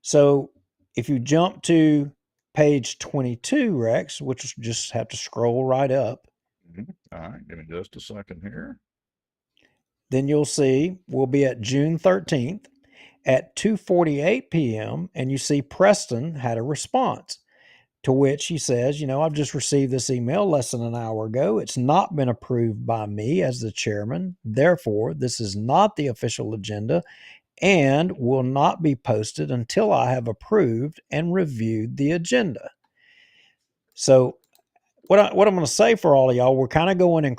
So if you jump to page 22, Rex, which just have to scroll right up. All right, give me just a second here. Then you'll see we'll be at June 13th at 2:48 p.m. and you see Preston had a response to which he says, I've just received this email less than an hour ago. It's not been approved by me as the chairman. Therefore, this is not the official agenda and will not be posted until I have approved and reviewed the agenda. So what I'm going to say for all of y'all, we're kind of going in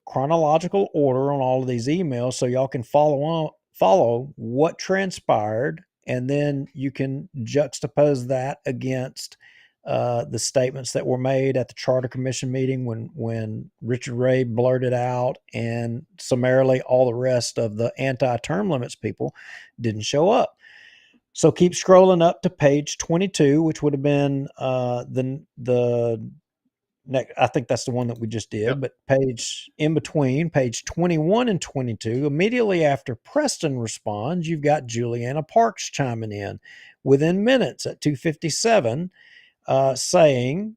chronological order on all of these emails so y'all can follow what transpired, and then you can juxtapose that against the statements that were made at the Charter Commission meeting when Richard Ray blurted out and summarily all the rest of the anti-term limits people didn't show up. So keep scrolling up to page 22, which would have been the next. I think that's the one that we just did. Yep. But page in between, page 21 and 22, immediately after Preston responds, you've got Juliana Parks chiming in within minutes at 2:57. Saying,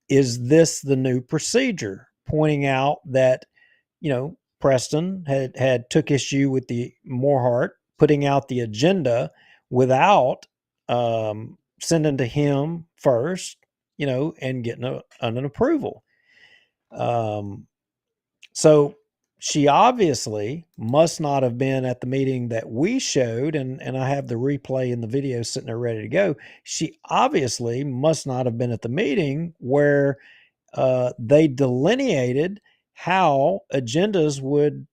is this the new procedure? pointing out that, Preston had took issue with the Morehart putting out the agenda without sending to him first, and getting an approval. So she obviously must not have been at the meeting that we showed, and I have the replay in the video sitting there ready to go. She obviously must not have been at the meeting where they delineated how agendas would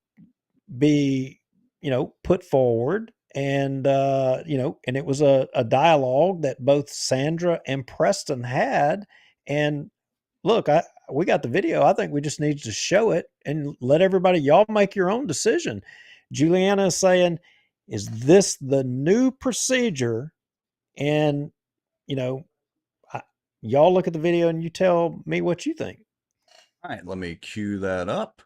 be, put forward. And, and it was a dialogue that both Sandra and Preston had. And look, we got the video. I think we just need to show it and let everybody, y'all make your own decision. Juliana is saying, is this the new procedure? And, y'all look at the video and you tell me what you think. All right, let me cue that up.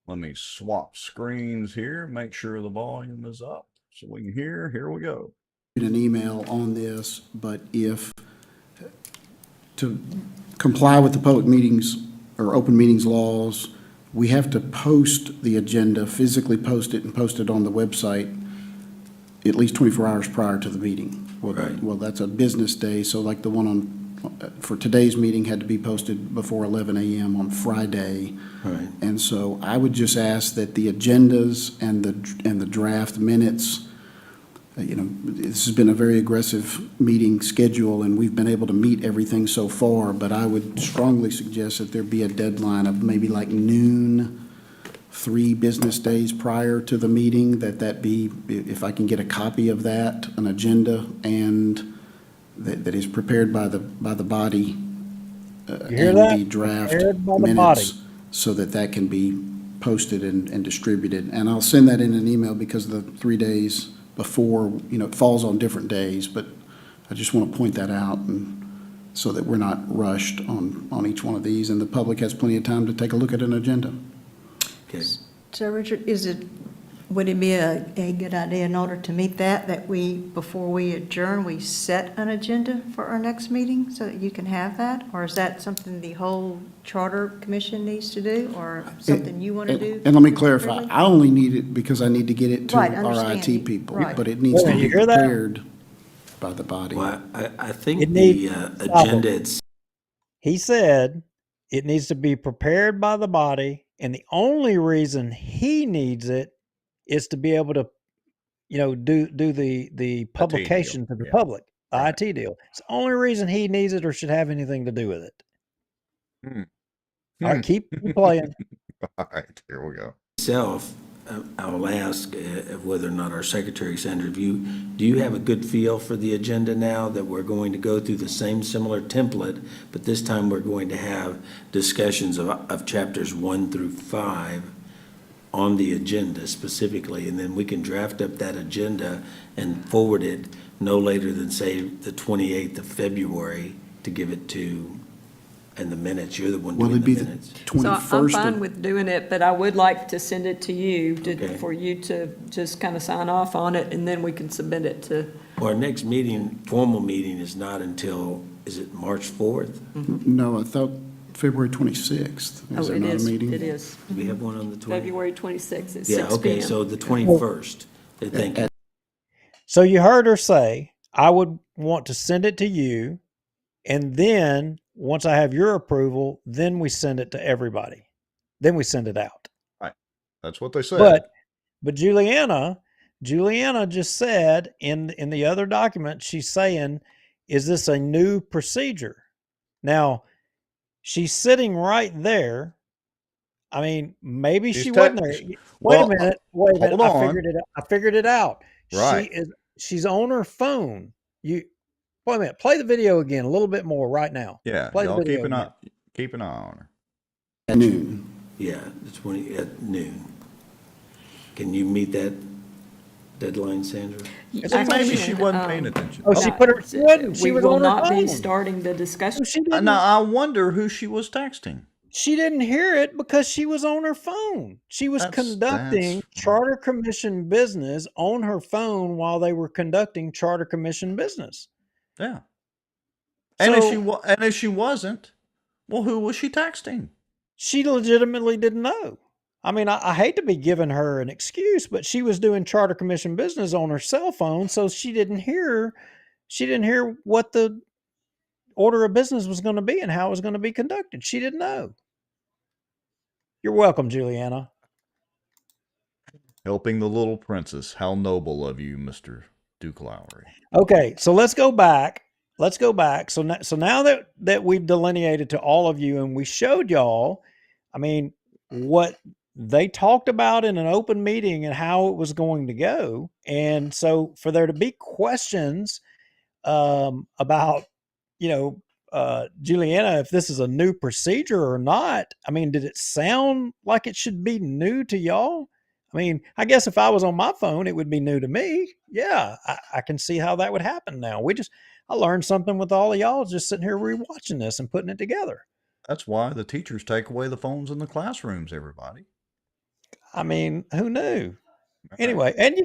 Let me swap screens here, make sure the volume is up so we can hear. Here we go. An email on this, but if to comply with the public meetings or open meetings laws, we have to post the agenda, physically post it and post it on the website at least 24 hours prior to the meeting. Well, that's a business day, so like the one for today's meeting had to be posted before 11 a.m. on Friday. Right. And so I would just ask that the agendas and the draft minutes, this has been a very aggressive meeting schedule and we've been able to meet everything so far, but I would strongly suggest that there be a deadline of maybe like noon, 3 business days prior to the meeting, that be, if I can get a copy of that, an agenda, and that is prepared by the body and the draft minutes, so that can be posted and distributed. And I'll send that in an email because the 3 days before, it falls on different days, but I just want to point that out and so that we're not rushed on each one of these, and the public has plenty of time to take a look at an agenda. Okay. So Richard, would it be a good idea in order to meet that we, before we adjourn, we set an agenda for our next meeting so that you can have that? Or is that something the whole Charter Commission needs to do, or something you want to do? And let me clarify, I only need it because I need to get it to Right, our IT understand. people, Right. but it needs to be prepared by the body. Well, I think the agenda itself. He said it needs to be prepared by the body, and the only reason he needs it is to be able to, do the publication to the public, the IT deal. It's the only reason he needs it or should have anything to do with it. All right, keep playing. All right, here we go. I will ask whether or not our secretary, Sandra, do you have a good feel for the agenda now that we're going to go through the same similar template, but this time we're going to have discussions of chapters 1 through 5 on the agenda specifically, and then we can draft up that agenda and forward it no later than, say, the 28th of February to give it to, and the minutes, you're the one doing the minutes. So I'm fine with doing it, but I would like to send it to you for you to just kind of sign off on it, and then we can submit it to. Our next meeting, formal meeting, is not until, is it March 4th? No, I thought February 26th. Is there not a meeting? It is. Do we have one on the 20th? February 26th at 6 Yeah, okay, p.m. so the 21st. Thank you. So you heard her say, I would want to send it to you, and then once I have your approval, then we send it to everybody. Then we send it out. Right. That's what they said. But Juliana just said in the other document, she's saying, is this a new procedure? Now, she's sitting right there. I mean, maybe she wasn't there. Wait a minute. Hold on. I figured it out. Right. She's on her phone. Wait a minute. Play the video again a little bit more right now. Yeah. Play Y'all the video keep an eye on her. At noon. Yeah, at noon. Can you meet that deadline, Sandra? Maybe she wasn't paying attention. Oh, she put her. She was will on her not be phone. starting the discussion. Now I wonder who she was texting. She didn't hear it because she was on her phone. She was conducting Charter Commission business on her phone while they were conducting Charter Commission business. Yeah. And if she wasn't, well, who was she texting? She legitimately didn't know. I mean, I hate to be giving her an excuse, but she was doing charter commission business on her cell phone, so she didn't hear what the order of business was going to be and how it was going to be conducted. She didn't know. You're welcome, Juliana. Helping the little princess. How noble of you, Mr. Duke Lowry. Okay, so let's go back. So now that we've delineated to all of you and we showed y'all, I mean, what they talked about in an open meeting and how it was going to go. And so for there to be questions about, Juliana, if this is a new procedure or not, I mean, did it sound like it should be new to y'all? I mean, I guess if I was on my phone, it would be new to me. Yeah, I can see how that would happen now. I learned something with all of y'all just sitting here rewatching this and putting it together. That's why the teachers take away the phones in the classrooms, everybody. I mean, who knew? Anyway, and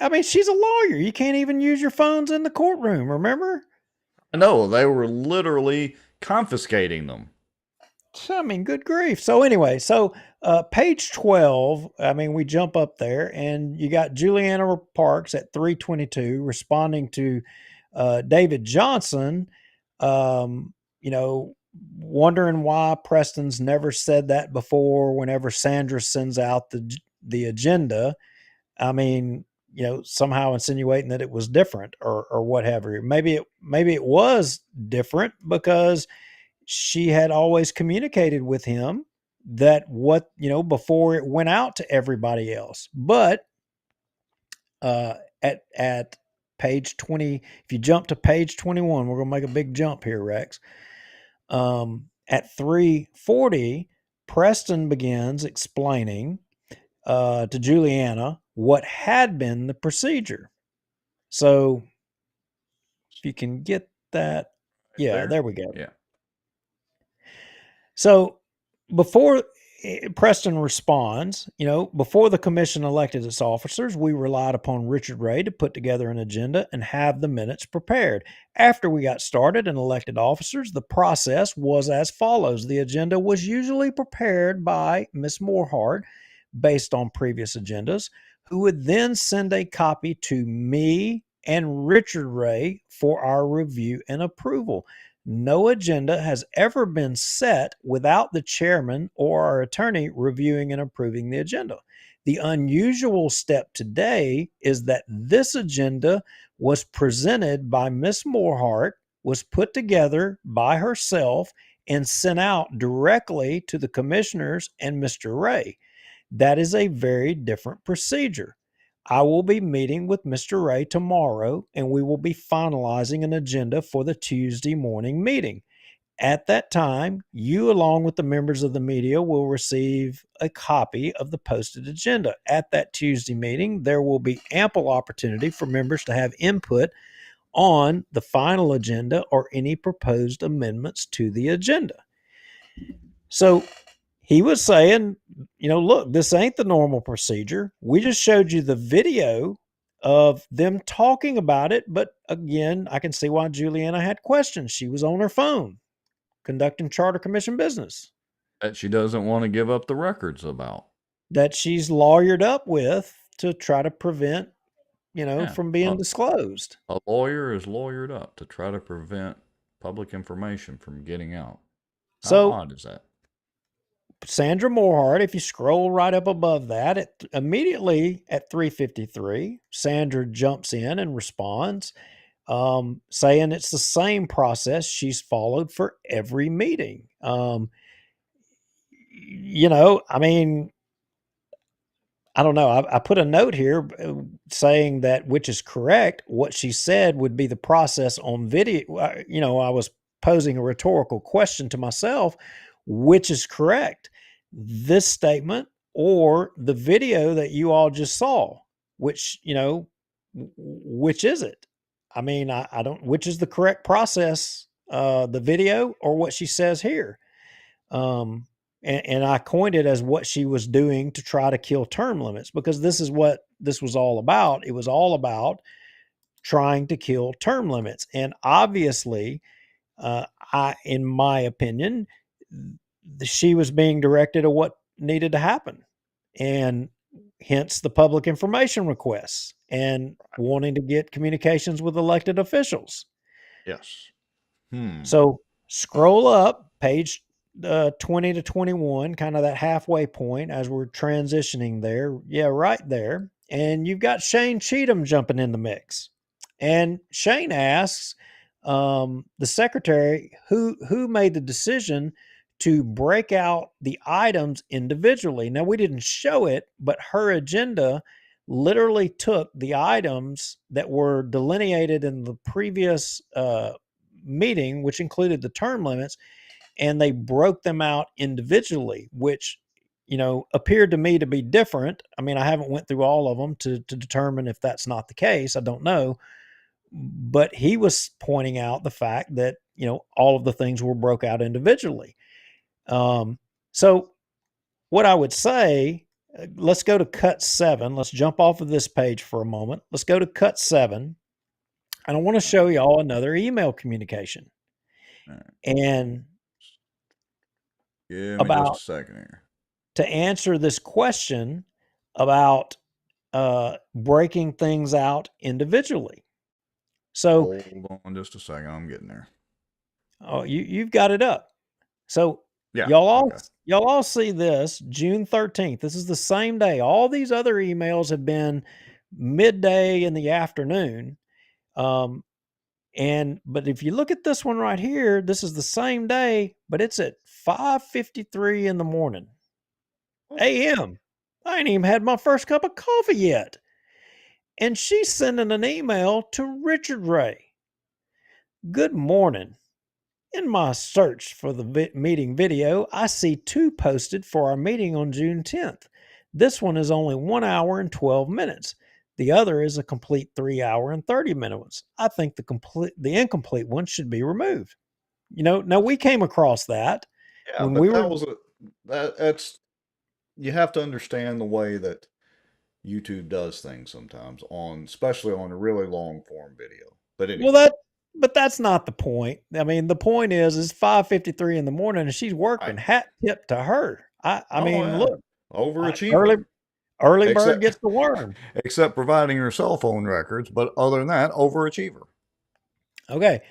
I mean, she's a lawyer. You can't even use your phones in the courtroom, remember? No, they were literally confiscating them. I mean, good grief. So anyway, page 12, I mean, we jump up there and you got Juliana Parks at 322 responding to David Johnson, wondering why Preston's never said that before whenever Sandra sends out the agenda. I mean, somehow insinuating that it was different or whatever. Maybe it was different because she had always communicated with him that before it went out to everybody else. But at page 20, if you jump to page 21, we're going to make a big jump here, Rex. At 340, Preston begins explaining to Juliana what had been the procedure. So if you can get that, there we go. Yeah. So before Preston responds, before the commission elected its officers, we relied upon Richard Ray to put together an agenda and have the minutes prepared. After we got started and elected officers, the process was as follows. The agenda was usually prepared by Ms. Morehart based on previous agendas, who would then send a copy to me and Richard Ray for our review and approval. No agenda has ever been set without the chairman or our attorney reviewing and approving the agenda. The unusual step today is that this agenda was presented by Ms. Morehart, was put together by herself, and sent out directly to the commissioners and Mr. Ray. That is a very different procedure. I will be meeting with Mr. Ray tomorrow, and we will be finalizing an agenda for the Tuesday morning meeting. At that time, you, along with the members of the media, will receive a copy of the posted agenda. At that Tuesday meeting, there will be ample opportunity for members to have input on the final agenda or any proposed amendments to the agenda. So he was saying, look, this ain't the normal procedure. We just showed you the video of them talking about it. But again, I can see why Juliana had questions. She was on her phone conducting charter commission business. That she doesn't want to give up the records about. That she's lawyered up with to try to prevent, from being disclosed. A lawyer is lawyered up to try to prevent public information from getting out. How odd is that? Sandra Morehart, if you scroll right up above that, immediately at 3:53, Sandra jumps in and responds, saying it's the same process she's followed for every meeting. I mean, I don't know. I put a note here saying that, which is correct, what she said would be the process on video. I was posing a rhetorical question to myself, which is correct, this statement or the video that you all just saw, which is it? I mean, I don't, which is the correct process, the video or what she says here? And I coined it as what she was doing to try to kill term limits, because this is what this was all about. It was all about trying to kill term limits. And obviously, in my opinion, she was being directed at what needed to happen, and hence the public information requests and wanting to get communications with elected officials. Yes. So scroll up page 20 to 21, kind of that halfway point as we're transitioning there. Yeah, right there. And you've got Shane Cheatham jumping in the mix. And Shane asks the secretary who made the decision to break out the items individually. Now, we didn't show it, but her agenda literally took the items that were delineated in the previous meeting, which included the term limits, and they broke them out individually, which appeared to me to be different. I mean, I haven't went through all of them to determine if that's not the case. I don't know. But he was pointing out the fact that, all of the things were broke out individually. So what I would say, let's go to cut 7. Let's jump off of this page for a moment. Let's go to cut 7. And I want to show you all another email communication. And give me just a second here. To answer this question about breaking things out individually. So hold on just a second. I'm getting there. Oh, you've got it up. So yeah, y'all all see this June 13th. This is the same day. All these other emails have been midday in the afternoon. But if you look at this one right here, this is the same day, but it's at 5:53 in the morning. AM. I ain't even had my first cup of coffee yet. And she's sending an email to Richard Ray. Good morning. In my search for the meeting video, I see 2 posted for our meeting on June 10th. This one is only 1 hour and 12 minutes. The other is a complete 3 hour and 30 minutes. I think the incomplete one should be removed. Now we came across that when we were. That's you have to understand the way that YouTube does things sometimes, especially on a really long form video. But anyway. But that's not the point. I mean, the point is 5:53 in the morning and she's working. Hat tip to her. I mean, look, overachiever. Early bird gets the worm. Except providing her cell phone records, but other than that, overachiever. Okay.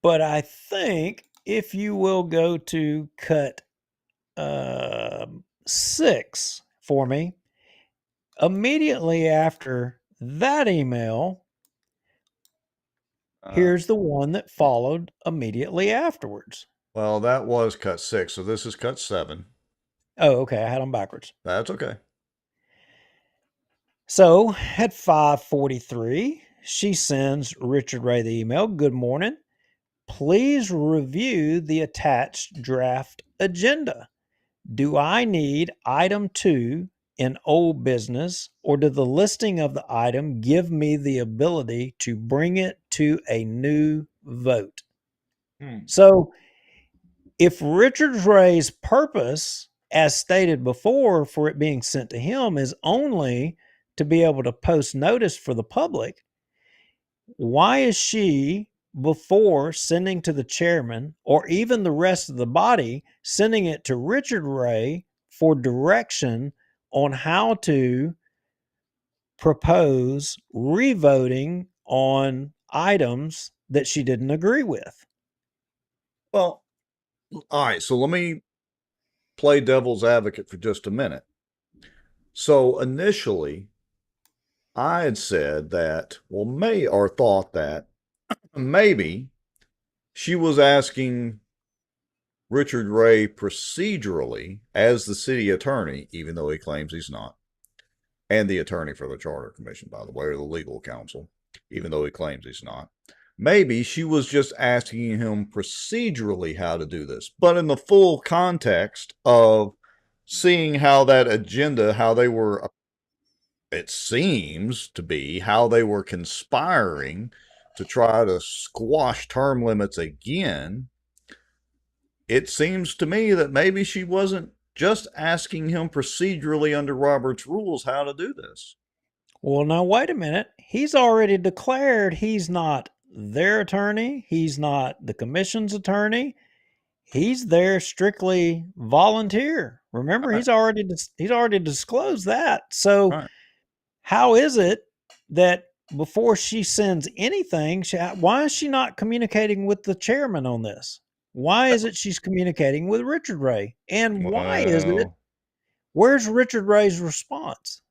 But I think if you will go to cut 6 for me, immediately after that email, here's the one that followed immediately afterwards. Well, that was cut 6, so this is cut 7. Oh, okay. I had them backwards. That's okay. So at 5:43, she sends Richard Ray the email. Good morning. Please review the attached draft agenda. Do I need item 2 in old business, or did the listing of the item give me the ability to bring it to a new vote? So if Richard Ray's purpose, as stated before, for it being sent to him is only to be able to post notice for the public, why is she, before sending to the chairman or even the rest of the body, sending it to Richard Ray for direction on how to propose revoting on items that she didn't agree with? Well, all right, so let me play devil's advocate for just a minute. So initially, I had said that, thought that maybe she was asking Richard Ray procedurally as the city attorney, even though he claims he's not, and the attorney for the Charter Commission, by the way, or the legal counsel, even though he claims he's not. Maybe she was just asking him procedurally how to do this, but in the full context of seeing how that agenda, how they were, it seems to be, how they were conspiring to try to squash term limits again. It seems to me that maybe she wasn't just asking him procedurally under Robert's rules how to do this. Well, now, wait a minute. He's already declared he's not their attorney. He's not the commission's attorney. he's there strictly volunteer. Remember, Right. he's already disclosed that. So Right. how is it that before she sends anything, why is she not communicating with the chairman on this? Why is it she's communicating with Richard Ray? And why is it? Well, Where's Richard Ray's response?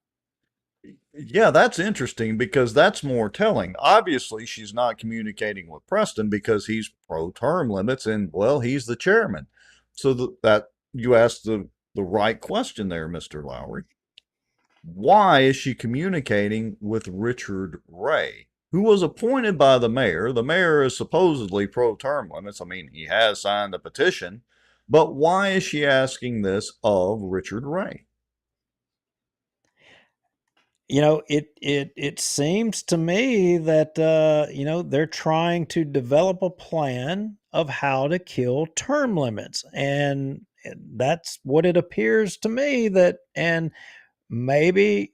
yeah, that's interesting because that's more telling. Obviously, she's not communicating with Preston because he's pro term limits and, well, he's the chairman. So that you asked the right question there, Mr. Lowry. Why is she communicating with Richard Ray, who was appointed by the mayor? The mayor is supposedly pro term limits. I mean, he has signed a petition, but why is she asking this of Richard Ray? It seems to me that they're trying to develop a plan of how to kill term limits, and that's what it appears to me that. And maybe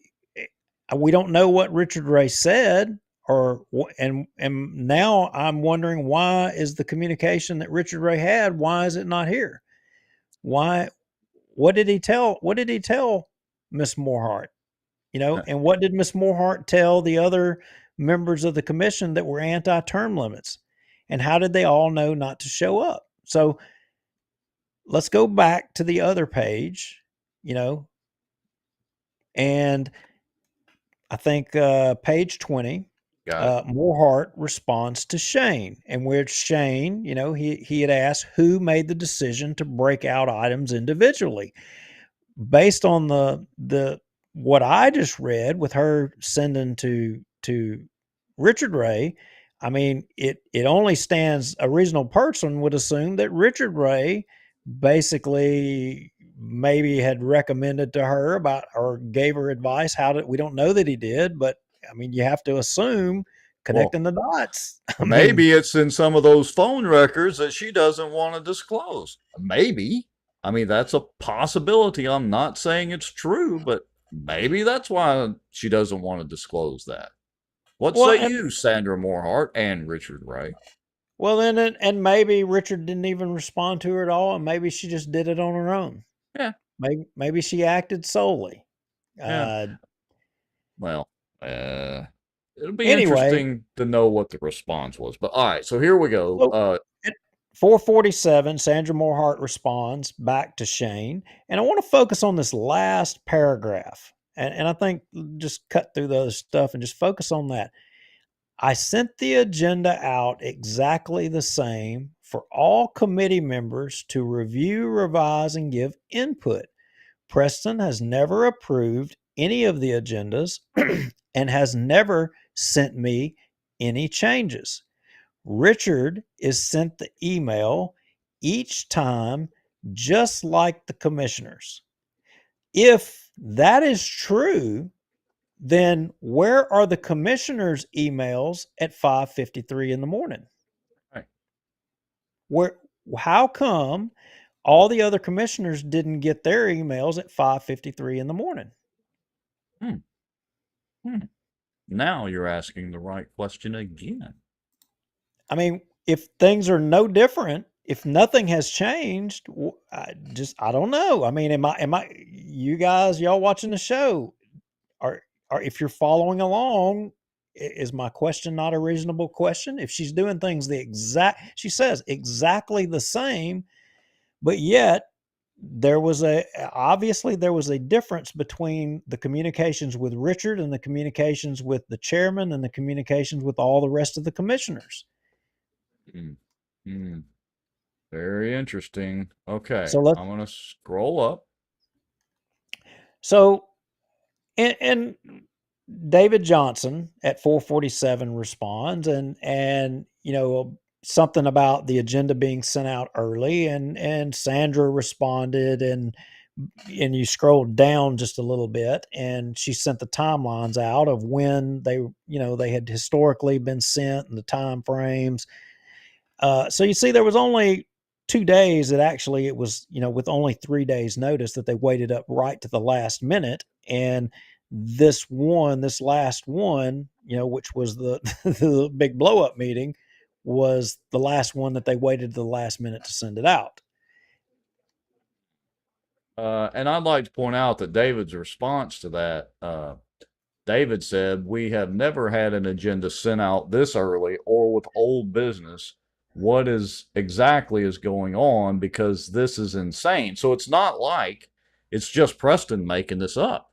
we don't know what Richard Ray said, and now I'm wondering, why is the communication that Richard Ray had, why is it not here? Why? What did he tell? What did he tell Miss Morehart? And what did Miss Morehart tell the other members of the commission that were anti-term limits? And how did they all know not to show up? So let's go back to the other page, and I think page 20, Morehart responds to Shane, and where Shane, he had asked who made the decision to break out items individually. Based on the what I just read with her sending to Richard Ray, I mean, it only stands, a reasonable person would assume that Richard Ray basically maybe had recommended to her about, or gave her advice we don't know that he did, but I mean, you have to assume, connecting the dots. Maybe it's in some of those phone records that she doesn't want to disclose. Maybe. I mean, that's a possibility. I'm not saying it's true, but maybe that's why she doesn't want to disclose that. What say you, Sandra Morehart and Richard Ray? Well, then, and maybe Richard didn't even respond to her at all, and maybe she just did it on her own. Yeah. Maybe she acted solely. Yeah. Well, it'll be Anyway, interesting to know what the response was. But all right, so here we go. At 447, Sandra Morehart responds back to Shane, and I want to focus on this last paragraph. And I think just cut through the other stuff and just focus on that. I sent the agenda out exactly the same for all committee members to review, revise, and give input. Preston has never approved any of the agendas and has never sent me any changes. Richard is sent the email each time, just like the commissioners. If that is true, then where are the commissioners' emails at 5:53 in the morning? Right. How come all the other commissioners didn't get their emails at 5:53 in the morning? Now you're asking the right question again. I mean, if things are no different, if nothing has changed, I don't know. I mean, you guys, y'all watching the show, are if you're following along, is my question not a reasonable question? If she's doing things she says exactly the same, but yet obviously there was a difference between the communications with Richard and the communications with the chairman and the communications with all the rest of the commissioners. Very interesting. Okay, so I'm going to scroll up. So, and David Johnson at 447 responds, and something about the agenda being sent out early, and Sandra responded, and you scrolled down just a little bit, and she sent the timelines out of when they had historically been sent and the time frames. So you see, there was only 2 days that actually it was, with only 3 days notice, that they waited up right to the last minute. And this last one, which was the big blow up meeting, was the last one that they waited to the last minute to send it out. And I'd like to point out that David's response to that, David said, "We have never had an agenda sent out this early or with old business. What is exactly is going on, because this is insane." So it's not like it's just Preston making this up.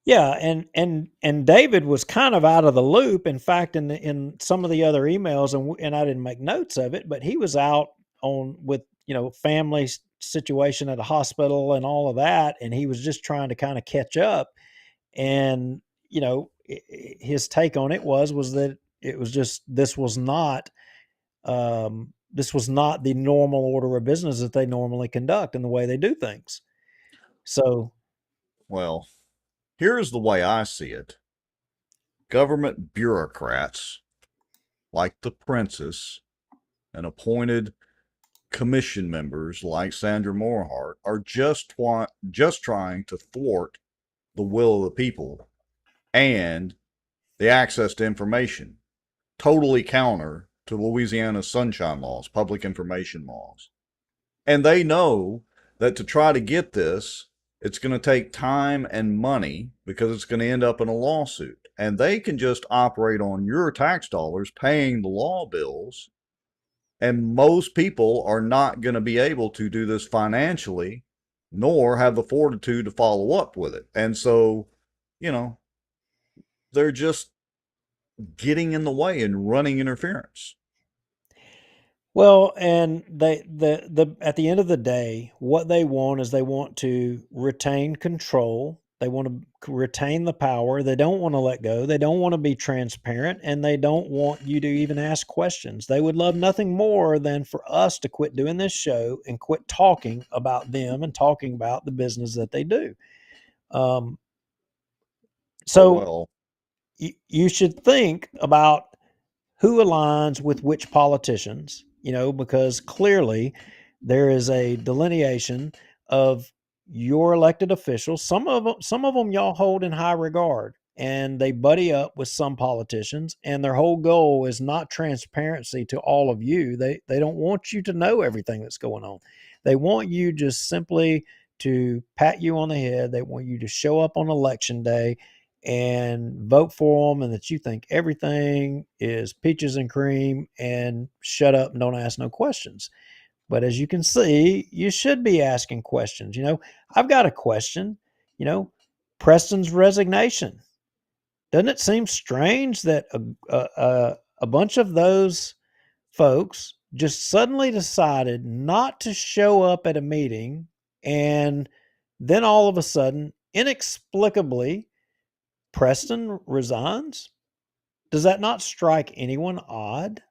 Yeah, and David was kind of out of the loop. In fact, in some of the other emails, and I didn't make notes of it, but he was out on with family situation at a hospital and all of that, and he was just trying to kind of catch up. And his take on it was that it was just this was not the normal order of business that they normally conduct and the way they do things. So, Well, here's the way I see it. Government bureaucrats like the princess and appointed commission members like Sandra Morehart are just trying to thwart the will of the people and the access to information, totally counter to Louisiana's sunshine laws, public information laws. And they know that to try to get this, it's going to take time and money, because it's going to end up in a lawsuit. And they can just operate on your tax dollars paying the law bills. And most people are not going to be able to do this financially, nor have the fortitude to follow up with it. And so, they're just getting in the way and running interference. well, and the at the end of the day, what they want is they want to retain control. They want to retain the power. They don't want to let go. They don't want to be transparent, and they don't want you to even ask questions. They would love nothing more than for us to quit doing this show and quit talking about them and talking about the business that they do. So you should think about who aligns with which politicians, because clearly there is a delineation of your elected officials. Some of them y'all hold in high regard, and they buddy up with some politicians, and their whole goal is not transparency to all of you. They don't want you to know everything that's going on. They want you just simply to pat you on the head. They want you to show up on election day and vote for them, and that you think everything is peaches and cream, and shut up and don't ask no questions. But as you can see, you should be asking questions. I've got a question. Preston's resignation. Doesn't it seem strange that a bunch of those folks just suddenly decided not to show up at a meeting, and then all of a sudden, inexplicably, Preston resigns? Does that not strike anyone odd?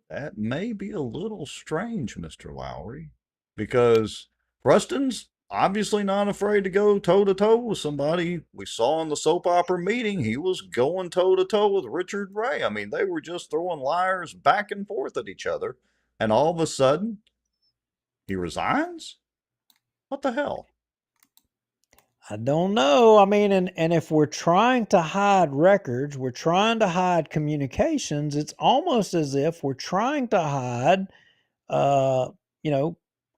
That may be a little strange, Mr. Lowry, because Preston's obviously not afraid to go toe-to-toe with somebody. We saw in the soap opera meeting, he was going toe-to-toe with Richard Ray. I mean, they were just throwing liars back and forth at each other, and all of a sudden, he resigns? What the hell? I don't know. I mean, and if we're trying to hide records, we're trying to hide communications, it's almost as if we're trying to hide,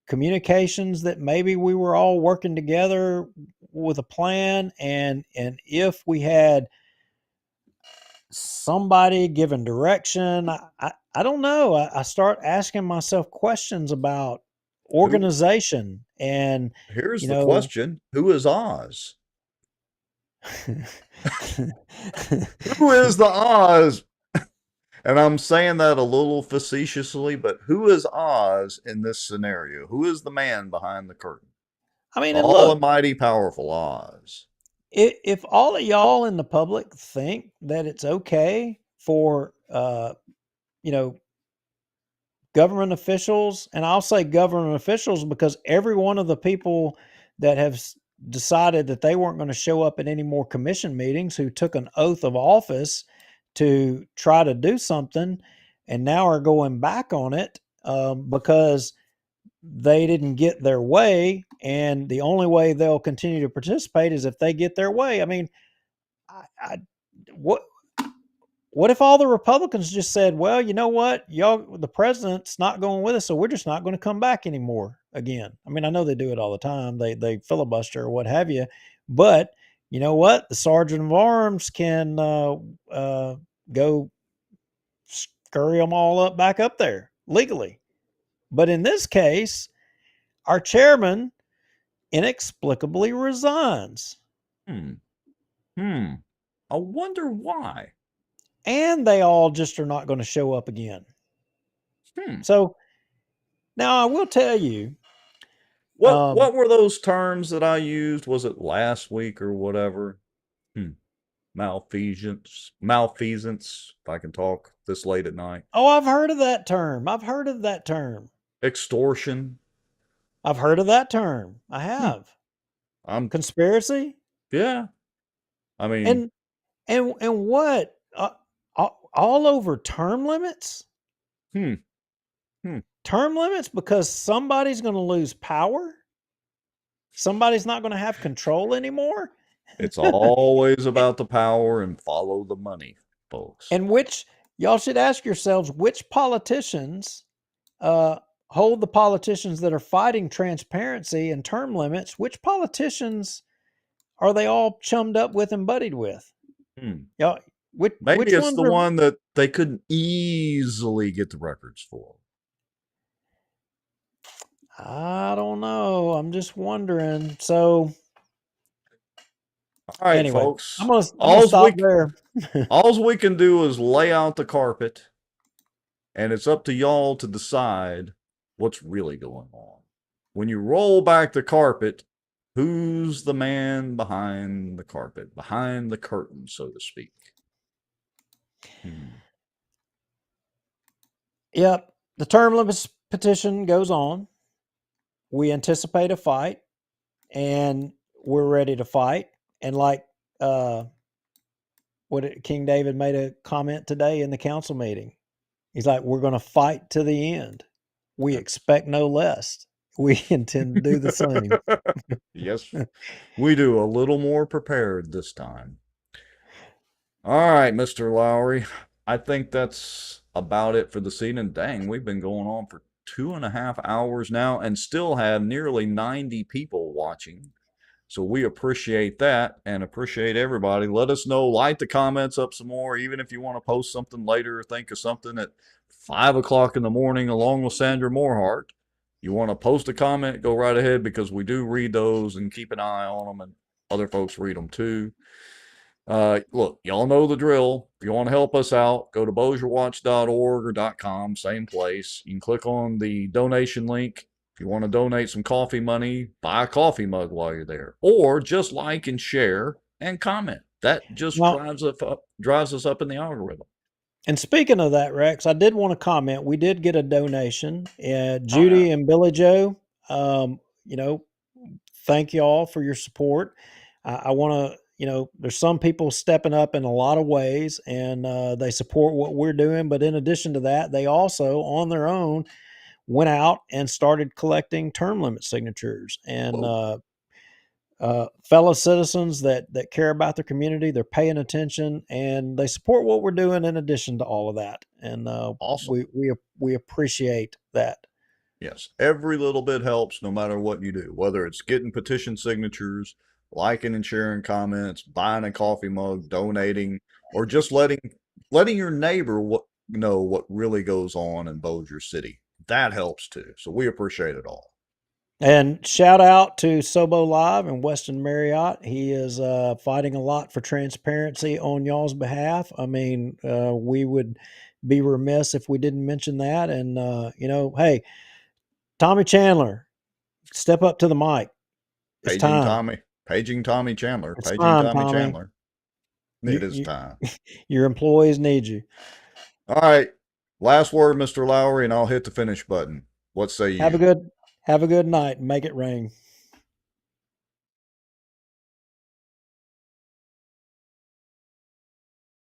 communications that maybe we were all working together with a plan. And if we had somebody giving direction, I don't know. I start asking myself questions about organization. And here's the question: who is Oz? Who is the Oz? And I'm saying that a little facetiously, but who is Oz in this scenario? Who is the man behind the curtain? I mean, almighty powerful Oz. If all of y'all in the public think that it's okay for government officials, and I'll say government officials because every one of the people that have decided that they weren't going to show up at any more commission meetings, who took an oath of office to try to do something, and now are going back on it because they didn't get their way, and the only way they'll continue to participate is if they get their way. I mean, what if all the Republicans just said, well, you know what, y'all, the president's not going with us, so we're just not going to come back anymore? again. I mean, I know they do it all the time. They filibuster or what have you, but you know what? The sergeant of arms can go scurry them all up back up there legally. But in this case, our chairman inexplicably resigns. I wonder why. And they all just are not going to show up again. So now I will tell you. What were those terms that I used? Was it last week or whatever? Malfeasance, if I can talk this late at night. Oh, I've heard of that term. Extortion. I've heard of that term. I have. Conspiracy. Yeah. I mean, and what? All over term limits? Term limits because somebody's going to lose power? Somebody's not going to have control anymore? It's always about the power and follow the money, folks. And y'all should ask yourselves, which politicians hold the politicians that are fighting transparency and term limits? Which politicians are they all chummed up with and buddied with? Y'all, Maybe which it's the one that they couldn't easily get the records for. I don't know. I'm just wondering. So, all right, anyway, folks. I'm gonna stop there. All we can do is lay out the carpet, and it's up to y'all to decide what's really going on. When you roll back the carpet, who's the man behind the carpet, behind the curtain, so to speak? Yep. The term limits petition goes on. We anticipate a fight, and we're ready to fight. And like King David made a comment today in the council meeting. He's like, we're going to fight to the end. We expect no less. We intend to do the same. Yes, we do. A little more prepared this time. All right, Mr. Lowry. I think that's about it for this evening. Dang, we've been going on for 2.5 hours now and still have nearly 90 people watching. So we appreciate that and appreciate everybody. Let us know, light the comments up some more, even if you want to post something later or think of something at 5 o'clock in the morning along with Sandra Morehart. You want to post a comment, go right ahead, because we do read those and keep an eye on them, and other folks read them too. Look, y'all know the drill. If you want to help us out, go to bossierwatch.org or .com, same place. You can click on the donation link. If you want to donate some coffee money, buy a coffee mug while you're there. Or just like and share and comment. That just drives us up in the algorithm. And speaking of that, Rex, I did want to comment. We did get a donation. Judy and Billy Joe, thank you all for your support. I want to, there's some people stepping up in a lot of ways, and they support what we're doing. But in addition to that, they also, on their own, went out and started collecting term limit signatures. And fellow citizens that care about their community, they're paying attention, and they support what we're doing in addition to all of that. And awesome. we appreciate that. Yes, every little bit helps no matter what you do, whether it's getting petition signatures, liking and sharing comments, buying a coffee mug, donating, or just letting your neighbor know what really goes on in Bossier City. That helps too. So we appreciate it all. And shout out to Sobo Live and Weston Marriott. He is fighting a lot for transparency on y'all's behalf. I mean, we would be remiss if we didn't mention that. And, hey, Tommy Chandler, step up to the mic. It's time. Paging Tommy Chandler. It's Paging time, Tommy Chandler. It is time. Your employees need you. All right. Last word, Mr. Lowry, and I'll hit the finish button. What say you? Have a good night and make it rain.